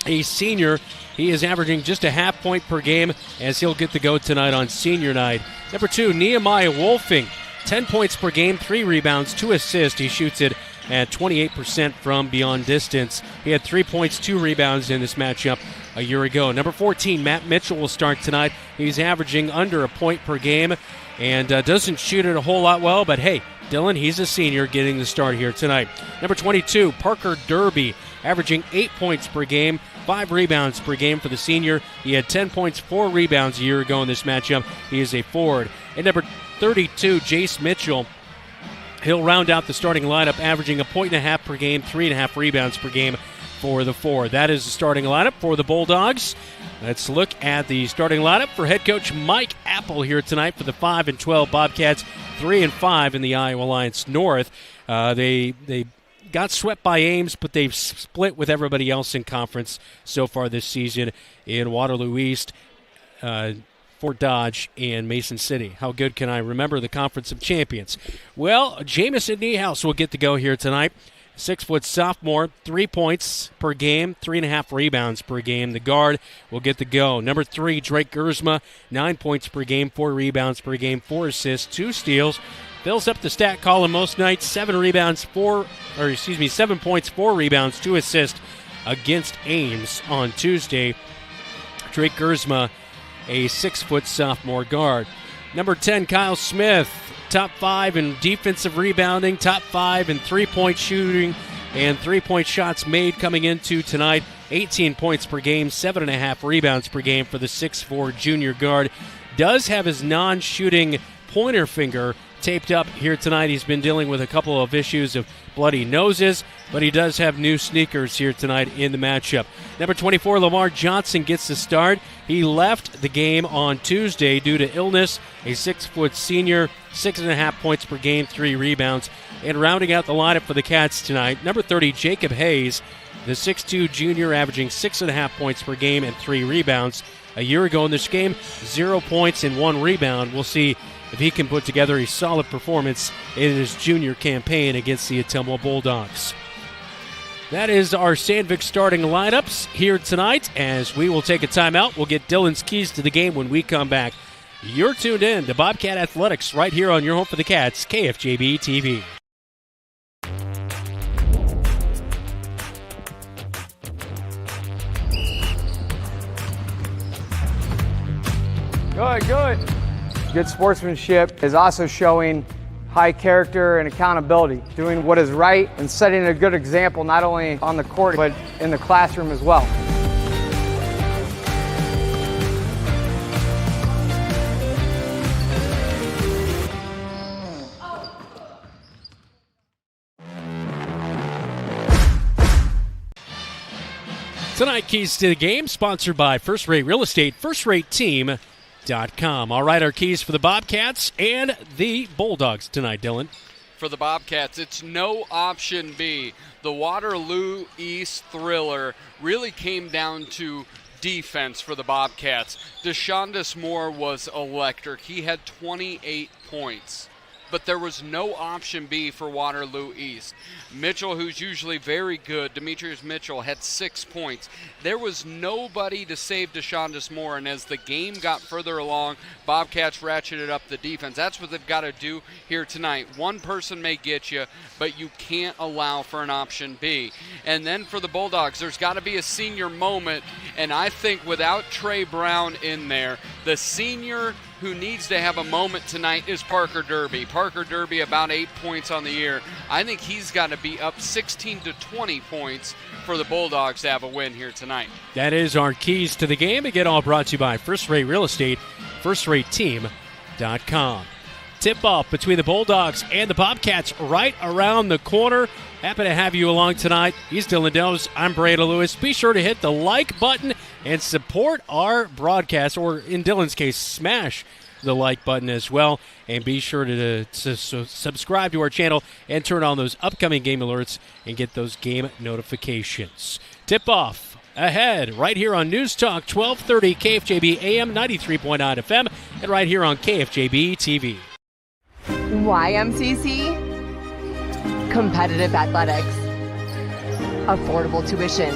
a senior. He is averaging just a half point per game as he'll get the go tonight on senior night. Number 2, Nehemiah Wolfing, 10 points per game, 3 rebounds, 2 assists. He shoots it at 28% from beyond distance. He had 3 points, 2 rebounds in this matchup a year ago. Number 14, Matt Mitchell will start tonight. He's averaging under a point per game and doesn't shoot it a whole lot well, but hey, Dylan, he's a senior getting the start here tonight. Number 22, Parker Derby, averaging 8 points per game, 5 rebounds per game for the senior. He had 10 points, 4 rebounds a year ago in this matchup. He is a forward. And number 32, Jace Mitchell, he'll round out the starting lineup, averaging a point and a half per game, 3.5 rebounds per game for the forward. That is the starting lineup for the Bulldogs. Let's look at the starting lineup for head coach Mike Apple here tonight for the 5-12 Bobcats, 3-5 in the Iowa Alliance North. They got swept by Ames, but they've split with everybody else in conference so far this season in Waterloo East, Fort Dodge, and Mason City. How good can I remember the Conference of Champions? Well, Jamison Niehaus will get to go here tonight. 6-foot sophomore, 3 points per game, 3.5 rebounds per game. The guard will get the go. Number 3, Drake Gersma, 9 points per game, 4 rebounds per game, 4 assists, 2 steals. Fills up the stat column most nights, 7 points, 4 rebounds, 2 assists against Ames on Tuesday. Drake Gersma, a 6-foot sophomore guard. Number 10, Kyle Smith, top 5 in defensive rebounding, top 5 in three-point shooting, and three-point shots made coming into tonight. 18 points per game, 7.5 rebounds per game for the 6'4 junior guard. Does have his non-shooting pointer finger taped up here tonight. He's been dealing with a couple of issues of bloody noses, but he does have new sneakers here tonight in the matchup. Number 24, Lamar Johnson gets the start. He left the game on Tuesday due to illness. A 6-foot senior, 6.5 points per game, 3 rebounds. And rounding out the lineup for the Cats tonight, number 30, Jacob Hayes, the 6'2 junior, averaging 6.5 points per game and 3 rebounds. A year ago in this game, 0 points and 1 rebound. We'll see if he can put together a solid performance in his junior campaign against the Ottumwa Bulldogs. That is our Sandvik starting lineups here tonight. As we will take a timeout, we'll get Dylan's keys to the game when we come back. You're tuned in to Bobcat Athletics right here on your home for the Cats, KFJB-TV. Good. Good sportsmanship is also showing high character and accountability, doing what is right and setting a good example not only on the court but in the classroom as well. Tonight, keys to the game sponsored by First Rate Real Estate, FirstRateTeam.com. All right, our keys for the Bobcats and the Bulldogs tonight, Dylan. For the Bobcats, it's no option B. The Waterloo East thriller really came down to defense for the Bobcats. DeShondis Moore was electric. He had 28 points. but there was no option B for Waterloo East. Mitchell, who's usually very good, Demetrius Mitchell, had 6 points. There was nobody to save DeShondis Moore, and as the game got further along, Bobcats ratcheted up the defense. That's what they've got to do here tonight. One person may get you, but you can't allow for an option B. And then for the Bulldogs, there's got to be a senior moment, and I think without Trey Brown in there, the senior who needs to have a moment tonight is Parker Derby. Parker Derby about 8 points on the year. I think he's got to be up 16 to 20 points for the Bulldogs to have a win here tonight. That is our keys to the game. Again, all brought to you by First Rate Real Estate, FirstRateTeam.com. Tip-off between the Bulldogs and the Bobcats right around the corner. Happy to have you along tonight. He's Dylan Does. I'm Brandon Lewis. Be sure to hit the like button and support our broadcast, or in Dylan's case, smash the like button as well. And be sure to subscribe to our channel and turn on those upcoming game alerts and get those game notifications. Tip-off ahead right here on News Talk 1230 KFJB AM 93.9 FM and right here on KFJB-TV. YMCC, competitive athletics, affordable tuition,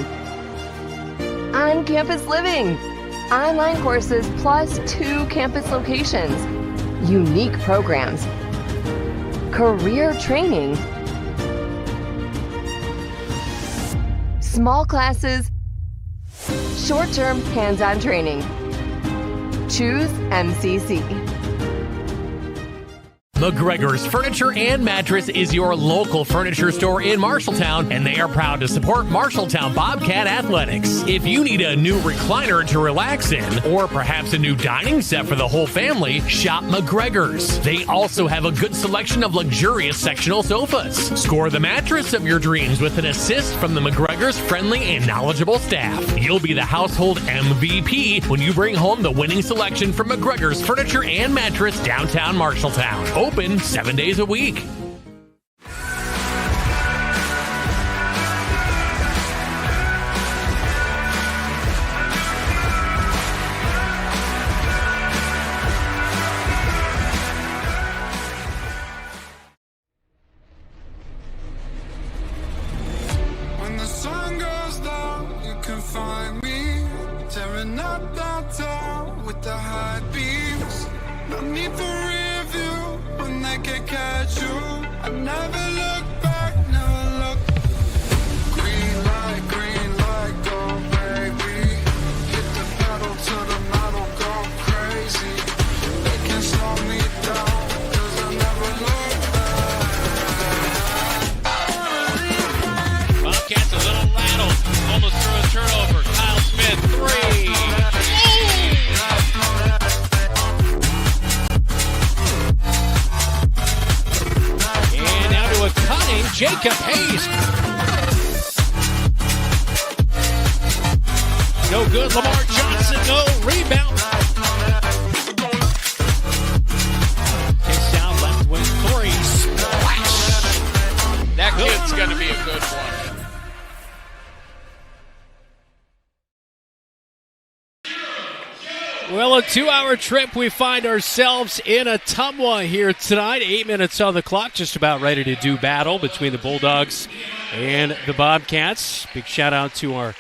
on-campus living, online courses plus 2 campus locations, unique programs, career training, small classes, short-term hands-on training. Choose MCC. McGregor's Furniture and Mattress is your local furniture store in Marshalltown, and they are proud to support Marshalltown Bobcat Athletics. If you need a new recliner to relax in, or perhaps a new dining set for the whole family, shop McGregor's. They also have a good selection of luxurious sectional sofas. Score the mattress of your dreams with an assist from the McGregor's friendly and knowledgeable staff. You'll be the household MVP when you bring home the winning selection from McGregor's Furniture and Mattress, downtown Marshalltown. Open 7 days a week. When the sun goes down, you can find me tearing up downtown with the high beams. No need for review when they can catch you. I never look back, never look. Green light, go baby. Hit the pedal to the metal, go crazy. They can't slow me down, 'cause I never look back. Bobcats a little rattled. Almost threw a turnover. Kyle Smith, 3. And now to a cutting Jacob Hayes. No good. Lamar Johnson, no rebound. Takes down left wing 3. Splash. That kid's going to be a good one. Well, a 2-hour trip. We find ourselves in Ottumwa here tonight. 8 minutes on the clock, just about ready to do battle between the Bulldogs and the Bobcats. Big shout out to our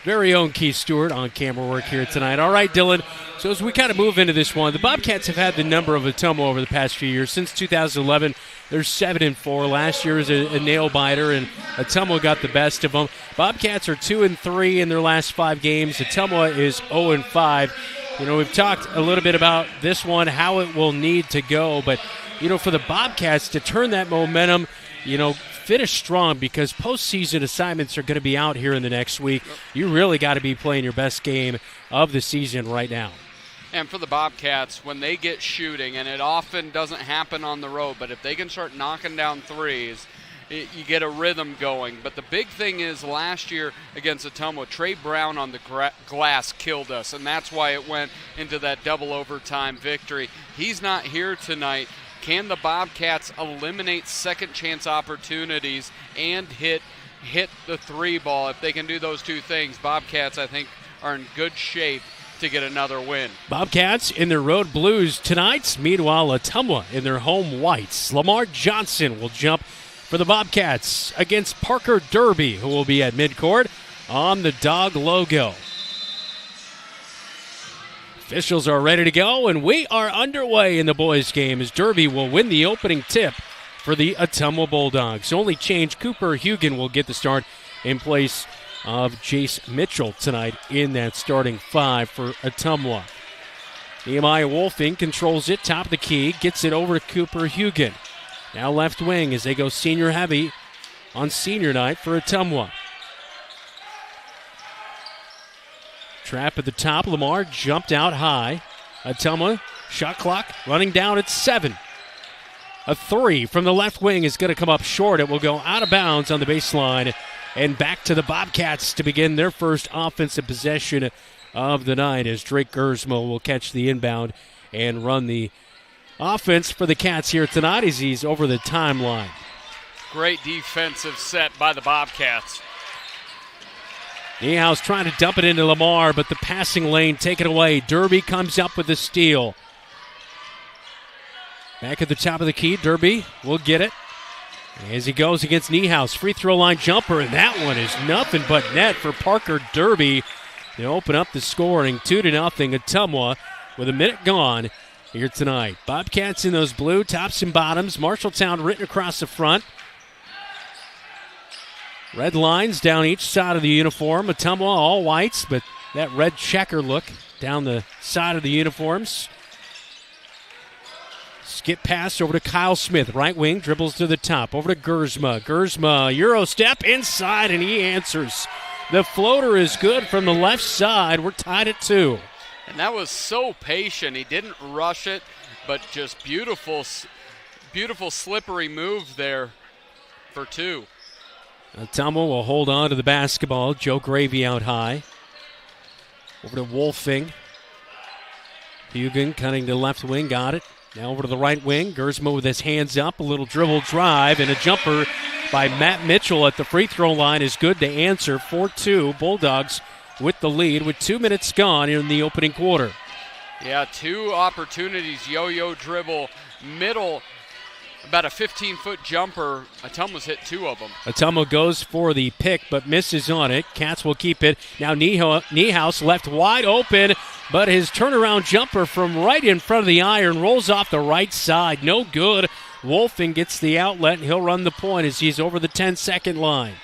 very own Keith Stewart on camera work here tonight. All right, Dylan. So as we kind of move into this one, the Bobcats have had the number of Ottumwa over the past few years. Since 2011, they're 7-4. Last year was a nail biter, and Ottumwa got the best of them. Bobcats are 2-3 in their last 5 games. Ottumwa is 0-5. You know, we've talked a little bit about this one, how it will need to go. But, you know, for the Bobcats to turn that momentum, you know, finish strong, because postseason assignments are going to be out here in the next week. You really got to be playing your best game of the season right now. And for the Bobcats, when they get shooting, and it often doesn't happen on the road, but if they can start knocking down threes, you get a rhythm going. But the big thing is last year against Ottumwa, Trey Brown on the glass killed us, and that's why it went into that double overtime victory. He's not here tonight. Can the Bobcats eliminate second chance opportunities and hit the 3 ball? If they can do those two things, Bobcats, I think, are in good shape to get another win. Bobcats in their road blues tonight. Meanwhile, Ottumwa in their home whites. Lamar Johnson will jump for the Bobcats against Parker Derby, who will be at midcourt on the dog logo. Officials are ready to go, and we are underway in the boys' game as Derby will win the opening tip for the Ottumwa Bulldogs. Only change, Cooper Hugan will get the start in place of Jace Mitchell tonight in that starting five for Ottumwa. Nehemiah Wolfing controls it, top of the key, gets it over to Cooper Hugan. Now left wing as they go senior heavy on senior night for Ottumwa. Trap at the top. Lamar jumped out high. Ottumwa, shot clock running down at 7. A 3 from the left wing is going to come up short. It will go out of bounds on the baseline and back to the Bobcats to begin their first offensive possession of the night as Drake Gersmo will catch the inbound and run the offense for the Cats here tonight as he's over the timeline. Great defensive set by the Bobcats. Niehaus trying to dump it into Lamar, but the passing lane taken away. Derby comes up with the steal. Back at the top of the key, Derby will get it as he goes against Niehaus. Free throw line jumper, and that one is nothing but net for Parker Derby. They open up the scoring 2-0 Ottumwa with a minute gone here tonight. Bobcats in those blue tops and bottoms. Marshalltown written across the front. Red lines down each side of the uniform. Ottumwa all whites, but that red checker look down the side of the uniforms. Skip pass over to Kyle Smith. Right wing, dribbles to the top. Over to Gersma. Gersma, Euro step inside, and he answers. The floater is good from the left side. We're tied at 2. And that was so patient. He didn't rush it, but just beautiful slippery move there for 2. Ottumwa will hold on to the basketball. Joe Gravy out high. Over to Wolfing. Hugan cutting to left wing, got it. Now over to the right wing. Gersma with his hands up, a little dribble drive, and a jumper by Matt Mitchell at the free throw line is good to answer. 4-2, Bulldogs with the lead with 2 minutes gone in the opening quarter. Yeah, 2 opportunities, yo-yo dribble, middle, about a 15-foot jumper. Ottumwa's hit 2 of them. Ottumwa goes for the pick, but misses on it. Cats will keep it. Now Niehaus left wide open, but his turnaround jumper from right in front of the iron rolls off the right side. No good. Wolfing gets the outlet, and he'll run the point as he's over the 10-second line.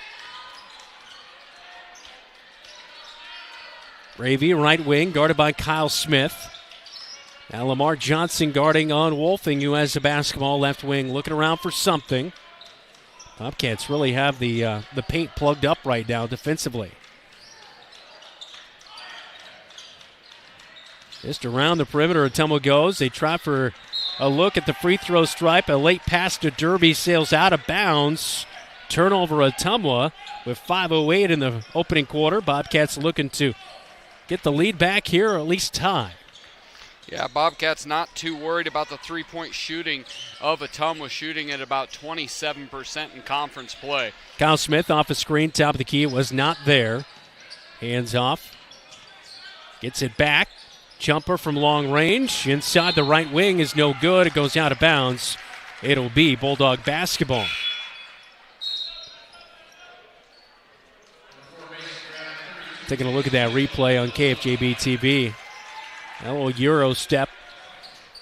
Gravy, right wing, guarded by Kyle Smith. Now Lamar Johnson guarding on Wolfing, who has the basketball left wing, looking around for something. Bobcats really have the paint plugged up right now defensively. Just around the perimeter, Ottumwa goes. They try for a look at the free throw stripe. A late pass to Derby sails out of bounds. Turnover Ottumwa with 5:08 in the opening quarter. Bobcats looking to get the lead back here or at least tie. Yeah, Bobcats not too worried about the three-point shooting of Ottumwa, shooting at about 27% in conference play. Kyle Smith off a screen, top of the key. It was not there. Hands off. Gets it back. Jumper from long range. Inside the right wing is no good. It goes out of bounds. It'll be Bulldog basketball. Taking a look at that replay on KFJB-TV. A little Euro step.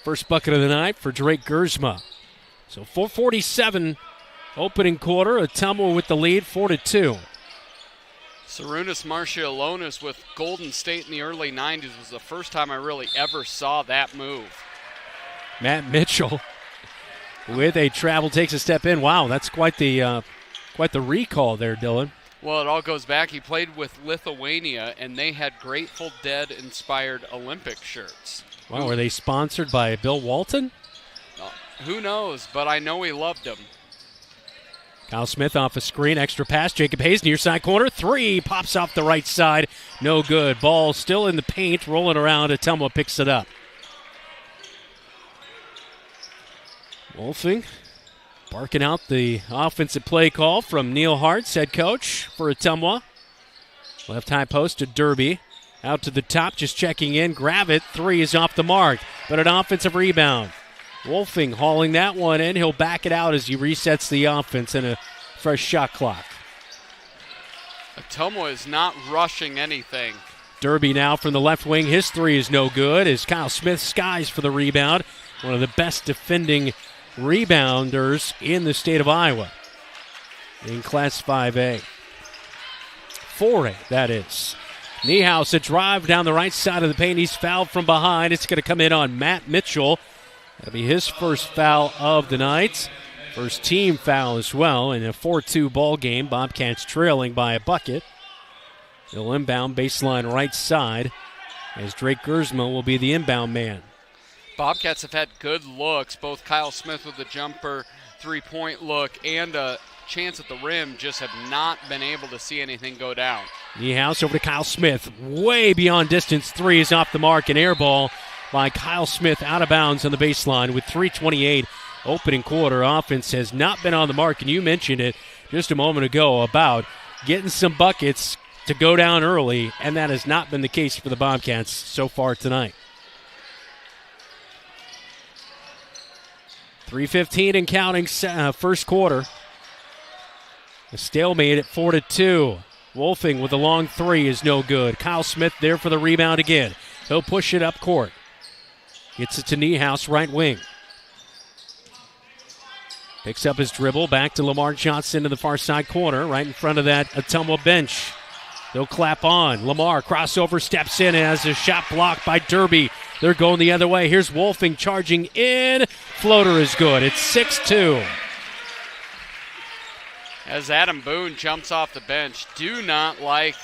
First bucket of the night for Drake Gersma. So 4:47 opening quarter. Ottumwa with the lead, 4-2. Sarunas Marcialonis with Golden State in the early 90s was the first time I really ever saw that move. Matt Mitchell with a travel takes a step in. Wow, that's quite the recall there, Dylan. Well, it all goes back. He played with Lithuania, and they had Grateful Dead-inspired Olympic shirts. Wow, were they sponsored by Bill Walton? Who knows, but I know he loved them. Kyle Smith off a screen, extra pass. Jacob Hayes near side corner. 3 pops off the right side. No good. Ball still in the paint, rolling around. Ottumwa picks it up. Wolfing barking out the offensive play call from Neil Hartz, head coach for Ottumwa. Left high post to Derby. Out to the top, just checking in. Gravitt, 3 is off the mark, but an offensive rebound. Wolfing hauling that one in. He'll back it out as he resets the offense and a fresh shot clock. Ottumwa is not rushing anything. Derby now from the left wing. His 3 is no good as Kyle Smith skies for the rebound. One of the best defending rebounders in the state of Iowa in Class 5A. 4A, that is. Niehaus, a drive down the right side of the paint. He's fouled from behind. It's going to come in on Matt Mitchell. That'll be his first foul of the night. First team foul as well in a 4-2 ball game. Bobcats trailing by a bucket. They'll inbound baseline right side as Drake Gersma will be the inbound man. Bobcats have had good looks. Both Kyle Smith with the jumper, three-point look, and a chance at the rim, just have not been able to see anything go down. Niehaus over to Kyle Smith. Way beyond distance. 3 is off the mark. An air ball by Kyle Smith out of bounds on the baseline with 3:28 opening quarter. Offense has not been on the mark, and you mentioned it just a moment ago about getting some buckets to go down early, and that has not been the case for the Bobcats so far tonight. 3:15 and counting first quarter. A stalemate at 4-2. Wolfing with a long 3 is no good. Kyle Smith there for the rebound again. He'll push it up court. Gets it to Niehaus, right wing. Picks up his dribble, back to Lamar Johnson to the far side corner, right in front of that Ottumwa bench. They'll clap on. Lamar, crossover, steps in as a shot blocked by Derby. They're going the other way. Here's Wolfing charging in. Floater is good. It's 6-2. As Adam Boone jumps off the bench, do not like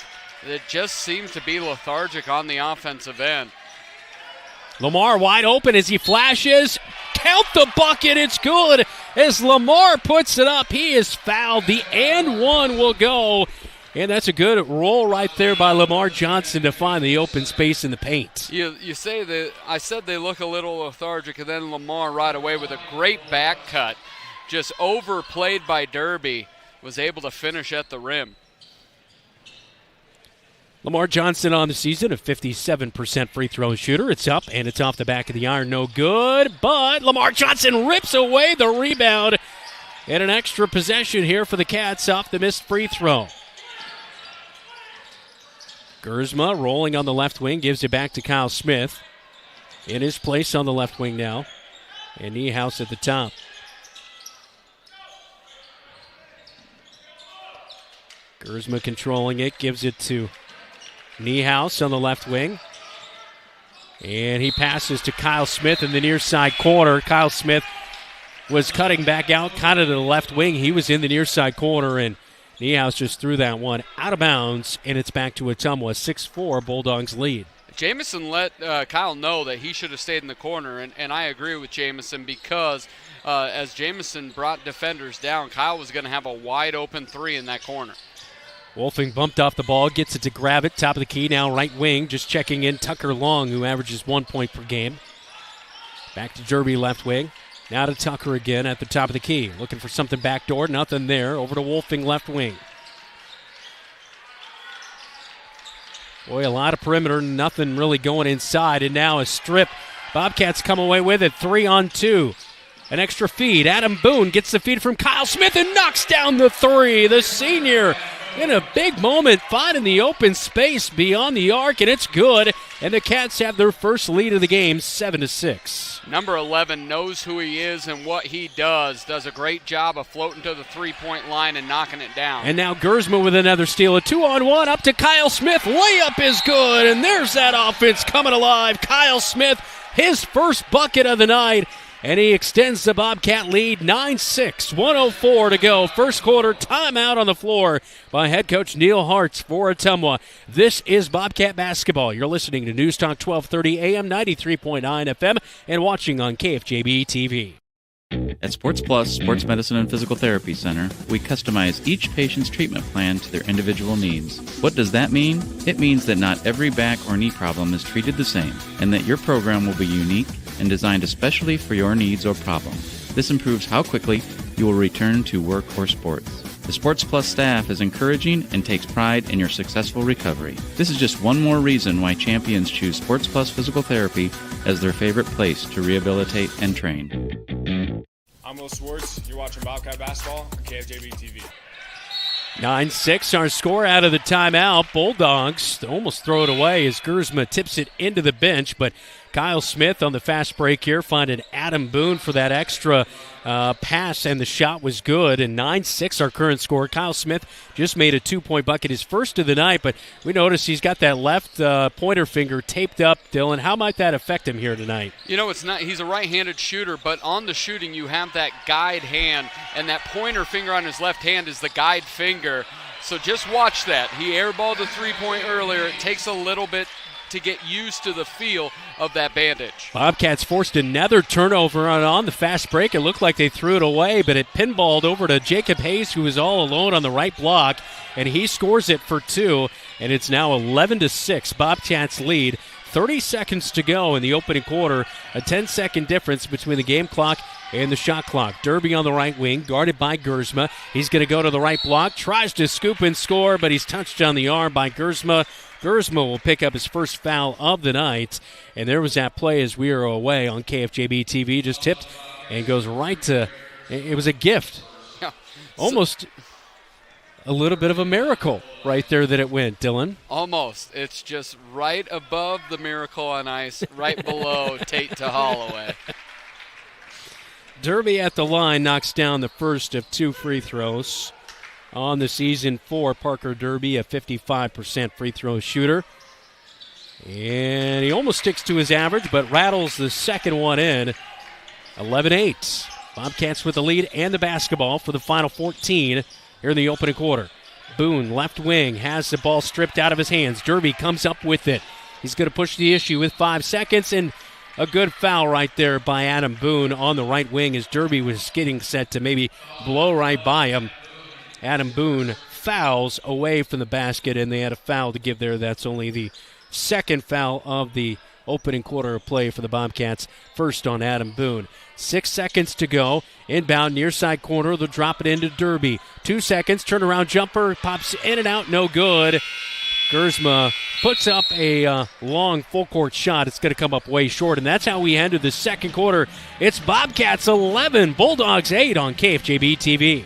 it, just seems to be lethargic on the offensive end. Lamar wide open as he flashes. Count the bucket, it's good. As Lamar puts it up, he is fouled. The and one will go. And that's a good roll right there by Lamar Johnson to find the open space in the paint. You say that I said they look a little lethargic, and then Lamar right away with a great back cut, just overplayed by Derby, was able to finish at the rim. Lamar Johnson on the season, a 57% free throw shooter. It's up and it's off the back of the iron, no good. But Lamar Johnson rips away the rebound. And an extra possession here for the Cats off the missed free throw. Gersma rolling on the left wing, gives it back to Kyle Smith. In his place on the left wing now. And Niehaus at the top. Gersma controlling it, gives it to Niehaus on the left wing. And he passes to Kyle Smith in the near side corner. Kyle Smith was cutting back out kind of to the left wing. He was in the near side corner, and Niehaus just threw that one out of bounds, and it's back to Ottumwa. 6-4 Bulldogs lead. Jamison let Kyle know that he should have stayed in the corner, and I agree with Jamison because as Jamison brought defenders down, Kyle was going to have a wide open 3 in that corner. Wolfing bumped off the ball, gets it to Gravitt, top of the key, now right wing, just checking in Tucker Long, who averages 1 point per game. Back to Derby left wing. Now to Tucker again at the top of the key. Looking for something backdoor, nothing there. Over to Wolfing left wing. Boy, a lot of perimeter, nothing really going inside, and now a strip. Bobcats come away with it, 3-on-2. An extra feed. Adam Boone gets the feed from Kyle Smith and knocks down the 3. The senior in a big moment, finding the open space beyond the arc, and it's good. And the Cats have their first lead of the game, 7-6. Number 11 knows who he is and what he does. Does a great job of floating to the three-point line and knocking it down. And now Gersma with another steal. A 2-on-1 up to Kyle Smith. Layup is good, and there's that offense coming alive. Kyle Smith, his first bucket of the night. And he extends the Bobcat lead 9-6, 1:04 to go. First quarter timeout on the floor by head coach Neil Hartz for Ottumwa. This is Bobcat basketball. You're listening to News Talk 1230 AM, 93.9 FM, and watching on KFJB-TV. At Sports Plus Sports Medicine and Physical Therapy Center, we customize each patient's treatment plan to their individual needs. What does that mean? It means that not every back or knee problem is treated the same, and that your program will be unique and designed especially for your needs or problem. This improves how quickly you will return to work or sports. The Sports Plus staff is encouraging and takes pride in your successful recovery. This is just one more reason why champions choose Sports Plus Physical Therapy as their favorite place to rehabilitate and train. I'm Will Swartz. You're watching Bobcat Basketball on KFJB-TV. 9-6, our score out of the timeout. Bulldogs almost throw it away as Gersma tips it into the bench, but Kyle Smith on the fast break here finding Adam Boone for that extra pass, and the shot was good. And 9-6, our current score. Kyle Smith just made a 2-point bucket, his first of the night, but we notice he's got that left pointer finger taped up. Dylan, how might that affect him here tonight? You know, it's not. He's a right-handed shooter, but on the shooting you have that guide hand, and that pointer finger on his left hand is the guide finger. So just watch that. He airballed a three-point earlier. It takes a little bit to get used to the feel of that bandage. Bobcats forced another turnover on the fast break. It looked like they threw it away, but it pinballed over to Jacob Hayes, who was all alone on the right block, and he scores it for 2, and it's now 11-6. Bobcats lead. 30 seconds to go in the opening quarter. A 10-second difference between the game clock and the shot clock. Derby on the right wing, guarded by Gersma. He's going to go to the right block, tries to scoop and score, but he's touched on the arm by Gersma. Gersma will pick up his first foul of the night. And there was that play as we were away on KFJB-TV, just tipped and goes right to, it was a gift. Yeah. Almost a little bit of a miracle right there that it went, Dylan. Almost. It's just right above the Miracle on Ice, right below Tate to Holloway. Derby at the line knocks down the first of 2 free throws on the season for Parker Derby, a 55% free throw shooter. And he almost sticks to his average, but rattles the second one in. 11-8. Bobcats with the lead and the basketball for the final 14 here in the opening quarter. Boone, left wing, has the ball stripped out of his hands. Derby comes up with it. He's going to push the issue with 5 seconds, and a good foul right there by Adam Boone on the right wing as Derby was getting set to maybe blow right by him. Adam Boone fouls away from the basket, and they had a foul to give there. That's only the second foul of the opening quarter of play for the Bobcats. First on Adam Boone. 6 seconds to go. Inbound near side corner. They'll drop it into Derby. 2 seconds. Turnaround jumper. Pops in and out. No good. Gersma puts up a long full-court shot. It's going to come up way short, and that's how we ended the second quarter. It's Bobcats 11, Bulldogs 8 on KFJB-TV.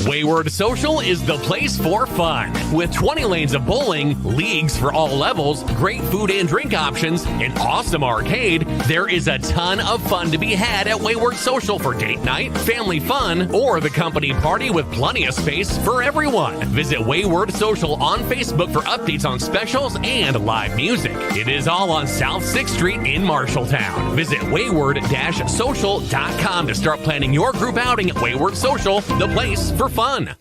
Wayward Social is the place for fun. With 20 lanes of bowling, leagues for all levels, great food and drink options, an awesome arcade, there is a ton of fun to be had at Wayward Social for date night, family fun, or the company party with plenty of space for everyone. Visit Wayward Social on Facebook for updates on specials and live music. It is all on South 6th Street in Marshalltown. Visit wayward-social.com to start planning your group outing at Wayward Social, the place for fun.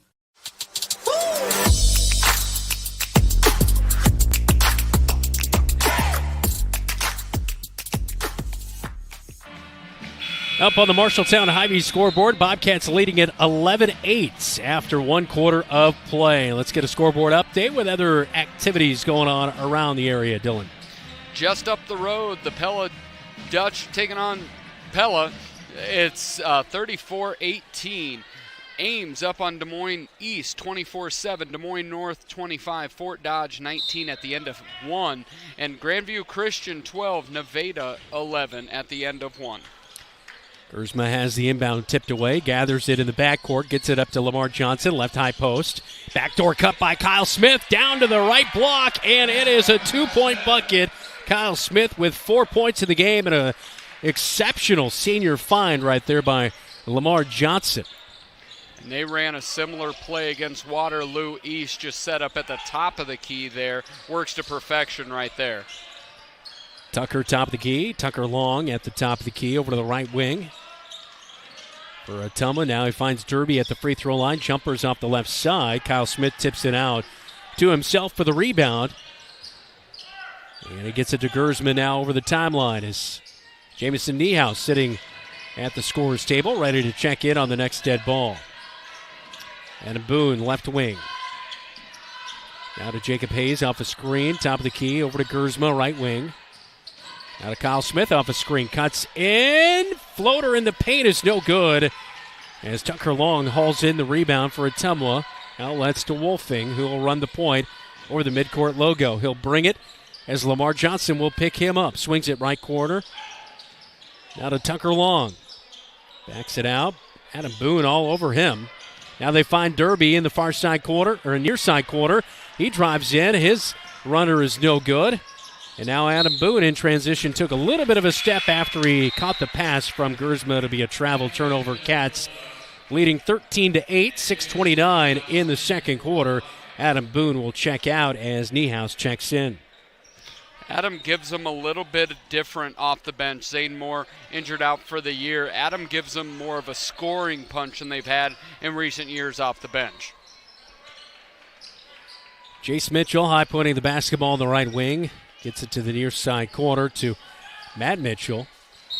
Up on the Marshalltown Hy-Vee scoreboard, Bobcats leading at 11-8 after 1 quarter of play. Let's get a scoreboard update with other activities going on around the area, Dylan. Just up the road, the Pella Dutch taking on Pella. It's 34-18. Ames up on Des Moines East, 24-7. Des Moines North, 25. Fort Dodge, 19 at the end of 1. And Grandview Christian, 12. Nevada, 11 at the end of 1. Gersma has the inbound tipped away, gathers it in the backcourt, gets it up to Lamar Johnson, left high post. Backdoor cut by Kyle Smith, down to the right block, and it is a 2-point bucket. Kyle Smith with 4 points in the game and an exceptional senior find right there by Lamar Johnson. And they ran a similar play against Waterloo East, just set up at the top of the key there. Works to perfection right there. Tucker top of the key. Tucker long at the top of the key over to the right wing. For Ottumwa, now he finds Derby at the free throw line. Jumpers off the left side. Kyle Smith tips it out to himself for the rebound. And he gets it to Gersma now over the timeline as Jamison Niehaus sitting at the scorer's table, ready to check in on the next dead ball. And Boone, left wing. Now to Jacob Hayes off a screen, top of the key, over to Gersma, right wing. Now to Kyle Smith off a screen, cuts in. Floater in the paint is no good. as Tucker Long hauls in the rebound for Ottumwa. Outlets to Wolfing, who will run the point over the midcourt logo. He'll bring it as Lamar Johnson will pick him up. Swings it right corner. Now to Tucker Long. Backs it out. Adam Boone all over him. Now they find Derby in the far side corner, or near side corner. He drives in. His runner is no good. And now Adam Boone in transition took a little bit of a step after he caught the pass from Gersma to be a travel turnover. Cats leading 13-8, 6:29 in the second quarter. Adam Boone will check out as Niehaus checks in. Adam gives them a little bit different off the bench. Zayden Moore injured out for the year. Adam gives them more of a scoring punch than they've had in recent years off the bench. Jace Mitchell high-pointing the basketball on the right wing. Gets it to the near side corner to Matt Mitchell.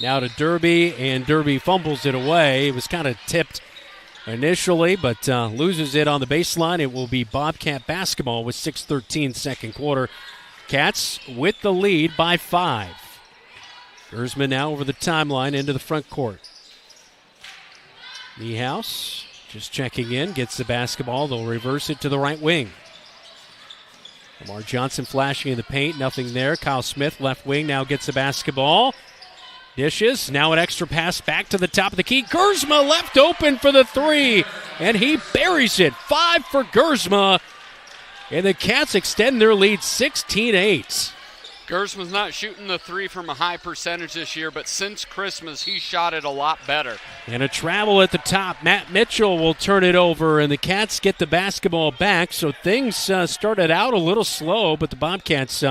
Now to Derby, and Derby fumbles it away. It was kind of tipped initially, but loses it on the baseline. It will be Bobcat basketball with 6:13 second quarter. Cats with the lead by 5. Gersman now over the timeline into the front court. Niehaus just checking in, gets the basketball. They'll reverse it to the right wing. Lamar Johnson flashing in the paint, nothing there. Kyle Smith, left wing, now gets the basketball. Dishes, now an extra pass back to the top of the key. Gersma left open for the three, and he buries it. 5 for Gersma, and the Cats extend their lead 16-8. Gersma's not shooting the three from a high percentage this year, but since Christmas, he shot it a lot better. And a travel at the top. Matt Mitchell will turn it over, and the Cats get the basketball back. So things started out a little slow, but the Bobcats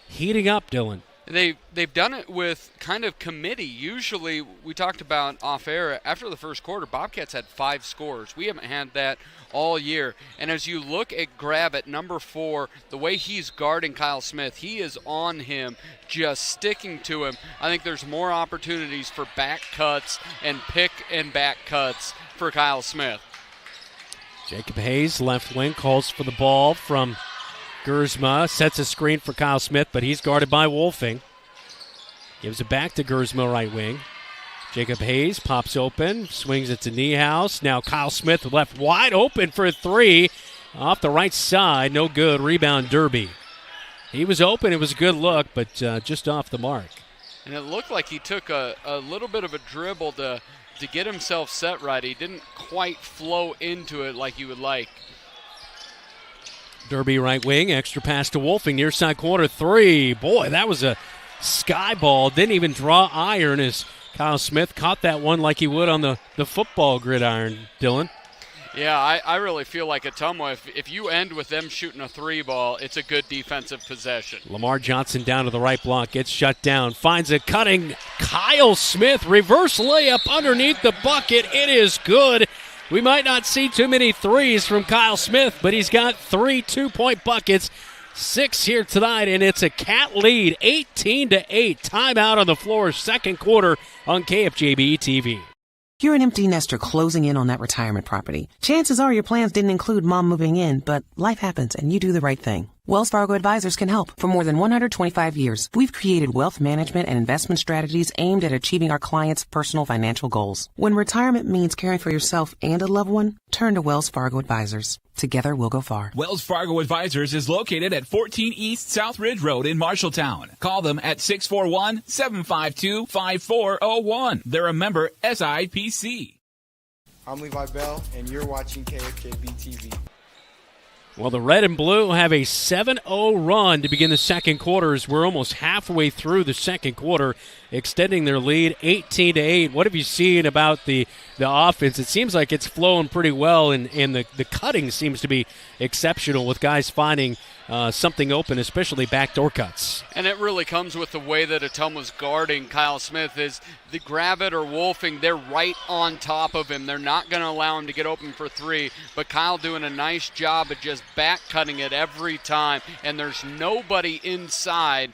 heating up, Dylan. They've done it with kind of committee. Usually, we talked about off air, after the first quarter, Bobcats had 5 scores. We haven't had that all year. And as you look at Grab at number 4, the way he's guarding Kyle Smith, he is on him, just sticking to him. I think there's more opportunities for back cuts and pick and back cuts for Kyle Smith. Jacob Hayes, left wing, calls for the ball from Gersma, sets a screen for Kyle Smith, but he's guarded by Wolfing. Gives it back to Gersma, right wing. Jacob Hayes pops open, swings it to Niehaus. Now Kyle Smith left wide open for a 3. Off the right side, no good. Rebound Derby. He was open, it was a good look, but just off the mark. And it looked like he took a little bit of a dribble to get himself set right. He didn't quite flow into it like you would like. Derby right wing, extra pass to Wolfing, near side corner 3. Boy, that was a sky ball. Didn't even draw iron as Kyle Smith caught that one like he would on the football gridiron, Dylan. Yeah, I really feel like Ottumwa, if you end with them shooting a 3 ball, it's a good defensive possession. Lamar Johnson down to the right block, gets shut down, finds a cutting Kyle Smith, reverse layup underneath the bucket. It is good. We might not see too many threes from Kyle Smith, but he's got 3 2-point buckets, 6 here tonight, and it's a Cat lead, 18-8. Timeout on the floor, second quarter on KFJB-TV. You're an empty nester closing in on that retirement property. Chances are your plans didn't include mom moving in, but life happens and you do the right thing. Wells Fargo Advisors can help. For more than 125 years, we've created wealth management and investment strategies aimed at achieving our clients' personal financial goals. When retirement means caring for yourself and a loved one, turn to Wells Fargo Advisors. Together, we'll go far. Wells Fargo Advisors is located at 14 East South Ridge Road in Marshalltown. Call them at 641-752-5401. They're a member SIPC. I'm Levi Bell, and you're watching KFJB-TV. Well, the red and blue have a 7-0 run to begin the second quarter as we're almost halfway through the second quarter, extending their lead 18-8. What have you seen about the offense? It seems like it's flowing pretty well, and the cutting seems to be exceptional with guys finding something open, especially backdoor cuts. And it really comes with the way that Ottumwa's guarding Kyle Smith. Is the grab it or Wolfing, they're right on top of him. They're not going to allow him to get open for 3, but Kyle doing a nice job of just back cutting it every time, and there's nobody inside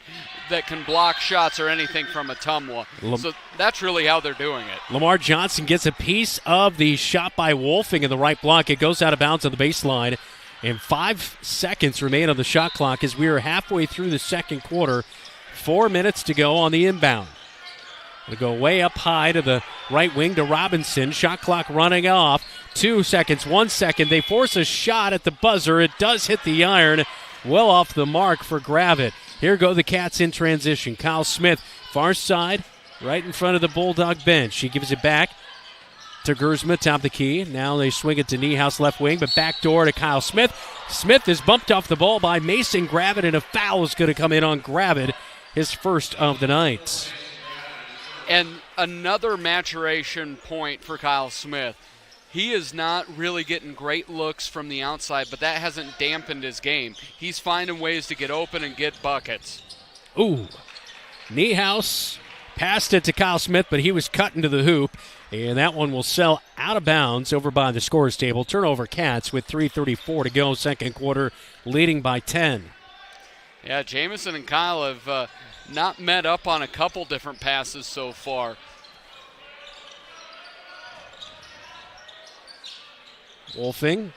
that can block shots or anything from Ottumwa. So that's really how they're doing it. Lamar Johnson gets a piece of the shot by Wolfing in the right block. It goes out of bounds on the baseline, and 5 seconds remain on the shot clock as we are halfway through the second quarter. 4 minutes to go on the inbound. They go way up high to the right wing to Robinson. Shot clock running off. 2 seconds, 1 second. They force a shot at the buzzer. It does hit the iron. Well off the mark for Gravitt. Here go the Cats in transition. Kyle Smith, far side, right in front of the Bulldog bench. She gives it back to Gersma, top of the key. Now they swing it to Niehaus, left wing, but back door to Kyle Smith. Smith is bumped off the ball by Mason Gravitt, and a foul is going to come in on Gravitt, his first of the night. And another maturation point for Kyle Smith. He is not really getting great looks from the outside, but that hasn't dampened his game. He's finding ways to get open and get buckets. Ooh. Niehaus passed it to Kyle Smith, but he was cut into the hoop, and that one will sail out of bounds over by the scorer's table. Turnover Cats with 3:34 to go, second quarter, leading by 10. Yeah, Jamison and Kyle have not met up on a couple different passes so far. Wolfing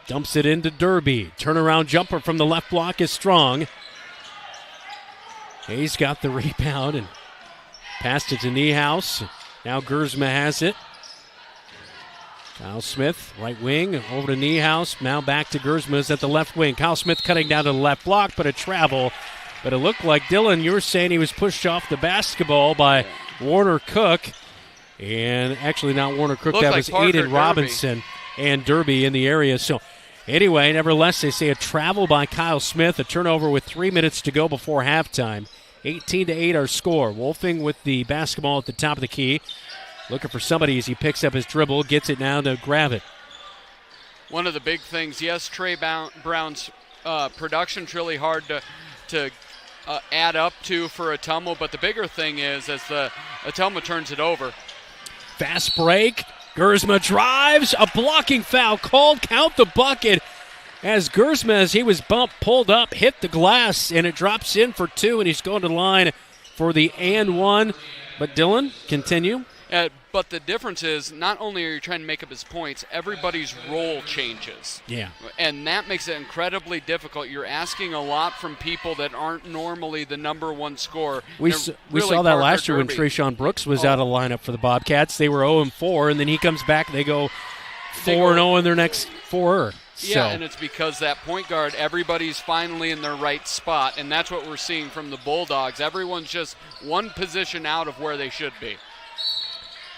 dumps it into Derby. Turnaround jumper from the left block is strong. Hayes got the rebound and passed it to Niehaus. Now Gersma has it. Kyle Smith, right wing, over to Niehaus. Now back to Gersma's at the left wing. Kyle Smith cutting down to the left block, but a travel. But it looked like, Dylan, you were saying he was pushed off the basketball by Warner Cook. And actually not Warner Cook, that was Aiden Robinson and Derby in the area. So anyway, nevertheless, they say a travel by Kyle Smith, a turnover with 3 minutes to go before halftime. 18-8 our score. Wolfing with the basketball at the top of the key. Looking for somebody as he picks up his dribble, gets it now to Gravitt. One of the big things, yes, Trey Brown's production's really hard to add up to for Ottumwa, but the bigger thing is as the Ottumwa turns it over. Fast break. Gersma drives. A blocking foul called. Count the bucket as Gersma, as he was bumped, pulled up, hit the glass, and it drops in for two, and he's going to the line for the and one. But Dylan, continue. But the difference is not only are you trying to make up his points, everybody's role changes. Yeah. And that makes it incredibly difficult. You're asking a lot from people that aren't normally the number one scorer. We saw that last year when Trayshawn Brooks was out of the lineup for the Bobcats. They were 0-4, and then he comes back, they go 4-0 in their next four. Yeah, and it's because that point guard, everybody's finally in their right spot, and that's what we're seeing from the Bulldogs. Everyone's just one position out of where they should be.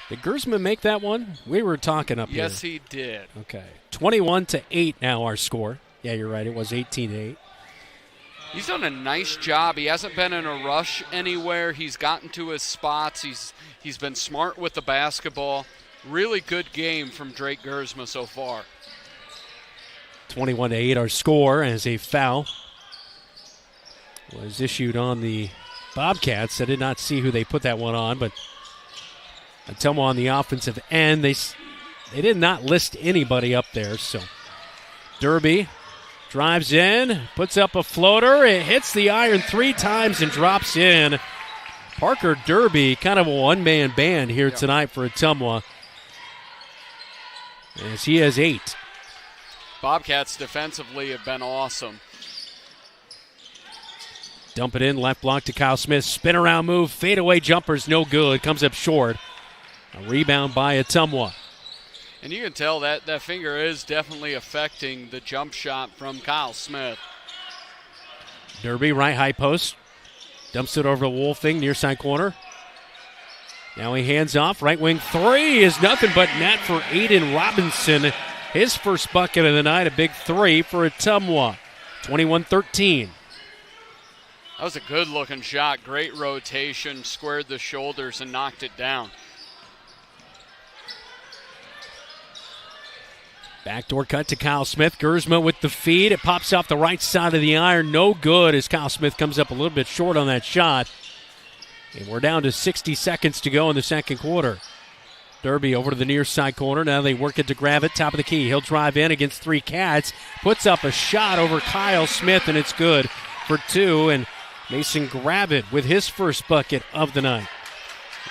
Did Gersma make that one? We were talking up here. Yes, he did. Okay. 21-8 now our score. Yeah, you're right. It was 18-8. He's done a nice job. He hasn't been in a rush anywhere. He's gotten to his spots. He's been smart with the basketball. Really good game from Drake Gersma so far. 21-8 our score as a foul was issued on the Bobcats. I did not see who they put that one on, but Ottumwa on the offensive end. They did not list anybody up there. So Derby drives in, puts up a floater. It hits the iron 3 times and drops in. Parker Derby, kind of a one-man band here tonight for Ottumwa, as he has 8. Bobcats defensively have been awesome. Dump it in, left block to Kyle Smith. Spin around move, fadeaway jumper's no good. Comes up short. A rebound by Ottumwa. And you can tell that finger is definitely affecting the jump shot from Kyle Smith. Derby, right high post. Dumps it over to Wolfing, near side corner. Now he hands off. Right wing 3 is nothing but net for Aiden Robinson. His first bucket of the night, a big 3 for Ottumwa. 21-13. That was a good-looking shot. Great rotation, squared the shoulders and knocked it down. Backdoor cut to Kyle Smith. Gersma with the feed. It pops off the right side of the iron. No good as Kyle Smith comes up a little bit short on that shot. And we're down to 60 seconds to go in the second quarter. Derby over to the near side corner. Now they work it to Gravitt, top of the key. He'll drive in against 3 Cats. Puts up a shot over Kyle Smith, and it's good for 2. And Mason Gravitt with his first bucket of the night.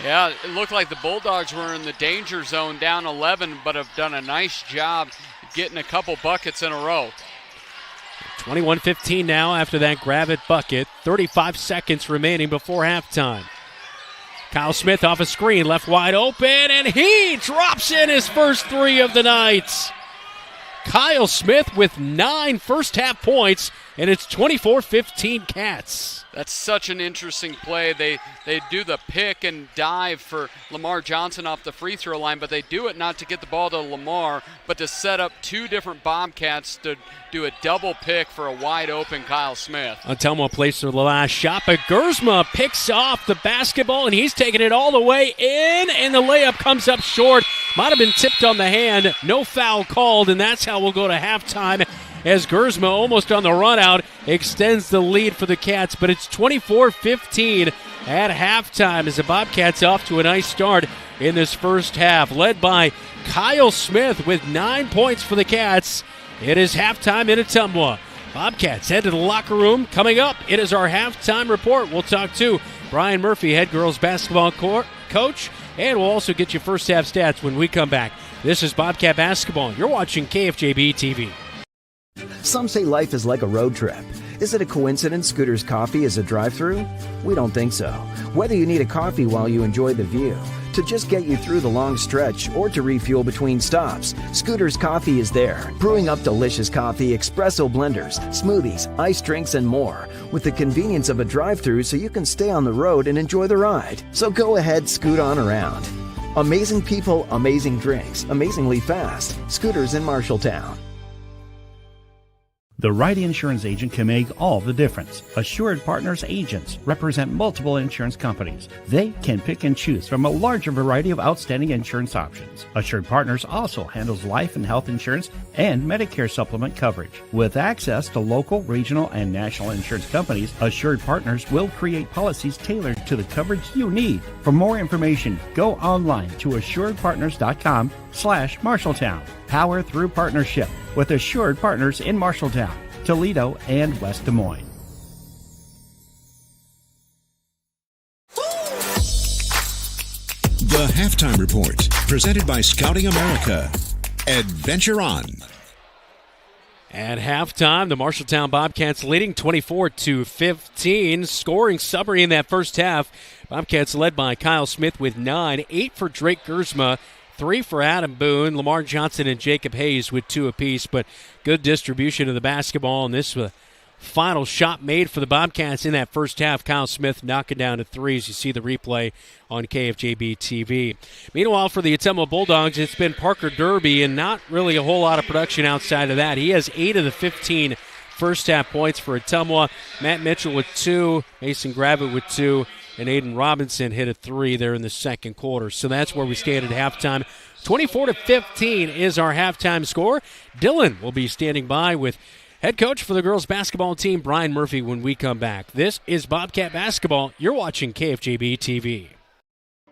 Yeah, it looked like the Bulldogs were in the danger zone, down 11, but have done a nice job getting a couple buckets in a row. 21-15 now after that Gravitt bucket. 35 seconds remaining before halftime. Kyle Smith off a screen, left wide open, and he drops in his first 3 of the night. Kyle Smith with 9 first-half points, and it's 24-15 Cats. That's such an interesting play. They do the pick and dive for Lamar Johnson off the free throw line, but they do it not to get the ball to Lamar, but to set up 2 different Bobcats to do a double pick for a wide open Kyle Smith. Ottumwa plays for the last shot, but Gersma picks off the basketball, and he's taking it all the way in, and the layup comes up short. Might have been tipped on the hand. No foul called, and that's how we'll go to halftime, as Gersma, almost on the run out, extends the lead for the Cats. But it's 24-15 at halftime as the Bobcats off to a nice start in this first half, led by Kyle Smith with 9 points for the Cats. It is halftime in Ottumwa. Bobcats head to the locker room. Coming up, it is our halftime report. We'll talk to Brian Murphy, head girls basketball coach, and we'll also get you first half stats when we come back. This is Bobcat Basketball. You're watching KFJB-TV. Some say life is like a road trip. Is it a coincidence Scooter's Coffee is a drive-thru? We don't think so. Whether you need a coffee while you enjoy the view, to just get you through the long stretch, or to refuel between stops, Scooter's Coffee is there, brewing up delicious coffee, espresso blenders, smoothies, iced drinks, and more, with the convenience of a drive-thru so you can stay on the road and enjoy the ride. So go ahead, scoot on around. Amazing people, amazing drinks, amazingly fast. Scooters in Marshalltown. The right insurance agent can make all the difference. Assured Partners agents represent multiple insurance companies. They can pick and choose from a larger variety of outstanding insurance options. Assured Partners also handles life and health insurance and Medicare supplement coverage. With access to local, regional, and national insurance companies, Assured Partners will create policies tailored to the coverage you need. For more information, go online to assuredpartners.com/Marshalltown. Power through partnership with Assured Partners in Marshalltown, Toledo, and West Des Moines. The Halftime Report, presented by Scouting America. Adventure on. At halftime, the Marshalltown Bobcats leading 24-15, scoring summary in that first half. Bobcats led by Kyle Smith with 9, 8 for Drake Gersma, 3 for Adam Boone, Lamar Johnson and Jacob Hayes with 2 apiece, but good distribution of the basketball, and this was final shot made for the Bobcats in that first half. Kyle Smith knocking down a 3 as you see the replay on KFJB-TV. Meanwhile, for the Ottumwa Bulldogs, it's been Parker Derby, and not really a whole lot of production outside of that. He has 8 of the 15 first half points for Ottumwa. Matt Mitchell with 2, Mason Gravitt with 2, and Aiden Robinson hit a 3 there in the second quarter. So that's where we stand at halftime. 24-15 is our halftime score. Dylan will be standing by with head coach for the girls basketball team, Brian Murphy, when we come back. This is Bobcat Basketball. You're watching KFJB-TV.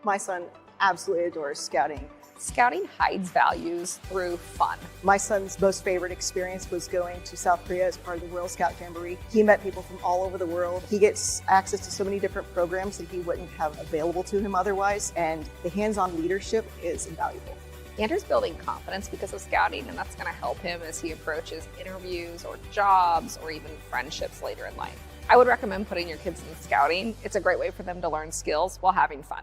My son absolutely adores scouting. Scouting hides values through fun. My son's most favorite experience was going to South Korea as part of the World Scout Jamboree. He met people from all over the world. He gets access to so many different programs that he wouldn't have available to him otherwise, and the hands-on leadership is invaluable. Andrew's building confidence because of scouting, and that's going to help him as he approaches interviews or jobs or even friendships later in life. I would recommend putting your kids in scouting. It's a great way for them to learn skills while having fun.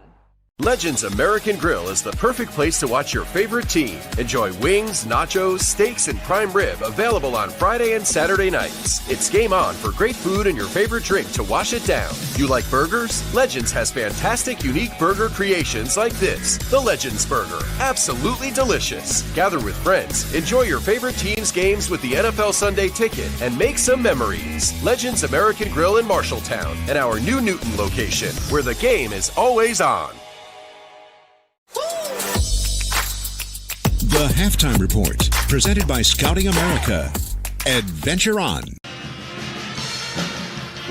Legends American Grill is the perfect place to watch your favorite team. Enjoy wings, nachos, steaks, and prime rib available on Friday and Saturday nights. It's game on for great food and your favorite drink to wash it down. You like burgers? Legends has fantastic, unique burger creations like this. The Legends Burger. Absolutely delicious. Gather with friends, enjoy your favorite team's games with the NFL Sunday Ticket, and make some memories. Legends American Grill in Marshalltown and our new Newton location, where the game is always on. The Halftime Report, presented by Scouting America. Adventure on.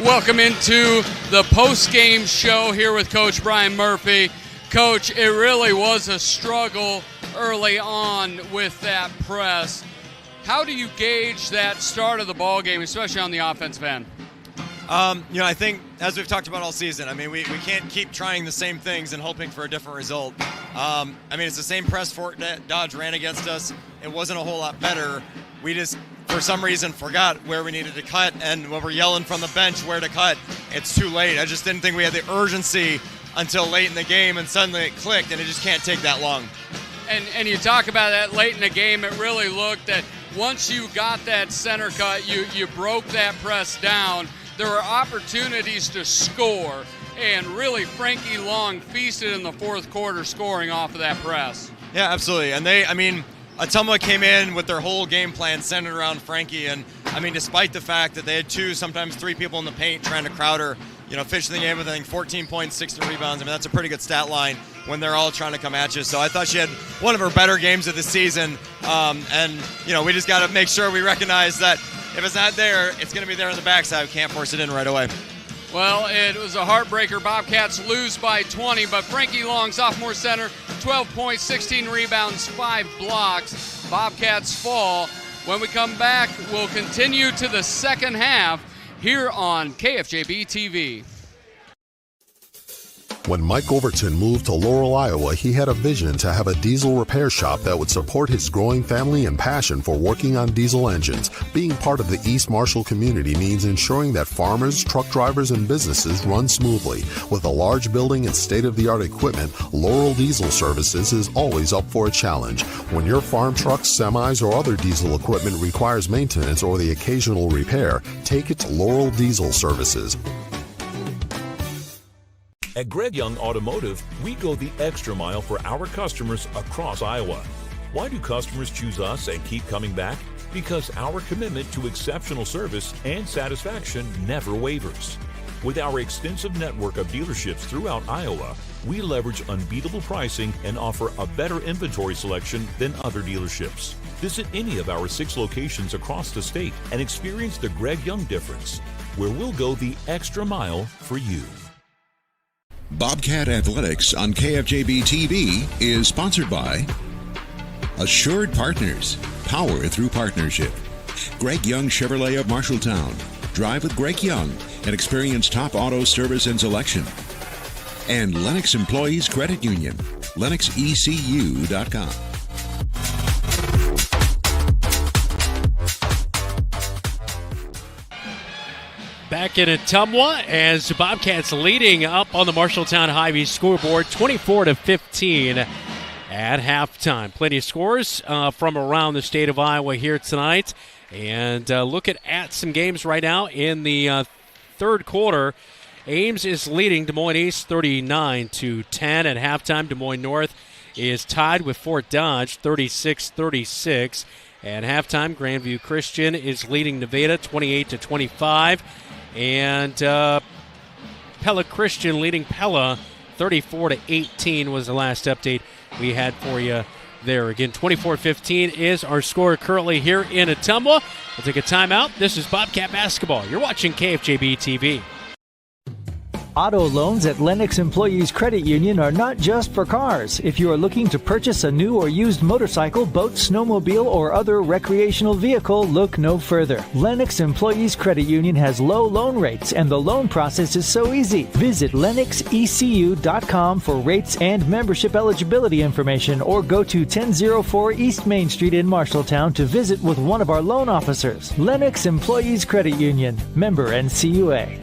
Welcome into the post-game show here with Coach Brian Murphy. Coach, it really was a struggle early on with that press. How do you gauge that start of the ball game, especially on the offensive end? I think, as we've talked about all season, we can't keep trying the same things and hoping for a different result. It's the same press Fort Dodge ran against us. It wasn't a whole lot better. We just, for some reason, forgot where we needed to cut, and when we're yelling from the bench where to cut, it's too late. I just didn't think we had the urgency until late in the game, and suddenly it clicked, and it just can't take that long. And you talk about that late in the game, it really looked that once you got that center cut, you broke that press down. There were opportunities to score, and really Frankie Long feasted in the fourth quarter scoring off of that press. Yeah, absolutely. And Ottumwa came in with their whole game plan centered around Frankie, and despite the fact that they had 2, sometimes 3 people in the paint trying to crowd her, finished the game with, I think, 14 points, 16 rebounds. That's a pretty good stat line when they're all trying to come at you. So I thought she had one of her better games of the season. We just got to make sure we recognize that if it's not there, it's going to be there on the backside. We can't force it in right away. Well, it was a heartbreaker. Bobcats lose by 20, but Frankie Long, sophomore center, 12 points, 16 rebounds, 5 blocks. Bobcats fall. When we come back, we'll continue to the second half here on KFJB-TV. When Mike Overton moved to Laurel, Iowa, he had a vision to have a diesel repair shop that would support his growing family and passion for working on diesel engines. Being part of the East Marshall community means ensuring that farmers, truck drivers, and businesses run smoothly. With a large building and state-of-the-art equipment, Laurel Diesel Services is always up for a challenge. When your farm trucks, semis, or other diesel equipment requires maintenance or the occasional repair, take it to Laurel Diesel Services. At Greg Young Automotive, we go the extra mile for our customers across Iowa. Why do customers choose us and keep coming back? Because our commitment to exceptional service and satisfaction never wavers. With our extensive network of dealerships throughout Iowa, we leverage unbeatable pricing and offer a better inventory selection than other dealerships. Visit any of our 6 locations across the state and experience the Greg Young difference, where we'll go the extra mile for you. Bobcat Athletics on KFJB-TV is sponsored by Assured Partners, power through partnership. Greg Young Chevrolet of Marshalltown. Drive with Greg Young and experience top auto service and selection. And Lennox Employees Credit Union, LennoxECU.com. Back in Ottumwa as the Bobcats leading up on the Marshalltown Hy-Vee scoreboard 24-15 at halftime. Plenty of scores from around the state of Iowa here tonight. And looking at some games right now in the third quarter. Ames is leading Des Moines East 39-10 at halftime. Des Moines North is tied with Fort Dodge 36-36. At halftime, Grandview Christian is leading Nevada 28-25. And Pella Christian leading Pella 34-18 was the last update we had for you there. Again, 24-15 is our score currently here in Ottumwa. We'll take a timeout. This is Bobcat Basketball. You're watching KFJB-TV. Auto loans at Lennox Employees Credit Union are not just for cars. If you are looking to purchase a new or used motorcycle, boat, snowmobile, or other recreational vehicle, look no further. Lennox Employees Credit Union has low loan rates, and the loan process is so easy. Visit LennoxECU.com for rates and membership eligibility information, or go to 1004 East Main Street in Marshalltown to visit with one of our loan officers. Lennox Employees Credit Union, member NCUA.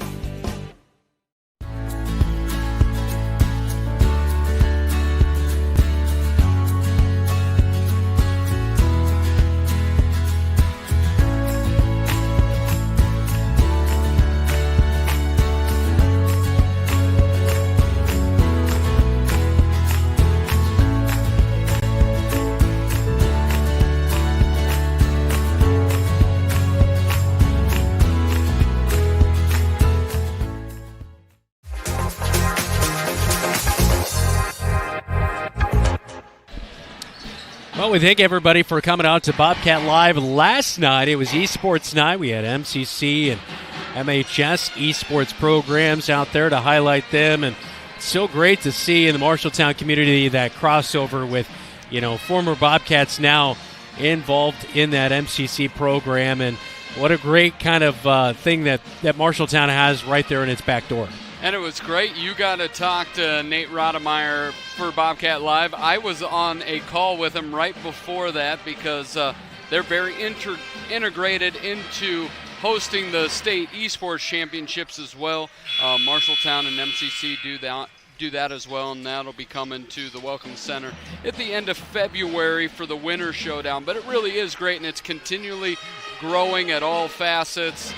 Well, we thank everybody for coming out to Bobcat Live last night. It was esports night. We had MCC and MHS esports programs out there to highlight them, and it's so great to see in the Marshalltown community that crossover with, former Bobcats now involved in that MCC program, and what a great kind of thing that Marshalltown has right there in its back door. And it was great. You got to talk to Nate Rodemeyer for Bobcat Live. I was on a call with him right before that because they're very integrated into hosting the state esports championships as well. Marshalltown and MCC do that as well, and that'll be coming to the Welcome Center at the end of February for the Winter Showdown. But it really is great, and it's continually growing at all facets.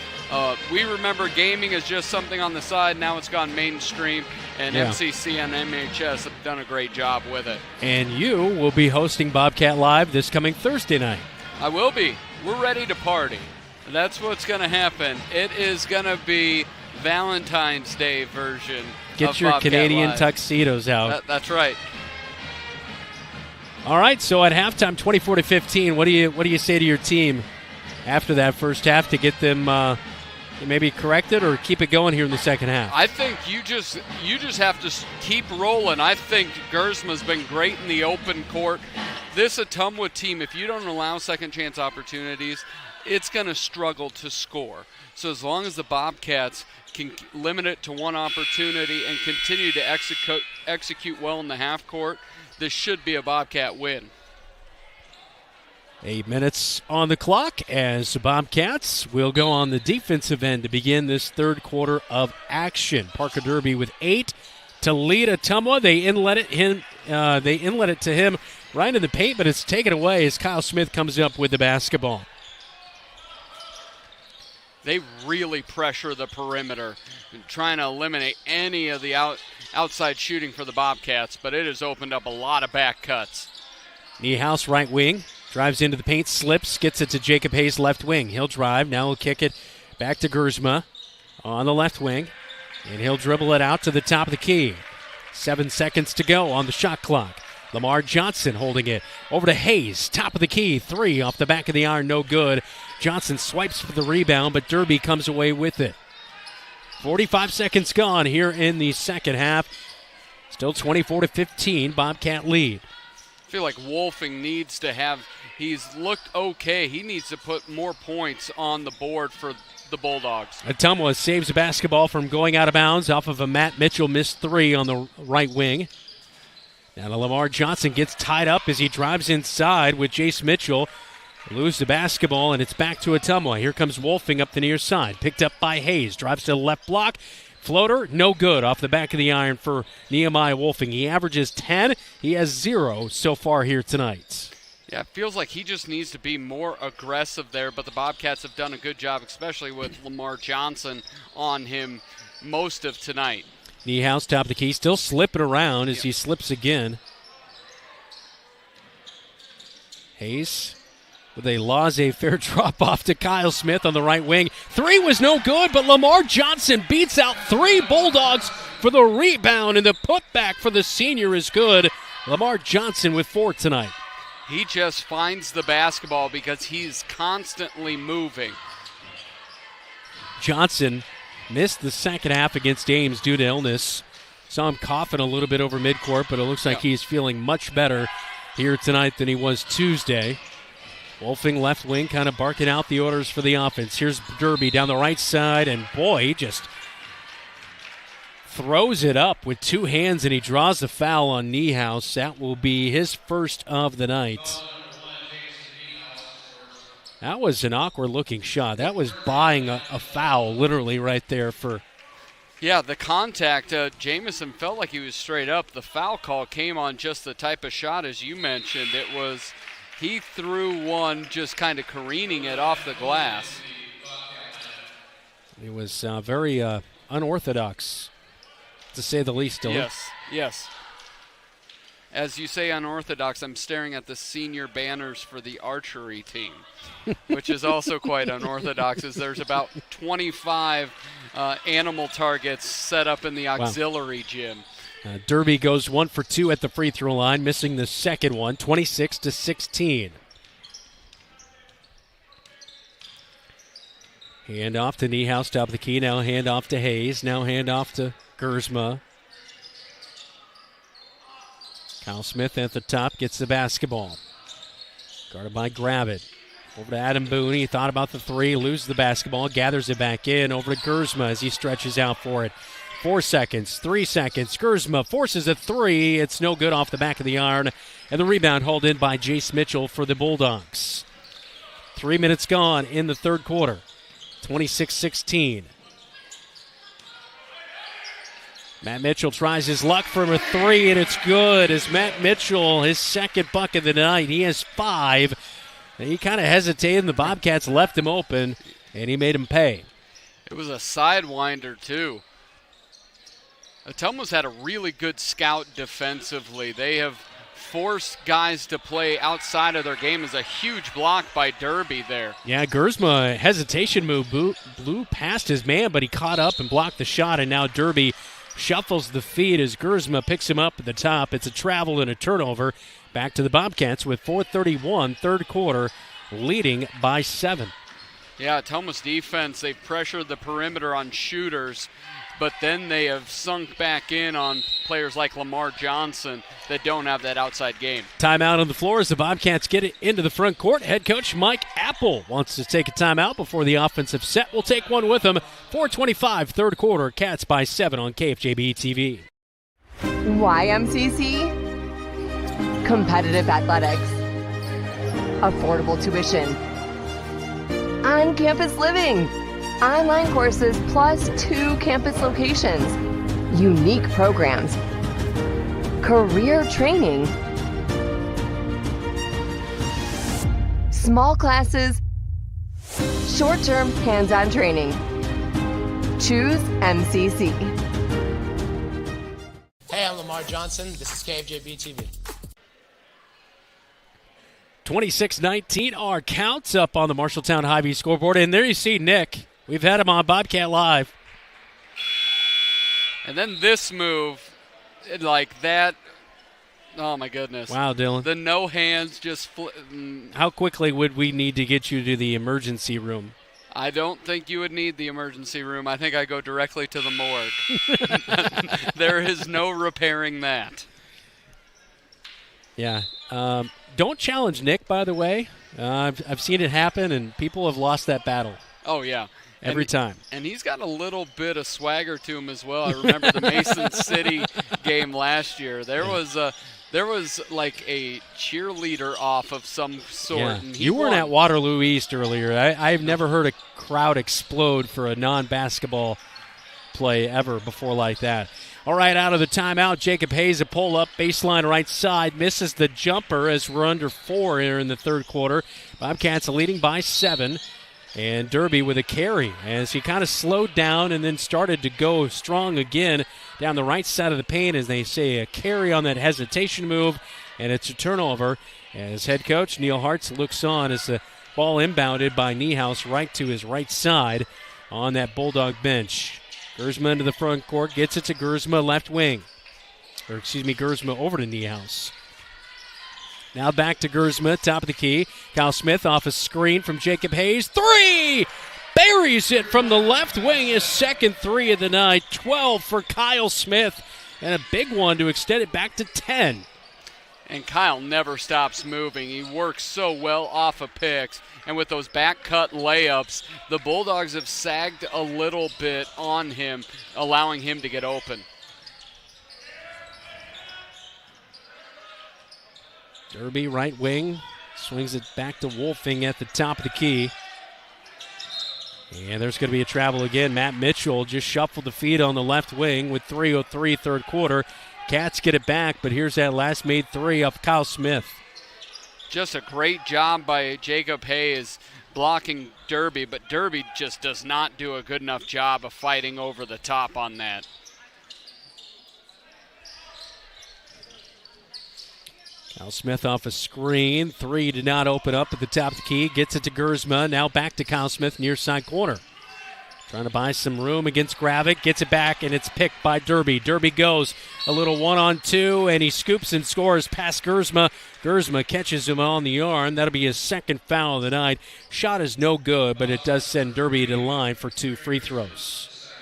We remember gaming as just something on the side. Now it's gone mainstream, and MCC and MHS have done a great job with it. And you will be hosting Bobcat Live this coming Thursday night. I will be. We're ready to party. That's what's going to happen. It is going to be Valentine's Day version. Get your Bobcat Canadian Live. tuxedos out. That's right. All right, so at halftime, 24-15, what do you say to your team after that first half to get them maybe corrected or keep it going here in the second half? I think you just have to keep rolling. I think Gersma's been great in the open court. This Ottumwa team, if you don't allow second chance opportunities, it's going to struggle to score. So as long as the Bobcats can limit it to one opportunity and continue to execute well in the half court, this should be a Bobcat win. 8 minutes on the clock as the Bobcats will go on the defensive end to begin this third quarter of action. Parker Derby with 8 to lead Ottumwa. They inlet it to him right in the paint, but it's taken away as Kyle Smith comes up with the basketball. They really pressure the perimeter, trying to eliminate any of the outside shooting for the Bobcats, but it has opened up a lot of back cuts. Niehaus, right wing, drives into the paint, slips, gets it to Jacob Hayes, left wing. He'll drive, now he'll kick it back to Gersma on the left wing, and he'll dribble it out to the top of the key. 7 seconds to go on the shot clock. Lamar Johnson holding it over to Hayes, top of the key, 3 off the back of the iron, no good. Johnson swipes for the rebound, but Derby comes away with it. 45 seconds gone here in the second half. Still 24-15, Bobcat lead. I feel like Wolfing needs to he's looked okay. He needs to put more points on the board for the Bulldogs. Ottumwa saves the basketball from going out of bounds off of a Matt Mitchell missed 3 on the right wing. Now Lamar Johnson gets tied up as he drives inside with Jace Mitchell. Lose the basketball, and it's back to Ottumwa. Here comes Wolfing up the near side. Picked up by Hayes. Drives to the left block. Floater, no good off the back of the iron for Nehemiah Wolfing. He averages 10. He has 0 so far here tonight. Yeah, it feels like he just needs to be more aggressive there, but the Bobcats have done a good job, especially with Lamar Johnson on him most of tonight. Niehaus, top of the key, still slipping around as he slips again. Hayes with a laissez-faire drop-off to Kyle Smith on the right wing. 3 was no good, but Lamar Johnson beats out 3 Bulldogs for the rebound, and the putback for the senior is good. Lamar Johnson with 4 tonight. He just finds the basketball because he's constantly moving. Johnson missed the second half against Ames due to illness. Saw him coughing a little bit over midcourt, but it looks like he's feeling much better here tonight than he was Tuesday. Wolfing left wing kind of barking out the orders for the offense. Here's Derby down the right side, and boy, he just throws it up with 2 hands, and he draws the foul on Niehaus. That will be his first of the night. That was an awkward-looking shot. That was buying a foul, literally, right there for... Yeah, the contact, Jamison felt like he was straight up. The foul call came on just the type of shot, as you mentioned. It was... He threw one just kind of careening it off the glass. It was very unorthodox, to say the least, Dylan. Yes. As you say unorthodox, I'm staring at the senior banners for the archery team, which is also quite unorthodox, as there's about 25 animal targets set up in the auxiliary gym. Derby goes 1 for 2 at the free throw line, missing the second one, 26-16. Hand off to Niehaus, top of the key. Now hand off to Hayes. Now hand off to Gersma. Kyle Smith at the top gets the basketball. Guarded by Gravitt. Over to Adam Boone. He thought about the 3, loses the basketball, gathers it back in. Over to Gersma as he stretches out for it. 4 seconds, 3 seconds. Gersma forces a 3. It's no good off the back of the iron. And the rebound hauled in by Jace Mitchell for the Bulldogs. 3 minutes gone in the third quarter. 26-16. Matt Mitchell tries his luck from a three, and it's good as Matt Mitchell, his second bucket of the night. He has 5. And he kind of hesitated, and the Bobcats left him open, and he made him pay. It was a sidewinder, too. Ottumwa's had a really good scout defensively. They have forced guys to play outside of their game. Is a huge block by Derby there. Yeah, Gersma, hesitation move, blew past his man, but he caught up and blocked the shot, and now Derby shuffles the feed as Gersma picks him up at the top. It's a travel and a turnover. Back to the Bobcats with 4:31, third quarter, leading by 7. Yeah, Ottumwa's defense, they've pressured the perimeter on shooters, but then they have sunk back in on players like Lamar Johnson that don't have that outside game. Timeout on the floor as the Bobcats get it into the front court. Head coach Mike Apple wants to take a timeout before the offensive set. We'll take one with him. 4:25, third quarter, Cats by 7 on KFJB-TV. YMCC, competitive athletics, affordable tuition, on-campus living, online courses plus 2 campus locations, unique programs, career training, small classes, short-term hands-on training. Choose MCC. Hey, I'm Lamar Johnson. This is KFJB-TV. 26-19 our counts up on the Marshalltown Hy-Vee scoreboard. And there you see Nick. We've had him on Bobcat Live. And then this move, like that, oh my goodness. Wow, Dylan. The no hands just How quickly would we need to get you to the emergency room? I don't think you would need the emergency room. I think I go directly to the morgue. There is no repairing that. Yeah. Don't challenge Nick, by the way. I've seen it happen, and people have lost that battle. Oh, yeah. Every time. And he's got a little bit of swagger to him as well. I remember the Mason City game last year. There was like a cheerleader off of some sort. Yeah. And You weren't at Waterloo East earlier. I've never heard a crowd explode for a non-basketball play ever before like that. All right, out of the timeout, Jacob Hayes, a pull-up, baseline right side, misses the jumper as we're under 4 here in the third quarter. Bobcats leading by 7, and Derby with a carry as he kind of slowed down and then started to go strong again down the right side of the paint, as they say, a carry on that hesitation move, and it's a turnover as head coach Neil Hartz looks on as the ball inbounded by Niehaus right to his right side on that Bulldog bench. Gersma into the front court, gets it to Gersma, left wing. Gersma over to Niehaus. Now back to Gersma, top of the key. Kyle Smith off a screen from Jacob Hayes. 3! Buries it from the left wing, his second 3 of the night. 12 for Kyle Smith, and a big one to extend it back to 10. And Kyle never stops moving. He works so well off of picks. And with those back cut layups, the Bulldogs have sagged a little bit on him, allowing him to get open. Derby, right wing, swings it back to Wolfing at the top of the key. And there's going to be a travel again. Matt Mitchell just shuffled the feet on the left wing with 3:03 third quarter. Cats get it back, but here's that last made 3 of Kyle Smith. Just a great job by Jacob Hayes blocking Derby, but Derby just does not do a good enough job of fighting over the top on that. Kyle Smith off a screen. 3 did not open up at the top of the key. Gets it to Gersma. Now back to Kyle Smith near side corner. Trying to buy some room against Gravick. Gets it back, and it's picked by Derby. Derby goes a little 1-on-2, and he scoops and scores past Gersma. Gersma catches him on the arm. That'll be his second foul of the night. Shot is no good, but it does send Derby to the line for 2 free throws.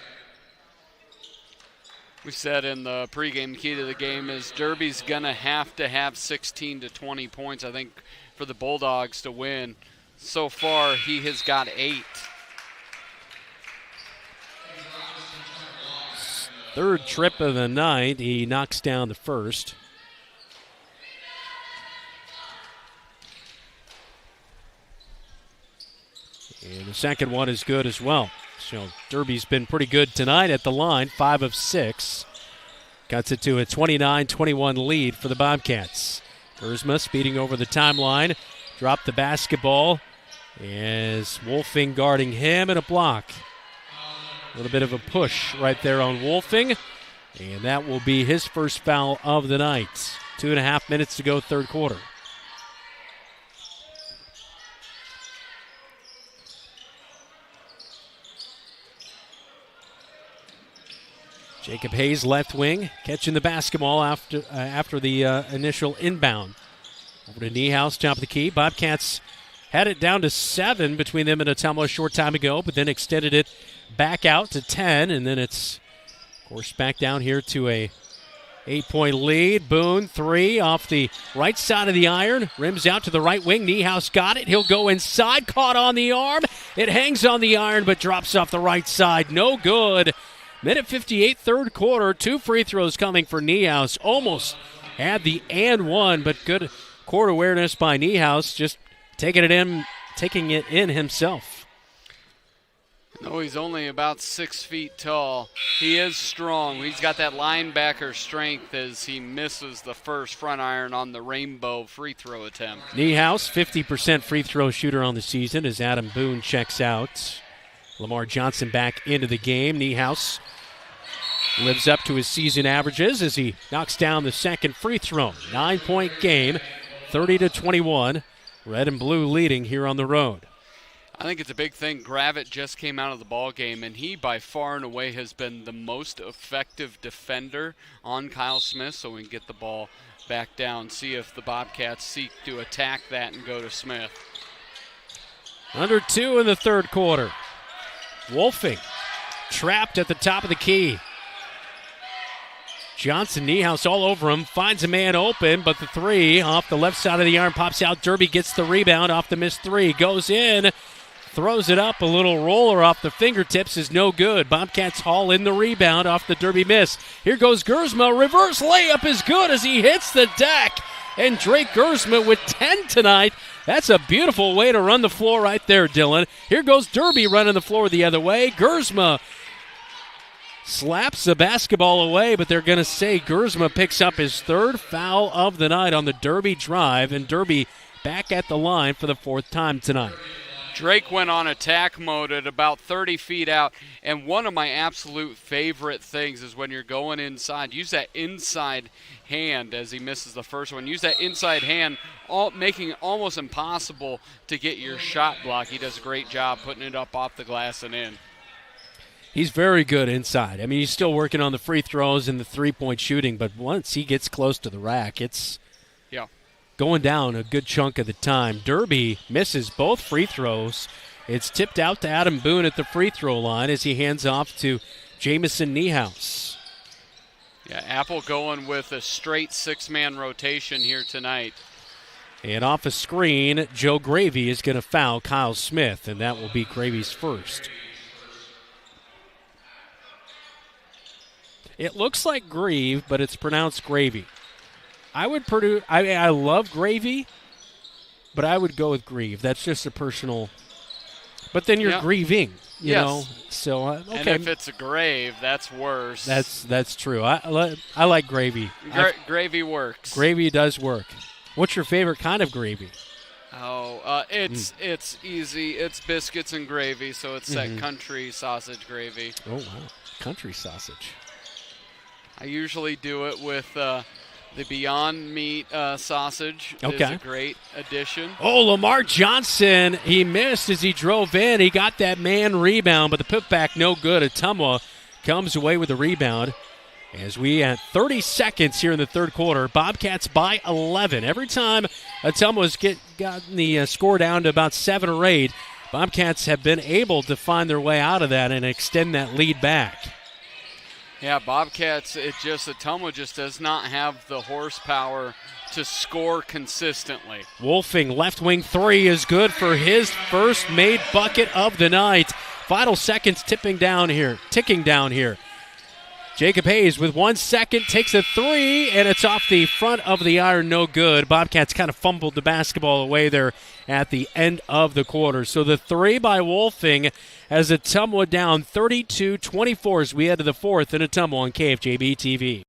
We said in the pregame, the key to the game is Derby's going to have 16 to 20 points, I think, for the Bulldogs to win. So far, he has got 8. Third trip of the night. He knocks down the first. And the second one is good as well. So Derby's been pretty good tonight at the line, 5 of 6. Cuts it to a 29-21 lead for the Bobcats. Gersma speeding over the timeline. Dropped the basketball. As Wolfing guarding him and a block. A little bit of a push right there on Wolfing. And that will be his first foul of the night. 2.5 minutes to go, third quarter. Jacob Hayes, left wing, catching the basketball after the initial inbound. Over to Niehaus, top of the key. Bobcats had it down to 7 between them and Ottumwa a short time ago, but then extended it back out to 10, and then it's, of course, back down here to a 8-point lead. Boone, 3 off the right side of the iron. Rims out to the right wing. Niehaus got it. He'll go inside. Caught on the arm. It hangs on the iron, but drops off the right side. No good. Minute 58, third quarter. 2 free throws coming for Niehaus. Almost had the and one, but good court awareness by Niehaus. Just taking it in himself. No, he's only about 6 feet tall. He is strong. He's got that linebacker strength as he misses the first front iron on the rainbow free throw attempt. Niehaus, 50% free throw shooter on the season as Adam Boone checks out. Lamar Johnson back into the game. Niehaus lives up to his season averages as he knocks down the second free throw. 9-point game, 30-21. Red and blue leading here on the road. I think it's a big thing. Gravitt just came out of the ball game, and he by far and away has been the most effective defender on Kyle Smith, so we can get the ball back down, see if the Bobcats seek to attack that and go to Smith. Under 2 in the third quarter. Wolfing trapped at the top of the key. Johnson, Niehaus all over him, finds a man open, but the 3 off the left side of the arm pops out. Derby gets the rebound off the missed 3, goes in, throws it up, a little roller off the fingertips is no good. Bobcats haul in the rebound off the Derby miss. Here goes Gersma, reverse layup is good as he hits the deck. And Drake Gersma with 10 tonight. That's a beautiful way to run the floor right there, Dylan. Here goes Derby running the floor the other way. Gersma slaps the basketball away, but they're going to say Gersma picks up his 3rd foul of the night on the Derby drive, and Derby back at the line for the 4th time tonight. Drake went on attack mode at about 30 feet out, and one of my absolute favorite things is when you're going inside, use that inside hand as he misses the first one. Use that inside hand, making it almost impossible to get your shot block. He does a great job putting it up off the glass and in. He's very good inside. I mean, he's still working on the free throws and the three-point shooting, but once he gets close to the rack, it's going down a good chunk of the time. Derby misses both free throws. It's tipped out to Adam Boone at the free throw line as he hands off to Jamison Niehaus. Yeah, Apple going with a straight 6-man rotation here tonight. And off a screen, Joe Gravy is going to foul Kyle Smith, and that will be Gravy's first. It looks like Grieve, but it's pronounced Gravy. I love Gravy, but I would go with Grieve. That's just a personal. But then you're grieving, you know. So okay. And if it's a grave, that's worse. That's true. I like gravy. Gravy works. Gravy does work. What's your favorite kind of gravy? Oh, it's easy. It's biscuits and gravy, so it's that country sausage gravy. Oh wow, country sausage. I usually do it with the Beyond Meat sausage. Okay. It's a great addition. Oh, Lamar Johnson, he missed as he drove in. He got that man rebound, but the putback no good. Ottumwa comes away with the rebound. As we at 30 seconds here in the third quarter, Bobcats by 11. Every time Ottumwa's gotten the score down to about 7 or 8, Bobcats have been able to find their way out of that and extend that lead back. Yeah, Bobcats, Ottumwa just does not have the horsepower to score consistently. Wolfing, left wing 3 is good for his first made bucket of the night. Final seconds ticking down here. Jacob Hayes with 1 second takes a 3, and it's off the front of the iron, no good. Bobcats kind of fumbled the basketball away there at the end of the quarter. So the 3 by Wolfing has Ottumwa down 32-24 as we head to the 4th in Ottumwa on KFJB-TV.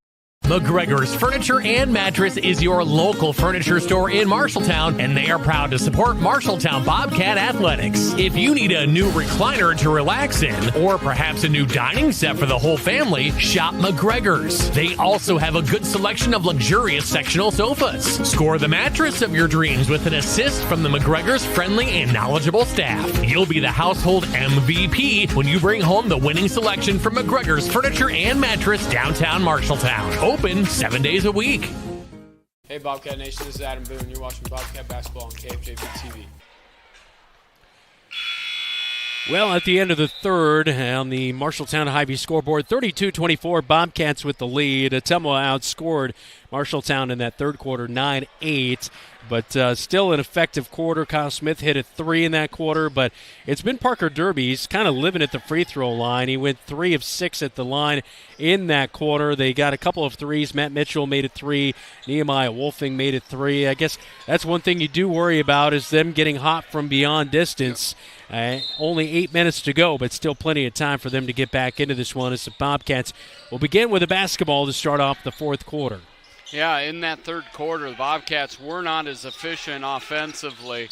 McGregor's Furniture and Mattress is your local furniture store in Marshalltown, and they are proud to support Marshalltown Bobcat Athletics. If you need a new recliner to relax in, or perhaps a new dining set for the whole family, shop McGregor's. They also have a good selection of luxurious sectional sofas. Score the mattress of your dreams with an assist from the McGregor's friendly and knowledgeable staff. You'll be the household MVP when you bring home the winning selection from McGregor's Furniture and Mattress, downtown Marshalltown. Open 7 days a week. Hey Bobcat Nation, this is Adam Boone. You're watching Bobcat Basketball on KFJB-TV. Well, at the end of the third, on the Marshalltown Hy-Vee scoreboard, 32-24, Bobcats with the lead. Ottumwa outscored Marshalltown in that third quarter, 9-8. But still an effective quarter. Kyle Smith hit a 3 in that quarter, but it's been Parker Derby. He's kind of living at the free throw line. He went 3 of 6 at the line in that quarter. They got a couple of threes. Matt Mitchell made a 3. Nehemiah Wolfing made a 3. I guess that's one thing you do worry about is them getting hot from beyond distance. Only 8 minutes to go, but still plenty of time for them to get back into this one as the Bobcats will begin with a basketball to start off the fourth quarter. Yeah, in that third quarter, the Bobcats were not as efficient offensively.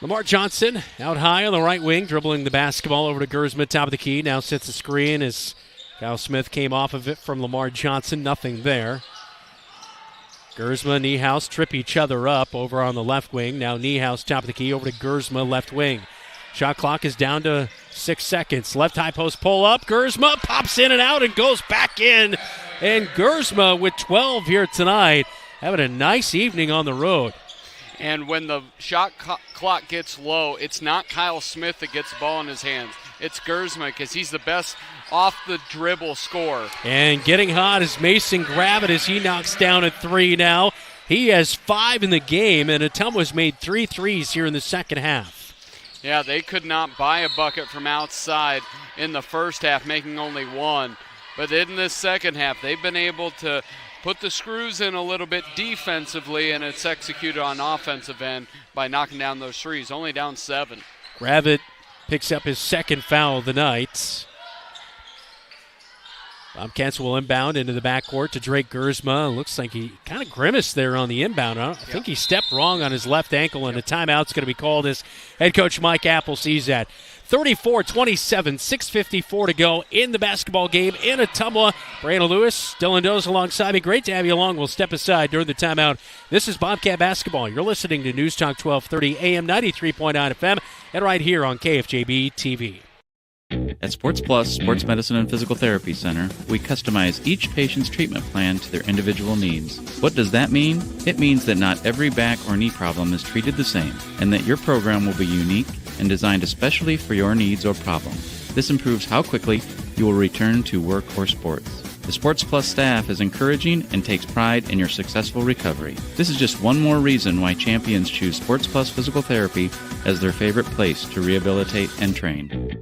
Lamar Johnson out high on the right wing, dribbling the basketball over to Gersma, top of the key. Now sets a screen as Kyle Smith came off of it from Lamar Johnson. Nothing there. Gersma, Niehaus trip each other up over on the left wing. Now Niehaus, top of the key, over to Gersma, left wing. Shot clock is down to 6 seconds. Left high post pull up. Gersma pops in and out and goes back in. And Gersma with 12 here tonight, having a nice evening on the road. And when the shot clock gets low, it's not Kyle Smith that gets the ball in his hands. It's Gersma because he's the best off-the-dribble scorer. And getting hot is Mason Gravitt as he knocks down a 3 now. He has 5 in the game, and Ottumwa's made 3 threes here in the second half. Yeah, they could not buy a bucket from outside in the first half, making only 1. But in this second half, they've been able to put the screws in a little bit defensively, and it's executed on offensive end by knocking down those threes, only down 7. Gravitt picks up his second foul of the night. Bobcats will inbound into the backcourt to Drake Gersma. Looks like he kind of grimaced there on the inbound. I think he stepped wrong on his left ankle, and a timeout's going to be called as head coach Mike Apple sees that. 34-27, 6:54 to go in the basketball game in Ottumwa. Brandon Lewis, Dylan Doze alongside me. Great to have you along. We'll step aside during the timeout. This is Bobcat Basketball. You're listening to News Talk 1230 AM 93.9 FM and right here on KFJB-TV. At Sports Plus Sports Medicine and Physical Therapy Center, we customize each patient's treatment plan to their individual needs. What does that mean? It means that not every back or knee problem is treated the same, and that your program will be unique and designed especially for your needs or problem. This improves how quickly you will return to work or sports. The Sports Plus staff is encouraging and takes pride in your successful recovery. This is just one more reason why champions choose Sports Plus Physical Therapy as their favorite place to rehabilitate and train.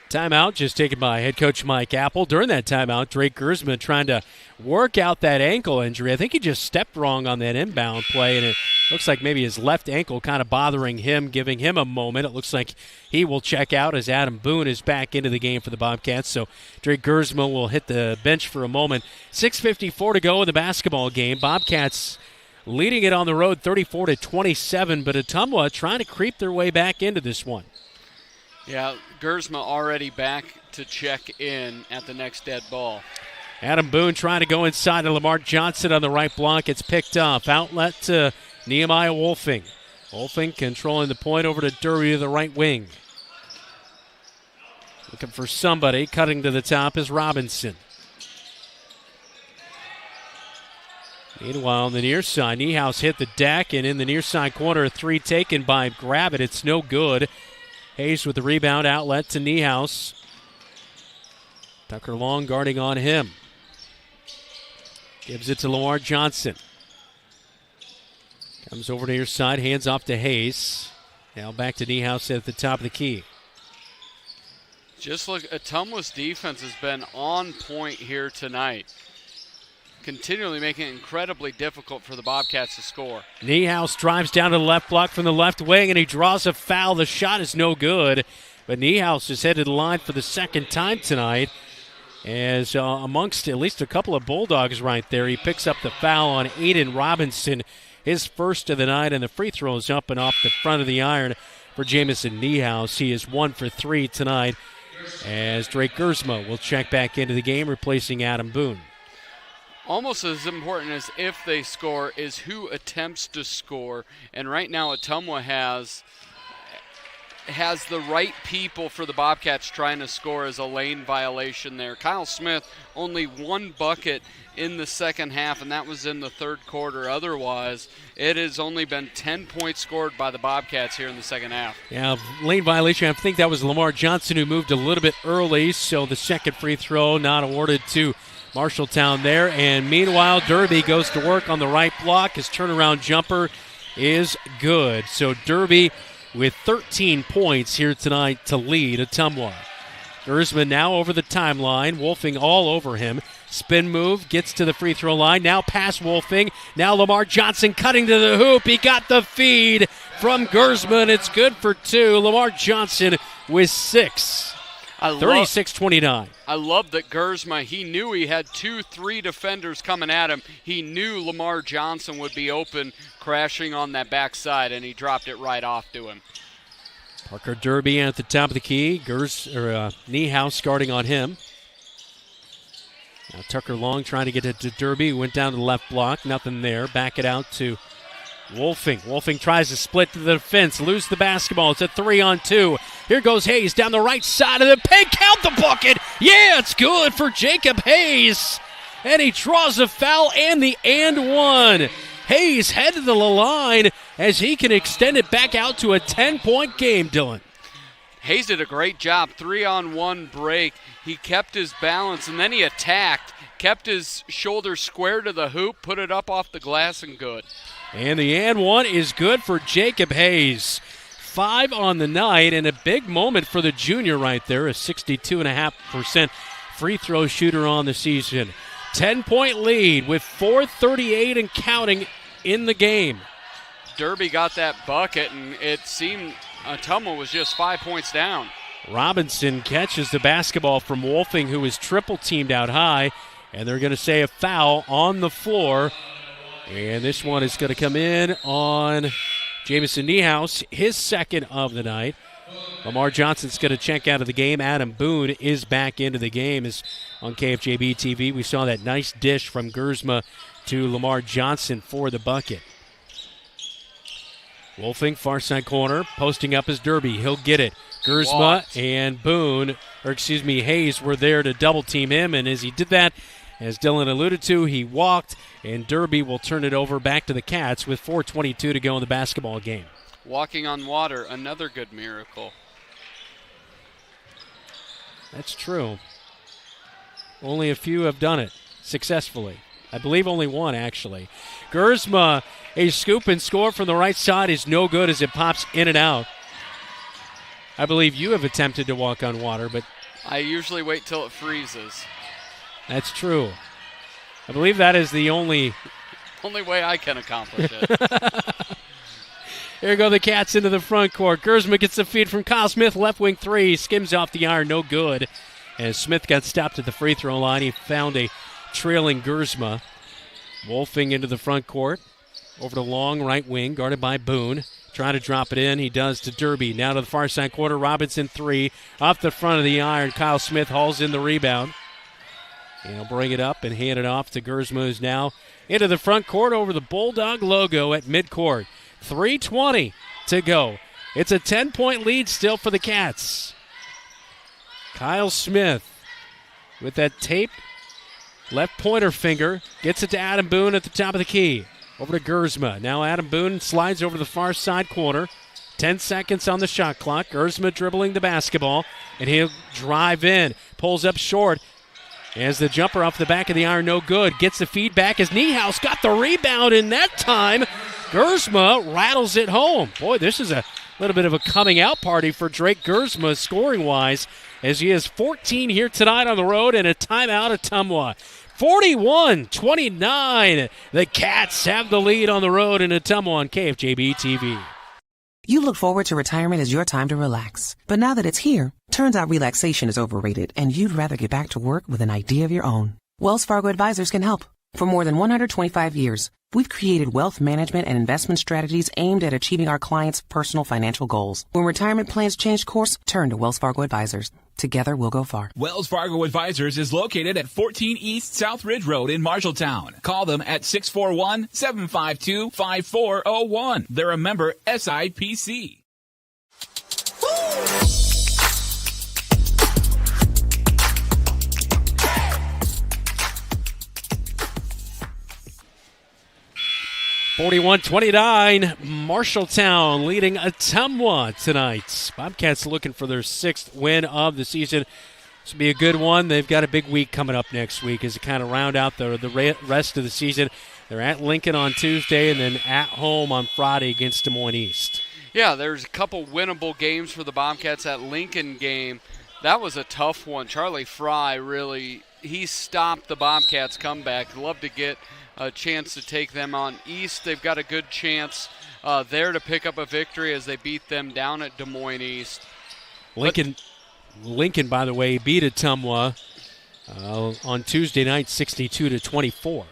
Timeout just taken by head coach Mike Apple. During that timeout, Drake Gersma trying to work out that ankle injury. I think he just stepped wrong on that inbound play, and it looks like maybe his left ankle kind of bothering him, giving him a moment. It looks like he will check out as Adam Boone is back into the game for the Bobcats. So Drake Gersma will hit the bench for a moment. 6:54 to go in the basketball game. Bobcats leading it on the road 34-27, but Ottumwa trying to creep their way back into this one. Yeah, Gersma already back to check in at the next dead ball. Adam Boone trying to go inside to Lamar Johnson on the right block. It's picked up. Outlet to Nehemiah Wolfing. Wolfing controlling the point over to Derby to the right wing. Looking for somebody. Cutting to the top is Robinson. Meanwhile, on the near side, Niehaus hit the deck, and in the near side corner, a 3 taken by Gravitt. It's no good. Hayes with the rebound, outlet to Niehaus. Tucker Long guarding on him. Gives it to Lamar Johnson. Comes over to your side, hands off to Hayes. Now back to Niehaus at the top of the key. Just look, Ottumwa's defense has been on point here tonight. continually making it incredibly difficult for the Bobcats to score. Niehaus drives down to the left block from the left wing, and he draws a foul. The shot is no good, but Niehaus is headed to the line for the second time tonight. As amongst at least a couple of Bulldogs right there, he picks up the foul on Aiden Robinson, his first of the night, and the free throw is up and off the front of the iron for Jamison Niehaus. He is 1 for 3 tonight, as Drake Gersma will check back into the game, replacing Adam Boone. Almost as important as if they score is who attempts to score, and right now Ottumwa has the right people for the Bobcats trying to score as a lane violation there. Kyle Smith, only 1 bucket in the second half, and that was in the third quarter. Otherwise, it has only been 10 points scored by the Bobcats here in the second half. Yeah, lane violation. I think that was Lamar Johnson who moved a little bit early, so the second free throw not awarded to Marshalltown there. And meanwhile, Derby goes to work on the right block. His turnaround jumper is good. So Derby with 13 points here tonight to lead Ottumwa. Gersman now over the timeline, Wolfing all over him. Spin move, gets to the free throw line, now past Wolfing. Now Lamar Johnson cutting to the hoop. He got the feed from Gersman. It's good for 2. Lamar Johnson with 6. 36-29. I love that Gersma, he knew he had 2-3 defenders coming at him. He knew Lamar Johnson would be open, crashing on that backside, and he dropped it right off to him. Parker Derby at the top of the key. Niehaus guarding on him. Now Tucker Long trying to get it to Derby. Went down to the left block. Nothing there. Back it out to Wolfing. Wolfing tries to split to the defense. Lose the basketball. It's a 3-on-2. Here goes Hayes down the right side of the paint. Count the bucket. Yeah, it's good for Jacob Hayes. And he draws a foul and the and one. Hayes headed to the line as he can extend it back out to a 10-point game, Dylan. Hayes did a great job. 3-on-1 break. He kept his balance, and then he attacked. Kept his shoulder square to the hoop, put it up off the glass, and good. And the and one is good for Jacob Hayes. 5 on the night, and a big moment for the junior right there, a 62.5% free throw shooter on the season. 10-point lead with 4:38 and counting in the game. Derby got that bucket, and it seemed Ottumwa was just 5 points down. Robinson catches the basketball from Wolfing, who is triple-teamed out high, and they're going to say a foul on the floor. And this one is going to come in on Jamison Niehaus, his second of the night. Lamar Johnson's going to check out of the game. Adam Boone is back into the game. As on KFJB-TV, we saw that nice dish from Gersma to Lamar Johnson for the bucket. Wolfing, far side corner, posting up as Derby. He'll get it. Gersma and Hayes were there to double team him, and as he did that, as Dylan alluded to, he walked, and Derby will turn it over back to the Cats with 4:22 to go in the basketball game. Walking on water, another good miracle. That's true. Only a few have done it successfully. I believe only one, actually. Gersma, a scoop and score from the right side is no good as it pops in and out. I believe you have attempted to walk on water, but I usually wait till it freezes. That's true. I believe that is the only way I can accomplish it. Here go the Cats into the front court. Gersma gets the feed from Kyle Smith. Left wing 3. Skims off the iron. No good. As Smith got stopped at the free throw line, he found a trailing Gersma. Wolfing into the front court. Over the long right wing, guarded by Boone. Trying to drop it in. He does to Derby. Now to the far side quarter. Robinson 3. Off the front of the iron. Kyle Smith hauls in the rebound. And he'll bring it up and hand it off to Gersma, who's now into the front court over the Bulldog logo at midcourt. 3:20 to go. It's a 10-point lead still for the Cats. Kyle Smith with that tape left pointer finger gets it to Adam Boone at the top of the key. Over to Gersma. Now Adam Boone slides over the far side corner. 10 seconds on the shot clock. Gersma dribbling the basketball, and he'll drive in. Pulls up short. As the jumper off the back of the iron, no good. Gets the feedback as Niehaus got the rebound, and that time Gersma rattles it home. Boy, this is a little bit of a coming out party for Drake Gersma scoring-wise, as he has 14 here tonight on the road and a timeout at Ottumwa. 41-29. The Cats have the lead on the road in Ottumwa on KFJB-TV. You look forward to retirement as your time to relax. But now that it's here, turns out relaxation is overrated and you'd rather get back to work with an idea of your own. Wells Fargo Advisors can help. For more than 125 years, we've created wealth management and investment strategies aimed at achieving our clients' personal financial goals. When retirement plans change course, turn to Wells Fargo Advisors. Together, we'll go far. Wells Fargo Advisors is located at 14 East South Ridge Road in Marshalltown. Call them at 641-752-5401. They're a member SIPC. 41-29, Marshalltown leading Ottumwa tonight. Bobcats looking for their 6th win of the season. This will be a good one. They've got a big week coming up next week as they kind of round out the rest of the season. They're at Lincoln on Tuesday and then at home on Friday against Des Moines East. Yeah, there's a couple winnable games for the Bobcats. That Lincoln game, that was a tough one. Charlie Fry really, he stopped the Bobcats' comeback. Love to get a chance to take them on East. They've got a good chance there to pick up a victory as they beat them down at Des Moines East. Lincoln, by the way, beat Ottumwa on Tuesday night 62-24.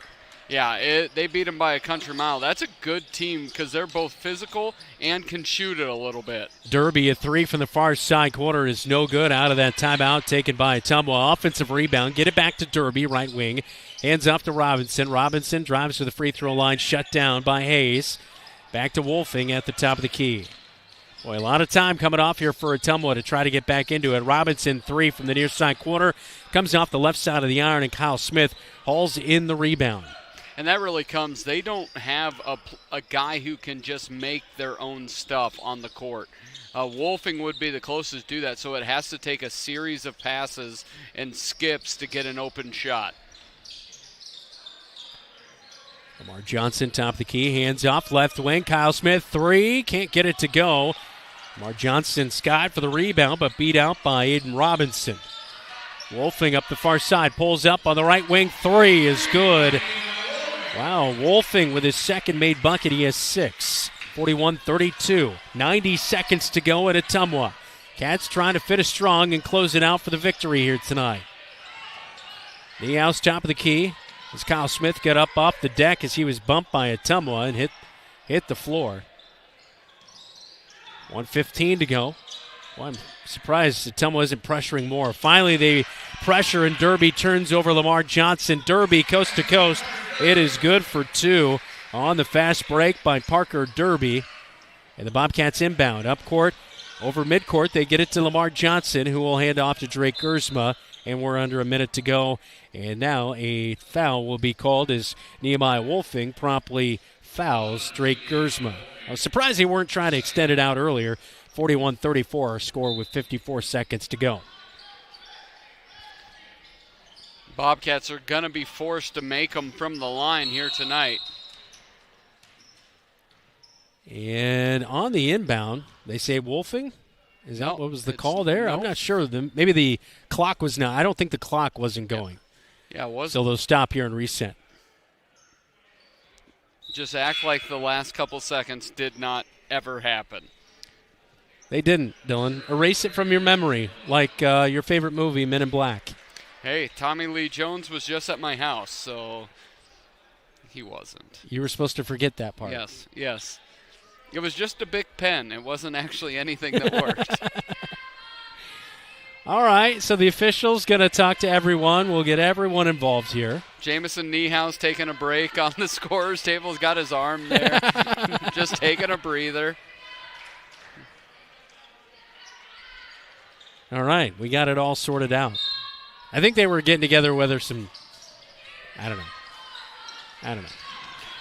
Yeah, they beat them by a country mile. That's a good team because they're both physical and can shoot it a little bit. Derby, a 3 from the far side corner is no good out of that timeout taken by Ottumwa. Offensive rebound, get it back to Derby, right wing. Hands off to Robinson. Robinson drives to the free throw line, shut down by Hayes. Back to Wolfing at the top of the key. Boy, a lot of time coming off here for Ottumwa to try to get back into it. Robinson, 3 from the near side corner. Comes off the left side of the iron, and Kyle Smith hauls in the rebound. And that really comes, they don't have a guy who can just make their own stuff on the court. Wolfing would be the closest to do that, so it has to take a series of passes and skips to get an open shot. Lamar Johnson, top of the key, hands off, left wing. Kyle Smith, 3, can't get it to go. Lamar Johnson skied for the rebound, but beat out by Aiden Robinson. Wolfing up the far side, pulls up on the right wing, 3 is good. Wow, Wolfing with his second made bucket, he has 6. 41-32, 90 seconds to go at Ottumwa. Cats trying to finish strong and close it out for the victory here tonight. Niehaus, top of the key. As Kyle Smith got up off the deck as he was bumped by Ottumwa and hit the floor. 1:15 to go. Well, I'm surprised Ottumwa isn't pressuring more. Finally, they pressure and Derby turns over Lamar Johnson. Derby coast to coast. It is good for 2 on the fast break by Parker Derby. And the Bobcats inbound up court. Over midcourt, they get it to Lamar Johnson, who will hand off to Drake Gersma. And we're under a minute to go. And now a foul will be called as Nehemiah Wolfing promptly fouls Drake Gersma. I was surprised they weren't trying to extend it out earlier. 41-34, our score with 54 seconds to go. Bobcats are going to be forced to make them from the line here tonight. And on the inbound, they say Wolfing. Is that what was the call there? No. I'm not sure. Maybe the clock was not. I don't think the clock wasn't going. Yeah, it wasn't. So they'll stop here and reset. Just act like the last couple seconds did not ever happen. They didn't, Dylan. Erase it from your memory, like your favorite movie, Men in Black. Hey, Tommy Lee Jones was just at my house, so he wasn't. You were supposed to forget that part. Yes. It was just a big pen. It wasn't actually anything that worked. All right, so the official's going to talk to everyone. We'll get everyone involved here. Jamison Niehaus taking a break on the scorer's table. He's got his arm there, just taking a breather. All right, we got it all sorted out. I think they were getting together whether some, I don't know.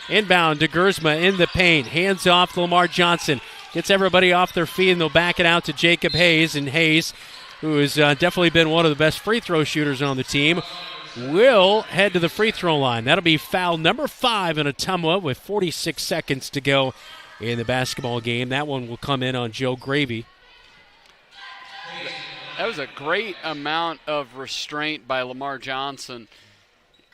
Inbound to Gersma in the paint. Hands off to Lamar Johnson. Gets everybody off their feet, and they'll back it out to Jacob Hayes. And Hayes, who has definitely been one of the best free throw shooters on the team, will head to the free throw line. That'll be foul number 5 in Ottumwa with 46 seconds to go in the basketball game. That one will come in on Joe Gravy. That was a great amount of restraint by Lamar Johnson.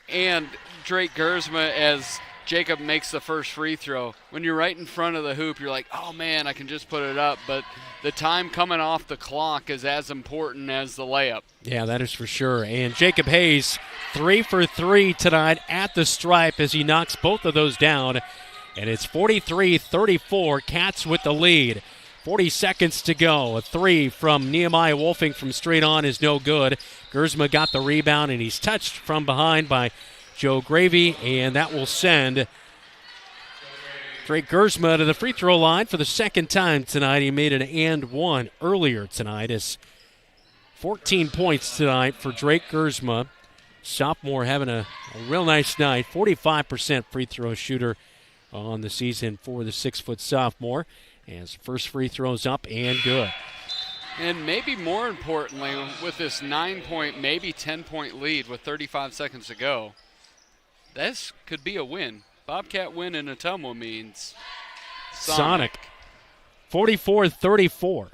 And Drake Gersma, as Jacob makes the first free throw, when you're right in front of the hoop, you're like, oh man, I can just put it up. But the time coming off the clock is as important as the layup. Yeah, that is for sure. And Jacob Hayes, 3 for 3 tonight at the stripe as he knocks both of those down. And it's 43-34, Cats with the lead. 40 seconds to go. A 3 from Nehemiah Wolfing from straight on is no good. Gersma got the rebound, and he's touched from behind by Joe Gravy, and that will send Drake Gersma to the free throw line for the second time tonight. He made an and one earlier tonight. It's 14 points tonight for Drake Gersma. Sophomore having a real nice night. 45% free throw shooter on the season for the 6-foot sophomore. As first free throws up and good. And maybe more importantly, with this 9-point, maybe 10-point lead with 35 seconds to go, this could be a win. Bobcat win in Ottumwa means Sonic. 44-34.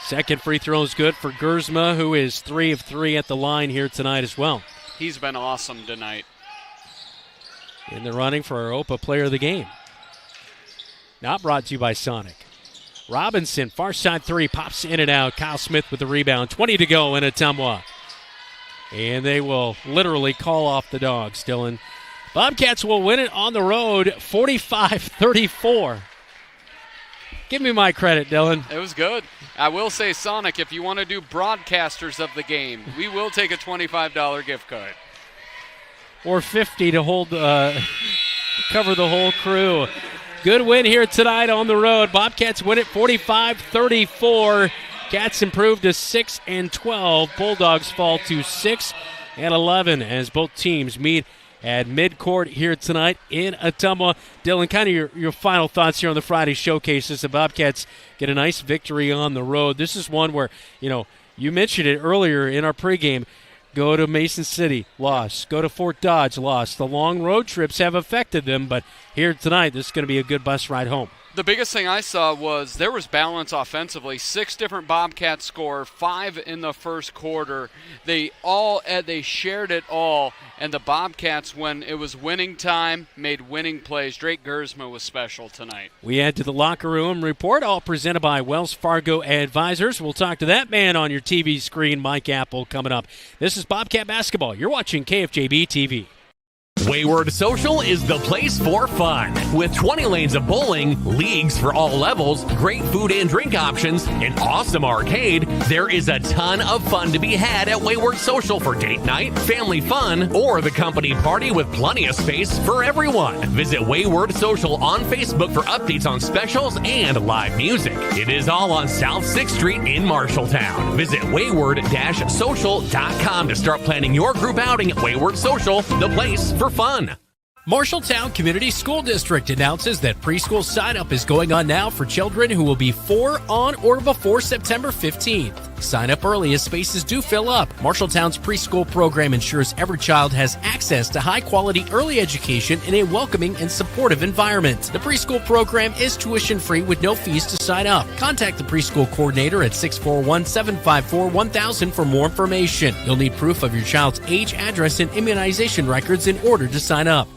Second free throw is good for Gersma, who is 3 of 3 at the line here tonight as well. He's been awesome tonight. In the running for our OPA player of the game. Not brought to you by Sonic. Robinson, far side 3, pops in and out. Kyle Smith with the rebound. 20 to go in Ottumwa. And they will literally call off the Dogs, Dylan. Bobcats will win it on the road, 45-34. Give me my credit, Dylan. It was good. I will say, Sonic, if you want to do broadcasters of the game, we will take a $25 gift card. Or 50 to hold, cover the whole crew. Good win here tonight on the road. Bobcats win it 45-34. Cats improve to 6-12. Bulldogs fall to 6-11 as both teams meet at midcourt here tonight in Ottumwa. Dylan, kind of your final thoughts here on the Friday showcases. The Bobcats get a nice victory on the road. This is one where, you mentioned it earlier in our pregame. Go to Mason City, lost. Go to Fort Dodge, lost. The long road trips have affected them, but here tonight, this is going to be a good bus ride home. The biggest thing I saw was there was balance offensively. 6 different Bobcats score, 5 in the first quarter. They shared it all, and the Bobcats, when it was winning time, made winning plays. Drake Gersma was special tonight. We add to the locker room report, all presented by Wells Fargo Advisors. We'll talk to that man on your TV screen, Mike Apple, coming up. This is Bobcat Basketball. You're watching KFJB-TV. Wayward Social is the place for fun. With 20 lanes of bowling, leagues for all levels, great food and drink options, an awesome arcade, there is a ton of fun to be had at Wayward Social for date night, family fun, or the company party with plenty of space for everyone. Visit Wayward Social on Facebook for updates on specials and live music. It is all on South 6th Street in Marshalltown. Visit wayward-social.com to start planning your group outing at Wayward Social, the place for fun. Marshalltown Community School District announces that preschool sign-up is going on now for children who will be 4 on or before September 15th. Sign up early as spaces do fill up. Marshalltown's preschool program ensures every child has access to high-quality early education in a welcoming and supportive environment. The preschool program is tuition-free with no fees to sign up. Contact the preschool coordinator at 641-754-1000 for more information. You'll need proof of your child's age, address, and immunization records in order to sign up.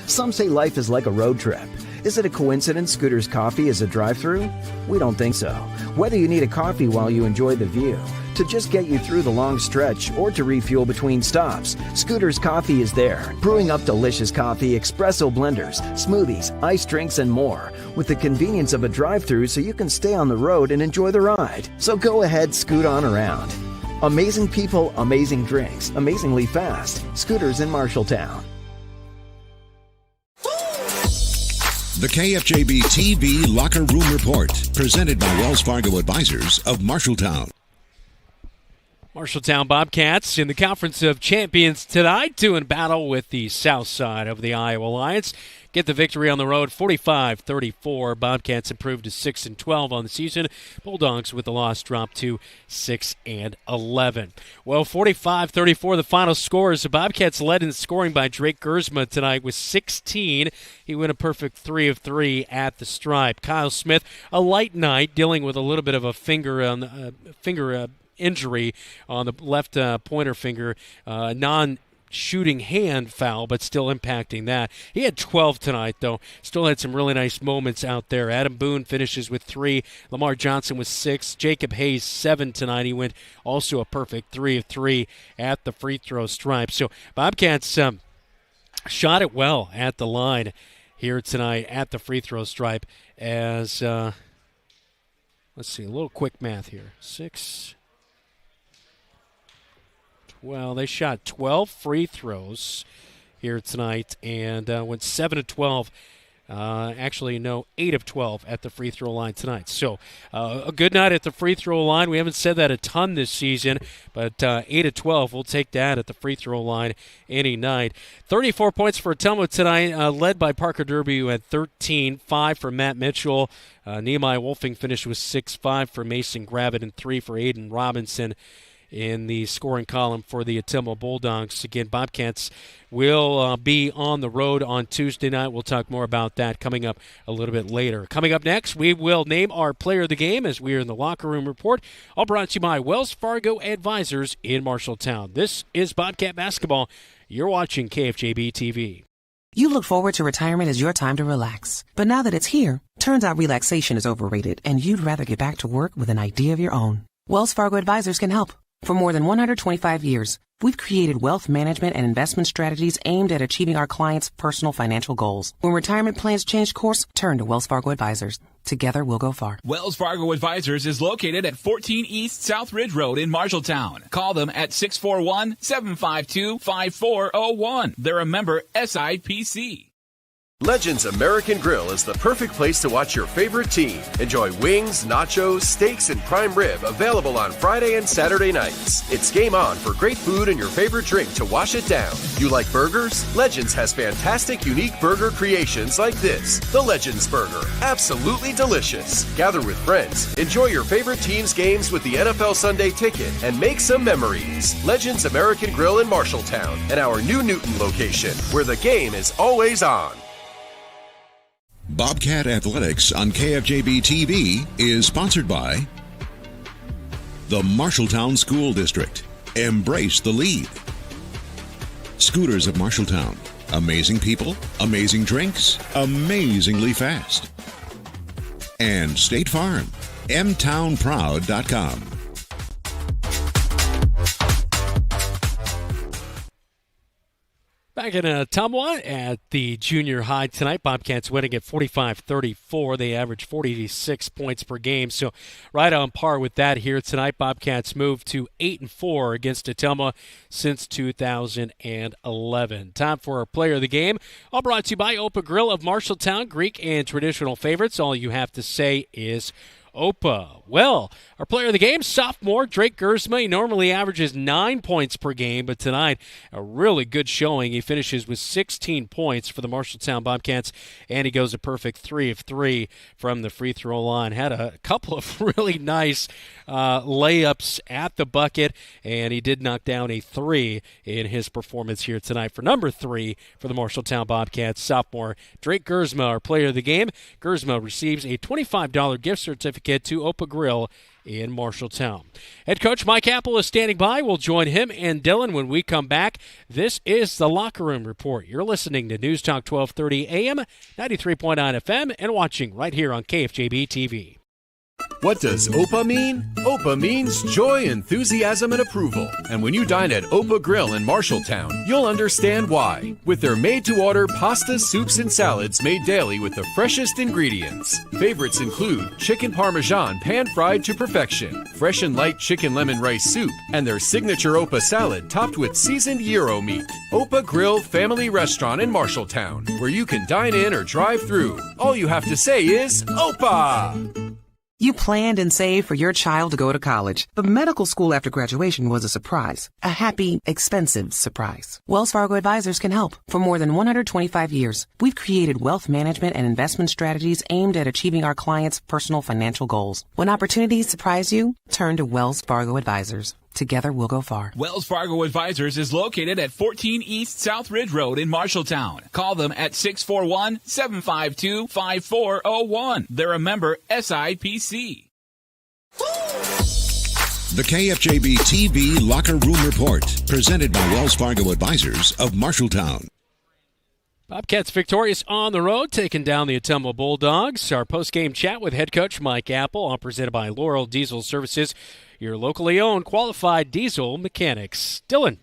Some say life is like a road trip. Is it a coincidence Scooter's Coffee is a drive-thru? We don't think so. Whether you need a coffee while you enjoy the view, to just get you through the long stretch, or to refuel between stops, Scooter's Coffee is there, brewing up delicious coffee, espresso blenders, smoothies, iced drinks, and more, with the convenience of a drive-thru so you can stay on the road and enjoy the ride. So go ahead, scoot on around. Amazing people, amazing drinks, amazingly fast. Scooters in Marshalltown. The KFJB-TV Locker Room Report, presented by Wells Fargo Advisors of Marshalltown. Marshalltown Bobcats in the Conference of Champions tonight, doing battle with the south side of the Iowa Lions. Get the victory on the road, 45-34. Bobcats improved to 6-12 on the season. Bulldogs with the loss dropped to 6-11. Well, 45-34, the final score is the Bobcats led in scoring by Drake Gersma tonight with 16. He went a perfect 3 of 3 at the stripe. Kyle Smith, a light night, dealing with a little bit of a finger injury on the left pointer finger, non-shooting hand foul, but still impacting that. He had 12 tonight, though. Still had some really nice moments out there. Adam Boone finishes with 3. Lamar Johnson with 6. Jacob Hayes, 7 tonight. He went also a perfect 3 of 3 at the free throw stripe. So Bobcats shot it well at the line here tonight at the free throw stripe as, let's see, a little quick math here. 6, well, they shot 12 free throws here tonight and went 7 of 12. 8 of 12 at the free throw line tonight. So a good night at the free throw line. We haven't said that a ton this season, but 8 of 12, we'll take that at the free throw line any night. 34 points for Ottumwa tonight, led by Parker Derby, who had 13, 5 for Matt Mitchell. Nehemiah Wolfing finished with 6, 5 for Mason Gravitt, and 3 for Aiden Robinson in the scoring column for the Ottumwa Bulldogs. Again, Bobcats will be on the road on Tuesday night. We'll talk more about that coming up a little bit later. Coming up next, we will name our player of the game as we are in the locker room report, all brought to you by Wells Fargo Advisors in Marshalltown. This is Bobcat Basketball. You're watching KFJB-TV. You look forward to retirement as your time to relax. But now that it's here, turns out relaxation is overrated and you'd rather get back to work with an idea of your own. Wells Fargo Advisors can help. For more than 125 years, we've created wealth management and investment strategies aimed at achieving our clients' personal financial goals. When retirement plans change course, turn to Wells Fargo Advisors. Together, we'll go far. Wells Fargo Advisors is located at 14 East South Ridge Road in Marshalltown. Call them at 641-752-5401. They're a member SIPC. Legends American Grill is the perfect place to watch your favorite team. Enjoy wings, nachos, steaks, and prime rib available on Friday and Saturday nights. It's game on for great food and your favorite drink to wash it down. You like burgers? Legends has fantastic, unique burger creations like this. The Legends Burger. Absolutely delicious. Gather with friends, enjoy your favorite team's games with the NFL Sunday Ticket, and make some memories. Legends American Grill in Marshalltown and our new Newton location, where the game is always on. Bobcat Athletics on KFJB-TV is sponsored by the Marshalltown School District. Embrace the lead. Scooters of Marshalltown. Amazing people, amazing drinks, amazingly fast. And State Farm. mtownproud.com. Back in Ottumwa at the junior high tonight, Bobcats winning at 45-34. They average 46 points per game, so right on par with that here tonight. Bobcats move to 8-4 against Ottumwa since 2011. Time for our player of the game, all brought to you by Opa Grill of Marshalltown. Greek and traditional favorites. All you have to say is Opa. Well, our player of the game, sophomore Drake Gersma. He normally averages 9 points per game, but tonight a really good showing. He finishes with 16 points for the Marshalltown Bobcats, and he goes a perfect 3 of 3 from the free throw line. Had a couple of really nice layups at the bucket, and he did knock down a 3 in his performance here tonight for number 3 for the Marshalltown Bobcats. Sophomore Drake Gersma, our player of the game. Gersma receives a $25 gift certificate to Opa Grill in Marshalltown. Head coach Mike Apple is standing by. We'll join him and Dylan when we come back. This is the Locker Room Report. You're listening to News Talk 1230 AM, 93.9 FM, and watching right here on KFJB-TV. What does OPA mean? OPA means joy, enthusiasm, and approval. And when you dine at Opa Grill in Marshalltown, you'll understand why. With their made-to-order pasta, soups, and salads made daily with the freshest ingredients. Favorites include chicken parmesan pan-fried to perfection, fresh and light chicken lemon rice soup, and their signature Opa salad topped with seasoned gyro meat. Opa Grill Family Restaurant in Marshalltown, where you can dine in or drive through. All you have to say is OPA! You planned and saved for your child to go to college, but medical school after graduation was a surprise. A happy, expensive surprise. Wells Fargo Advisors can help. For more than 125 years, we've created wealth management and investment strategies aimed at achieving our clients' personal financial goals. When opportunities surprise you, turn to Wells Fargo Advisors. Together, we'll go far. Wells Fargo Advisors is located at 14 East South Ridge Road in Marshalltown. Call them at 641-752-5401. They're a member SIPC. The KFJB-TV Locker Room Report, presented by Wells Fargo Advisors of Marshalltown. Bobcats victorious on the road, taking down the Ottumwa Bulldogs. Our post-game chat with head coach Mike Apple, all presented by Laurel Diesel Services, your locally owned qualified diesel mechanics. Dylan.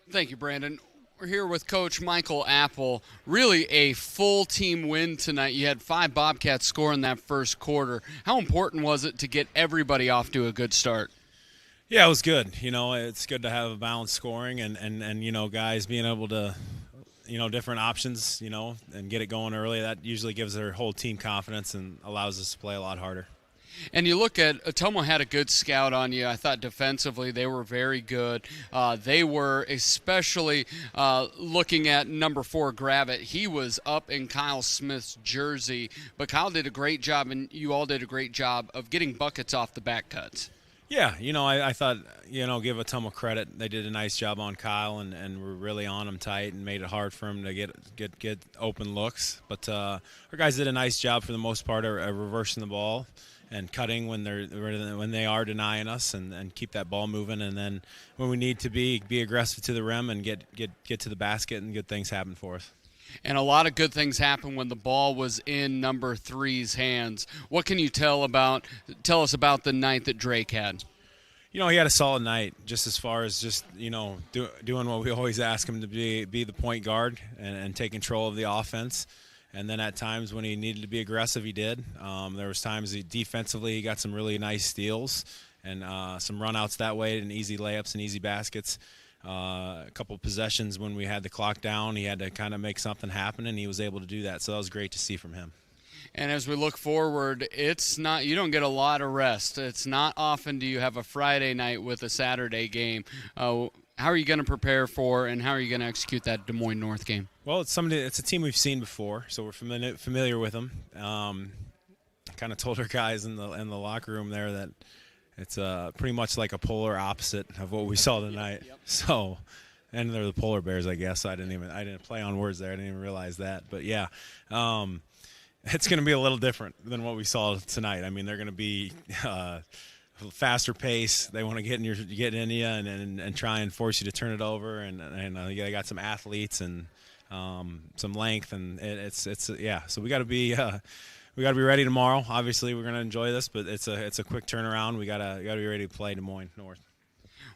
Thank you, Brandon. We're here with Coach Michael Apple. Really a full team win tonight. You had 5 Bobcats score in that first quarter. How important was it to get everybody off to a good start? Yeah, it was good. It's good to have a balanced scoring and guys being able to, different options, and get it going early. That usually gives their whole team confidence and allows us to play a lot harder. And you look at Ottumwa had a good scout on you. I thought defensively they were very good. They were especially looking at number 4, Gravitt. He was up in Kyle Smith's jersey, but Kyle did a great job, and you all did a great job of getting buckets off the back cuts. Yeah, I thought, give Ottumwa credit. They did a nice job on Kyle and were really on him tight and made it hard for him to get open looks. But our guys did a nice job for the most part of reversing the ball and cutting when they are denying us and keep that ball moving. And then when we need to be aggressive to the rim and get to the basket, and good things happen for us. And a lot of good things happened when the ball was in number 3's hands. What can you tell us about the night that Drake had? He had a solid night, just as far as just doing what we always ask him to be the point guard and take control of the offense. And then at times when he needed to be aggressive, he did. There was times defensively he got some really nice steals and some runouts that way and easy layups and easy baskets. A couple of possessions when we had the clock down, he had to kind of make something happen, and he was able to do that. So that was great to see from him. And as we look forward, you don't get a lot of rest. It's not often do you have a Friday night with a Saturday game. How are you going to prepare for, and how are you going to execute that Des Moines North game? Well, it's a team we've seen before, so we're familiar with them. Kind of told our guys in the locker room there that it's pretty much like a polar opposite of what we saw tonight. Yep. So, and they're the polar bears, I guess. I didn't play on words there. I didn't even realize that. But yeah, it's going to be a little different than what we saw tonight. I mean, they're going to be faster pace. They want to get in you and try and force you to turn it over. And they got some athletes and some length, and it's So we got to be ready tomorrow. Obviously, we're going to enjoy this, but it's a quick turnaround. We got to be ready to play Des Moines North.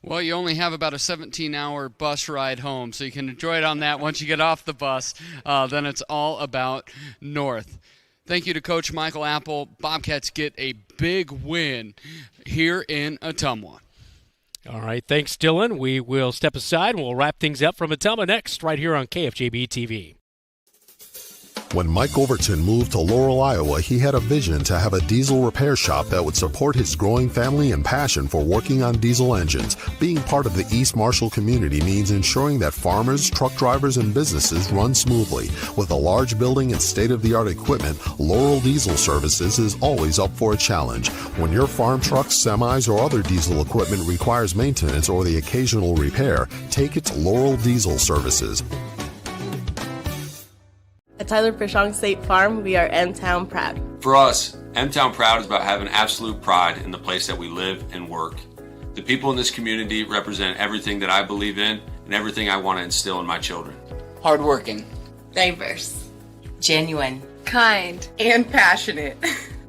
Well, you only have about a 17-hour bus ride home, so you can enjoy it on that. Once you get off the bus, then it's all about North. Thank you to Coach Michael Apple. Bobcats get a big win here in Ottumwa. All right, thanks, Dylan. We will step aside and we'll wrap things up from Ottumwa next right here on KFJB-TV. When Mike Overton moved to Laurel, Iowa, he had a vision to have a diesel repair shop that would support his growing family and passion for working on diesel engines. Being part of the East Marshall community means ensuring that farmers, truck drivers, and businesses run smoothly. With a large building and state-of-the-art equipment, Laurel Diesel Services is always up for a challenge. When your farm trucks, semis, or other diesel equipment requires maintenance or the occasional repair, take it to Laurel Diesel Services. At Tyler Prishong State Farm, we are M-Town proud. For us, M-Town proud is about having absolute pride in the place that we live and work. The people in this community represent everything that I believe in and everything I want to instill in my children. Hardworking, diverse, genuine, kind, and passionate.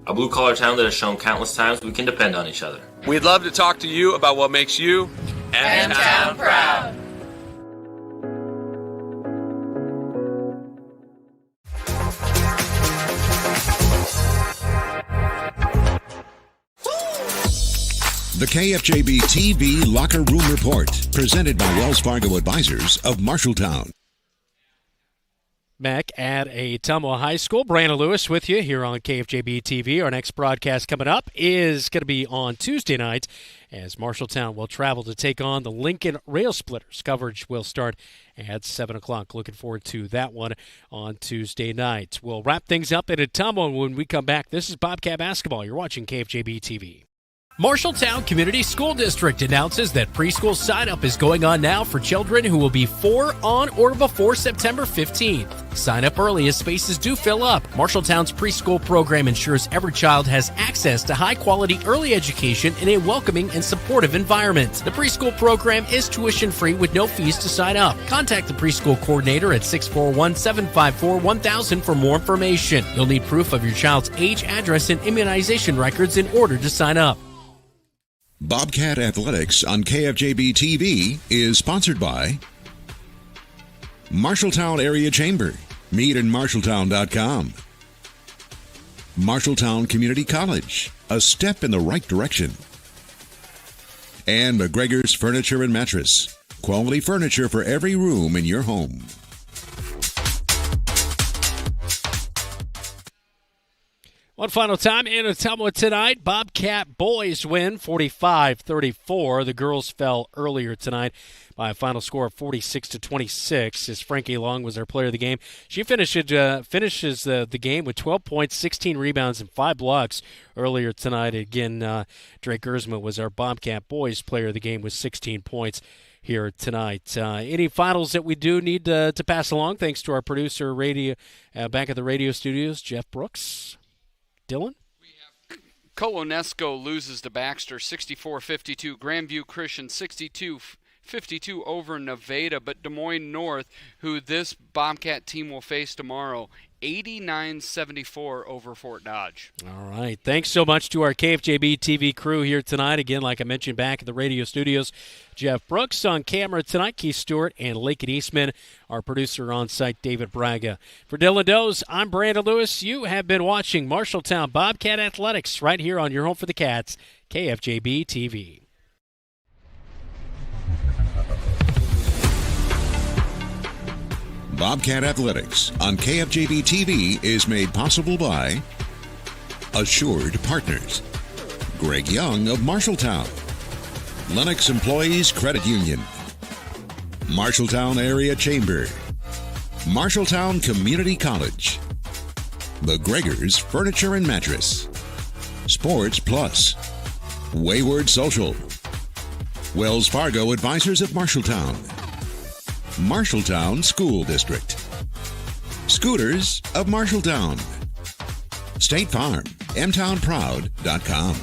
A blue-collar town that has shown countless times we can depend on each other. We'd love to talk to you about what makes you M-Town proud. The KFJB-TV Locker Room Report, presented by Wells Fargo Advisors of Marshalltown. Back at Ottumwa High School, Brandon Lewis with you here on KFJB-TV. Our next broadcast coming up is going to be on Tuesday night as Marshalltown will travel to take on the Lincoln Rail Splitters. Coverage will start at 7 o'clock. Looking forward to that one on Tuesday night. We'll wrap things up in Ottumwa when we come back. This is Bobcat Basketball. You're watching KFJB-TV. Marshalltown Community School District announces that preschool sign-up is going on now for children who will be 4 on or before September 15th. Sign up early as spaces do fill up. Marshalltown's preschool program ensures every child has access to high-quality early education in a welcoming and supportive environment. The preschool program is tuition-free with no fees to sign up. Contact the preschool coordinator at 641-754-1000 for more information. You'll need proof of your child's age, address, and immunization records in order to sign up. Bobcat Athletics on KFJB-TV is sponsored by Marshalltown Area Chamber. Meet in Marshalltown.com. Marshalltown Community College, a step in the right direction. And McGregor's Furniture and Mattress, quality furniture for every room in your home. One final time in Ottumwa tonight. Bobcat boys win 45-34. The girls fell earlier tonight by a final score of 46-26 as Frankie Long was their player of the game. She finishes the game with 12 points, 16 rebounds, and 5 blocks earlier tonight. Again, Drake Gersma was our Bobcat boys player of the game with 16 points here tonight. Any finals that we do need to pass along, thanks to our producer back at the radio studios, Jeff Brooks. Dylan? Colonesco loses to Baxter 64-52. Grandview Christian 62-52 over Nevada. But Des Moines North, who this Bobcat team will face tomorrow, 89-74 over Fort Dodge. All right. Thanks so much to our KFJB-TV crew here tonight. Again, like I mentioned, back at the radio studios, Jeff Brooks on camera tonight, Keith Stewart and Lakin Eastman, our producer on site, David Braga. For Dylan Does, I'm Brandon Lewis. You have been watching Marshalltown Bobcat Athletics right here on your home for the Cats, KFJB-TV. Bobcat Athletics on KFJB-TV is made possible by Assured Partners, Greg Young of Marshalltown, Lennox Employees Credit Union, Marshalltown Area Chamber, Marshalltown Community College, McGregor's Furniture and Mattress, Sports Plus, Wayward Social, Wells Fargo Advisors of Marshalltown, Marshalltown School District, Scooters of Marshalltown, State Farm, mtownproud.com.